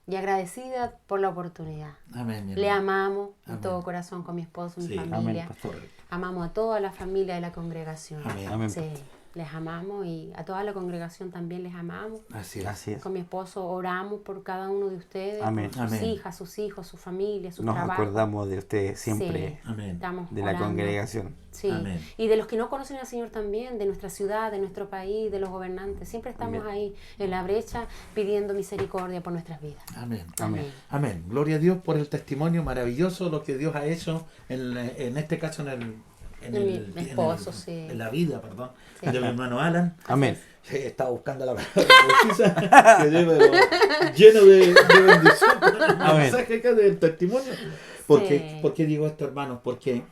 Y agradecida por la oportunidad. Amén. mi Le hermano. amamos de Amén. todo corazón con mi esposo, mi Sí. familia. Amén, pastor. Amamos a toda la familia de la congregación. Amén. Amén. Sí, les amamos y a toda la congregación también les amamos. Así es. Así es. Con mi esposo oramos por cada uno de ustedes, Amén. por sus Amén. hijas, sus hijos, su familia, sus Nos trabajos. acordamos de usted siempre, Sí, Amén. estamos de la orando. congregación. Sí, Amén. y de los que no conocen al Señor también, de nuestra ciudad, de nuestro país, de los gobernantes. Siempre estamos Amén. ahí en la brecha pidiendo misericordia por nuestras vidas. Amén. Amén. Amén. Gloria a Dios por el testimonio maravilloso, lo que Dios ha hecho en este caso En mi esposo, sí. en la vida, perdón, Sí. de mi hermano Alan. Amén. Sí, estaba buscando la palabra precisa, que lleno de bendición. El Amén. mensaje acá del testimonio. Sí. ¿Por qué digo esto, hermanos? Porque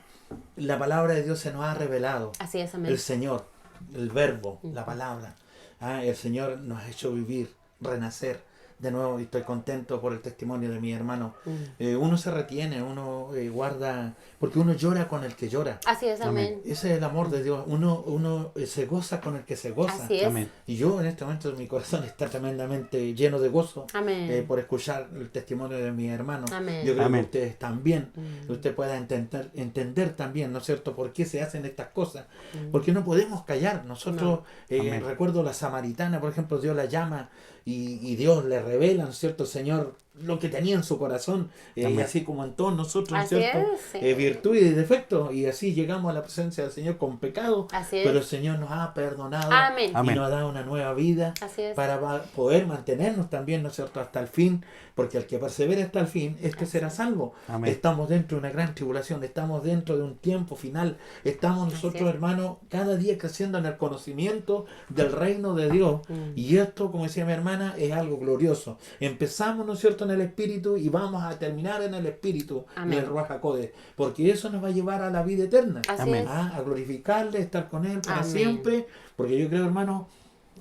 la palabra de Dios se nos ha revelado. Así es, amén. El Señor, el verbo, la palabra. El Señor nos ha hecho vivir, renacer de nuevo, y estoy contento por el testimonio de mi hermano. Uno se retiene, uno guarda, porque uno llora con el que llora. Así es, amén. Ese es el amor de Dios. Uno se goza con el que se goza. Así es. Amén. Y yo en este momento mi corazón está tremendamente lleno de gozo Amén. por escuchar el testimonio de mi hermano. Amén. Yo creo Amén. que ustedes también, que usted pueda entender también, ¿no es cierto?, por qué se hacen estas cosas. Porque no podemos callar. Nosotros, Amén. recuerdo la samaritana, por ejemplo, Dios la llama y Dios le revela, ¿no es cierto? El Señor lo que tenía en su corazón, y Amén. así como en todos nosotros, Así ¿cierto? es, sí. Virtud y defectos, y así llegamos a la presencia del Señor con pecado, Así es. pero el Señor nos ha perdonado Amén. y Amén. nos ha dado una nueva vida Así es. para poder mantenernos también, ¿no es cierto?, hasta el fin, porque el que persevere hasta el fin, este Así será es. salvo. Amén. Estamos dentro de una gran tribulación, estamos dentro de un tiempo final, estamos Así nosotros, es. hermanos, cada día creciendo en el conocimiento del reino de Dios, y esto, como decía mi hermana, es algo glorioso. Empezamos, ¿no es cierto?, en el Espíritu y vamos a terminar en el Espíritu, Amén. en el Ruach HaKodesh, porque eso nos va a llevar a la vida eterna, Así Amén. es. a glorificarle, estar con Él para Amén. siempre, porque yo creo, hermano,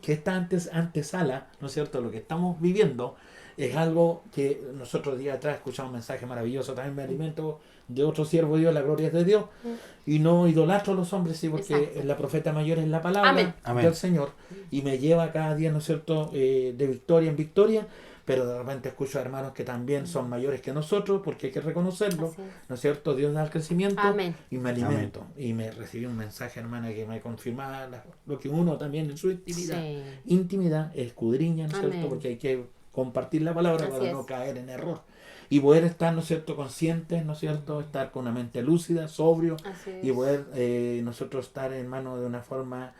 que esta antesala, ¿no es cierto?, lo que estamos viviendo es algo que nosotros días atrás escuchamos un mensaje maravilloso, también me alimento de otro siervo de Dios, la gloria es de Dios, y no idolatro a los hombres, sí, porque Exacto. la profeta mayor es la palabra Amén. Amén. del Señor, y me lleva cada día, ¿no es cierto?, de victoria en victoria, pero de repente escucho a hermanos que también son mayores que nosotros, porque hay que reconocerlo, Así es. ¿no es cierto?, Dios da el crecimiento, Amén. y me alimento, y me recibí un mensaje, hermana, que me confirmaba lo que uno también en su intimidad, Sí. intimidad, escudriña, ¿no es cierto?, Amén. porque hay que compartir la palabra Así para no es. caer en error. Y poder estar, ¿no es cierto?, conscientes, ¿no es cierto?, estar con una mente lúcida, sobrio, Así es. y poder nosotros estar en manos de una forma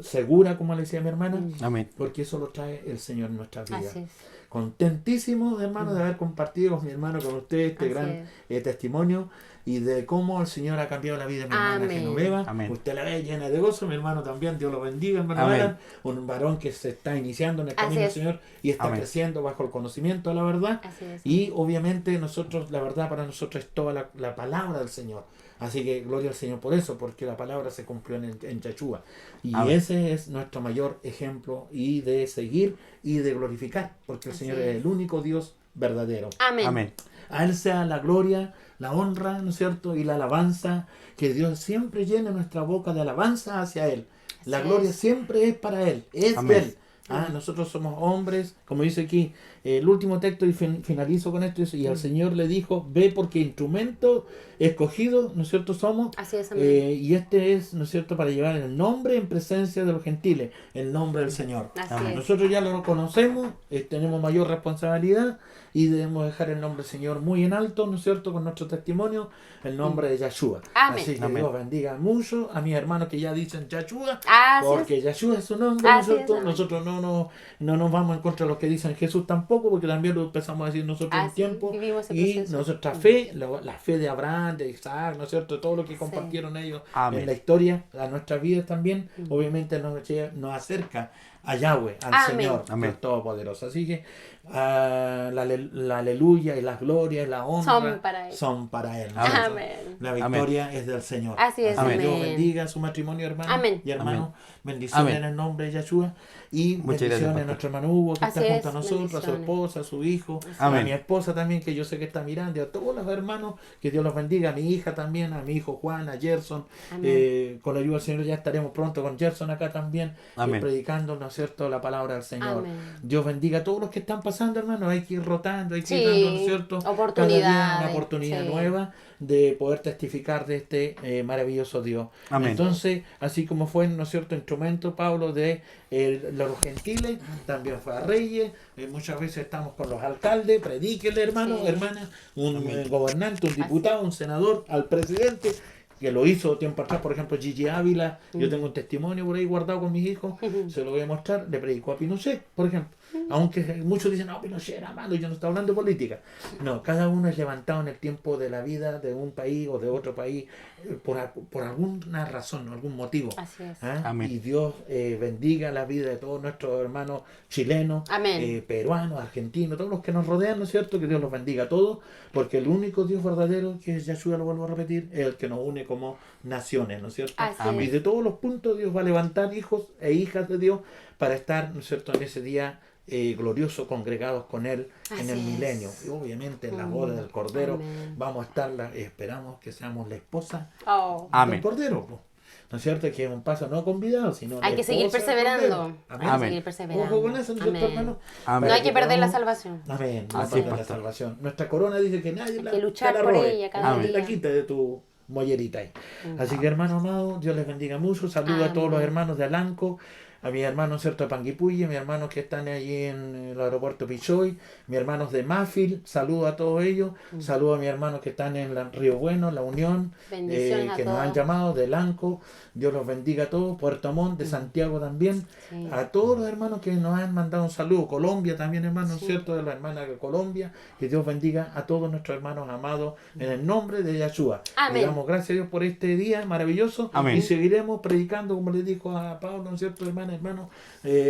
segura, como le decía mi hermana, Amén. porque eso lo trae el Señor en nuestras vidas. Así es. Contentísimo, hermano, de haber compartido con mi hermano, con usted, este Así gran testimonio y de cómo el Señor ha cambiado la vida de mi hermana Amén. Genoveva. Amén. Usted la ve llena de gozo, mi hermano también, Dios lo bendiga, hermano Amén. Alan, un varón que se está iniciando en el Así camino del es. Señor y está Amén. creciendo bajo el conocimiento de la verdad. Así es. Y obviamente nosotros, la verdad para nosotros es toda la palabra del Señor. Así que gloria al Señor por eso, porque la palabra se cumplió en Yahshua. Y Amén. ese es nuestro mayor ejemplo y de seguir y de glorificar, porque el Así Señor es. es el único Dios verdadero. Amén. Amén. A Él sea la gloria, la honra, ¿no es cierto? Y la alabanza, que Dios siempre llene nuestra boca de alabanza hacia Él. La Así gloria es. siempre es para Él, es Amén. de Él. Nosotros somos hombres, como dice aquí, el último texto, y finalizo con esto, dice, y al Señor le dijo, ve porque instrumento escogido, ¿no es cierto?, somos, Así es. Amén. y este es, ¿no es cierto?, para llevar el nombre en presencia de los gentiles, el nombre del Señor. Así Amén. es. Nosotros ya lo conocemos, tenemos mayor responsabilidad y debemos dejar el nombre del Señor muy en alto, ¿no es cierto?, con nuestro testimonio, el nombre de Yahshua. Amén. Así que Amén. Dios bendiga mucho a mis hermanos que ya dicen Yahshua, Así es. porque Yahshua es su nombre, ¿no es Así es, cierto? amén. Nosotros no nos vamos en contra de los que dicen Jesús tampoco, porque también lo empezamos a decir nosotros un Así, tiempo. vivimos ese Y proceso. nuestra fe, la fe de Abraham, de Isaac, ¿no es cierto? Todo lo que compartieron ellos Amén. en la historia, a nuestras vidas también, obviamente nos acerca a Yahweh, al Amén. Señor, Amén. Dios Todopoderoso. Así que la aleluya y las glorias y la honra Son para Él. son para Él. ¿no Amén. es cierto? Amén. La victoria es del Señor. Así es, que amén. Dios amén. bendiga su matrimonio, hermano Amén. y hermano. Amén. Bendiciones Amén. en el nombre de Yahshua. Y Muchas bendiciones gracias, a pastor. nuestro hermano Hugo, que Así está es, junto a nosotros, a su bendiciones. esposa, a su hijo, Amén. a mi esposa también, que yo sé que está mirando, y a todos los hermanos, que Dios los bendiga, a mi hija también, a mi hijo Juan, a Gerson. Amén. Con la ayuda del Señor ya estaremos pronto con Gerson acá también, Amén. predicando, ¿no es cierto?, la palabra del Señor. Amén. Dios bendiga a todos los que están pasando, hermano. Hay que ir rotando, hay que ir Sí, dando, ¿no es cierto?, cada día oportunidades, una oportunidad sí. nueva de poder testificar de este maravilloso Dios. Amén. Entonces, así como fue, ¿no es cierto?, instrumento Pablo de los gentiles, también fue a reyes. Muchas veces estamos con los alcaldes, predíquele, hermano, Sí. hermana, un gobernante, un diputado, un senador, al presidente, que lo hizo tiempo atrás, por ejemplo, Gigi Ávila. Yo tengo un testimonio por ahí guardado con mis hijos, se lo voy a mostrar. Le predicó a Pinochet, por ejemplo. Aunque muchos dicen, no, Pinochet era malo, yo no estoy hablando de política. No, cada uno es levantado en el tiempo de la vida de un país o de otro país por alguna razón, algún motivo. Así es. ¿Ah? Amén. Y Dios bendiga la vida de todos nuestros hermanos chilenos, Amén. peruanos, argentinos, todos los que nos rodean, ¿no es cierto? Que Dios los bendiga a todos, porque el único Dios verdadero, que es Yahshua, lo vuelvo a repetir, es el que nos une como naciones, ¿no es cierto? Así Amén. Y es. de todos los puntos Dios va a levantar hijos e hijas de Dios para estar, ¿no es cierto?, en ese día glorioso, congregados con Él en Así el es. milenio. Y obviamente en la boda del Cordero Amén. vamos a estar, esperamos que seamos la esposa Oh. Amén. del Cordero, po. ¿No es cierto? Que es un paso no convidado, sino Hay la que seguir esposa del perseverando. Cordero. Hay que Amén. seguir perseverando. Ojo con eso, ¿no es cierto, Amén. hermano? Amén. No Para hay que perder la podamos- salvación. Amén. No Así perder es, la pastor. salvación. Nuestra corona dice que nadie que luchar te la por robe. ella cada Nadie día. la quite de tu mollerita ahí. Así que, hermano amado, Dios les bendiga mucho. Saludo a todos los Amén. hermanos de Alanco, a mis hermanos, ¿cierto?, de Panguipulli, mis hermanos que están allí en el aeropuerto Pichoy, mis hermanos de Mafil, saludo a todos ellos, saludo a mis hermanos que están en Río Bueno, La Unión, Bendiciones a que nos han todos. llamado, de Lanco, Dios los bendiga a todos, Puerto Montt, de Santiago también, Sí. a todos los hermanos que nos han mandado un saludo, Colombia también, hermanos, Sí. ¿cierto?, de la hermana de Colombia, que Dios bendiga a todos nuestros hermanos amados en el nombre de Yahshua. Amén. Le damos gracias a Dios por este día maravilloso Amén. y seguiremos predicando, como le dijo a Pablo, ¿no es cierto?, hermano,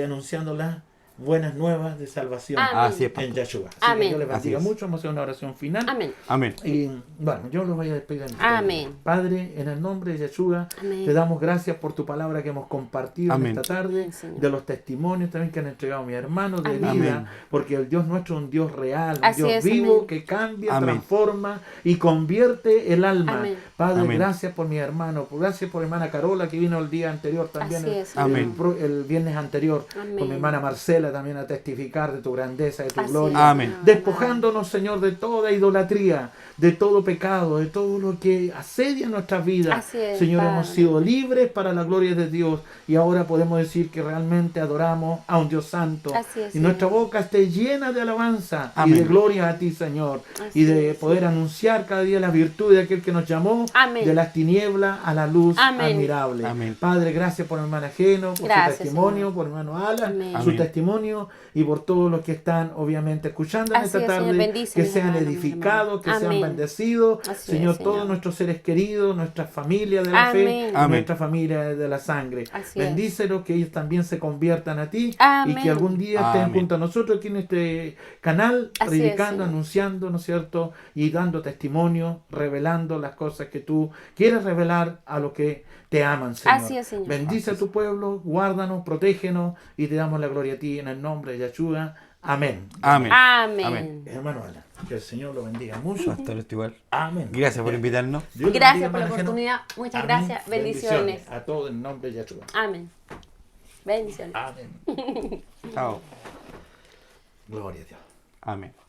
anunciando las buenas nuevas de salvación Amén. Así es, en pastor. Yahshua. Así Amén. que Dios les Así bendiga es. mucho, vamos a hacer una oración final. Amén. Amén. Y bueno, yo los voy a despedir. Amén. Padre, en el nombre de Yeshua, Amén. te damos gracias por tu palabra que hemos compartido Amén. en esta tarde, Amén, Señor. de los testimonios también que han entregado mis hermanos de Amén. vida, Amén. porque el Dios nuestro es un Dios real, un Así Dios es, vivo amén. que cambia, Amén. transforma y convierte el alma. Amén. Padre, Amén. gracias por mis hermanos, gracias por mi hermana Carola que vino el día anterior también, Así el, es, Amén. el viernes anterior, Amén. con mi hermana Marcela también a testificar de tu grandeza, de tu Así gloria. es, Amén. Señor. Despojándonos, Señor, de toda idolatría, de todo pecado, de todo lo que asedia nuestras vidas. Así es, Señor, Padre. hemos sido libres para la gloria de Dios y ahora podemos decir que realmente adoramos a un Dios santo. Así es, y nuestra Señor. boca esté llena de alabanza y Amén. de gloria a ti, Señor. Así Y de es, poder Señor. anunciar cada día las virtudes de aquel que nos llamó Amén. de las tinieblas a la luz Amén. admirable. Amén. Padre, gracias por mi hermana Geno, por Gracias, su testimonio, Señor. por mi hermano Alan, Amén. su Amén. testimonio y por todos los que están obviamente escuchando en Así esta es, Señor. tarde, Bendice, que mis sean hermanos, mis edificados, que hermanos. sean Amén. bendecidos, Así Señor, es, Señor. todos nuestros seres queridos, nuestra familia de la Amén. fe, y Amén. nuestra familia de la sangre. Así es. Bendícelos, que ellos también se conviertan a ti Amén. y que algún día estén Amén. junto a nosotros aquí en este canal, Así es, predicando, Señor. anunciando, ¿no es cierto? Y dando testimonio, revelando las cosas que tú quieres revelar a los que te aman, Señor. Así es, Señor. Bendice a tu pueblo, guárdanos, protégenos y te damos la gloria a ti en el nombre de Yahshua. Amén. Amén. Amén. Amén. Hermano Alan, que el Señor lo bendiga mucho. Pastor, esto igual. Amén. Gracias por invitarnos. Dios le Gracias bendiga, por la hermano Geno. oportunidad. Muchas Amén. gracias. Bendiciones. A todos en nombre de Yahshua. Amén. Bendiciones. Amén. Chao. Gloria a Dios. Amén.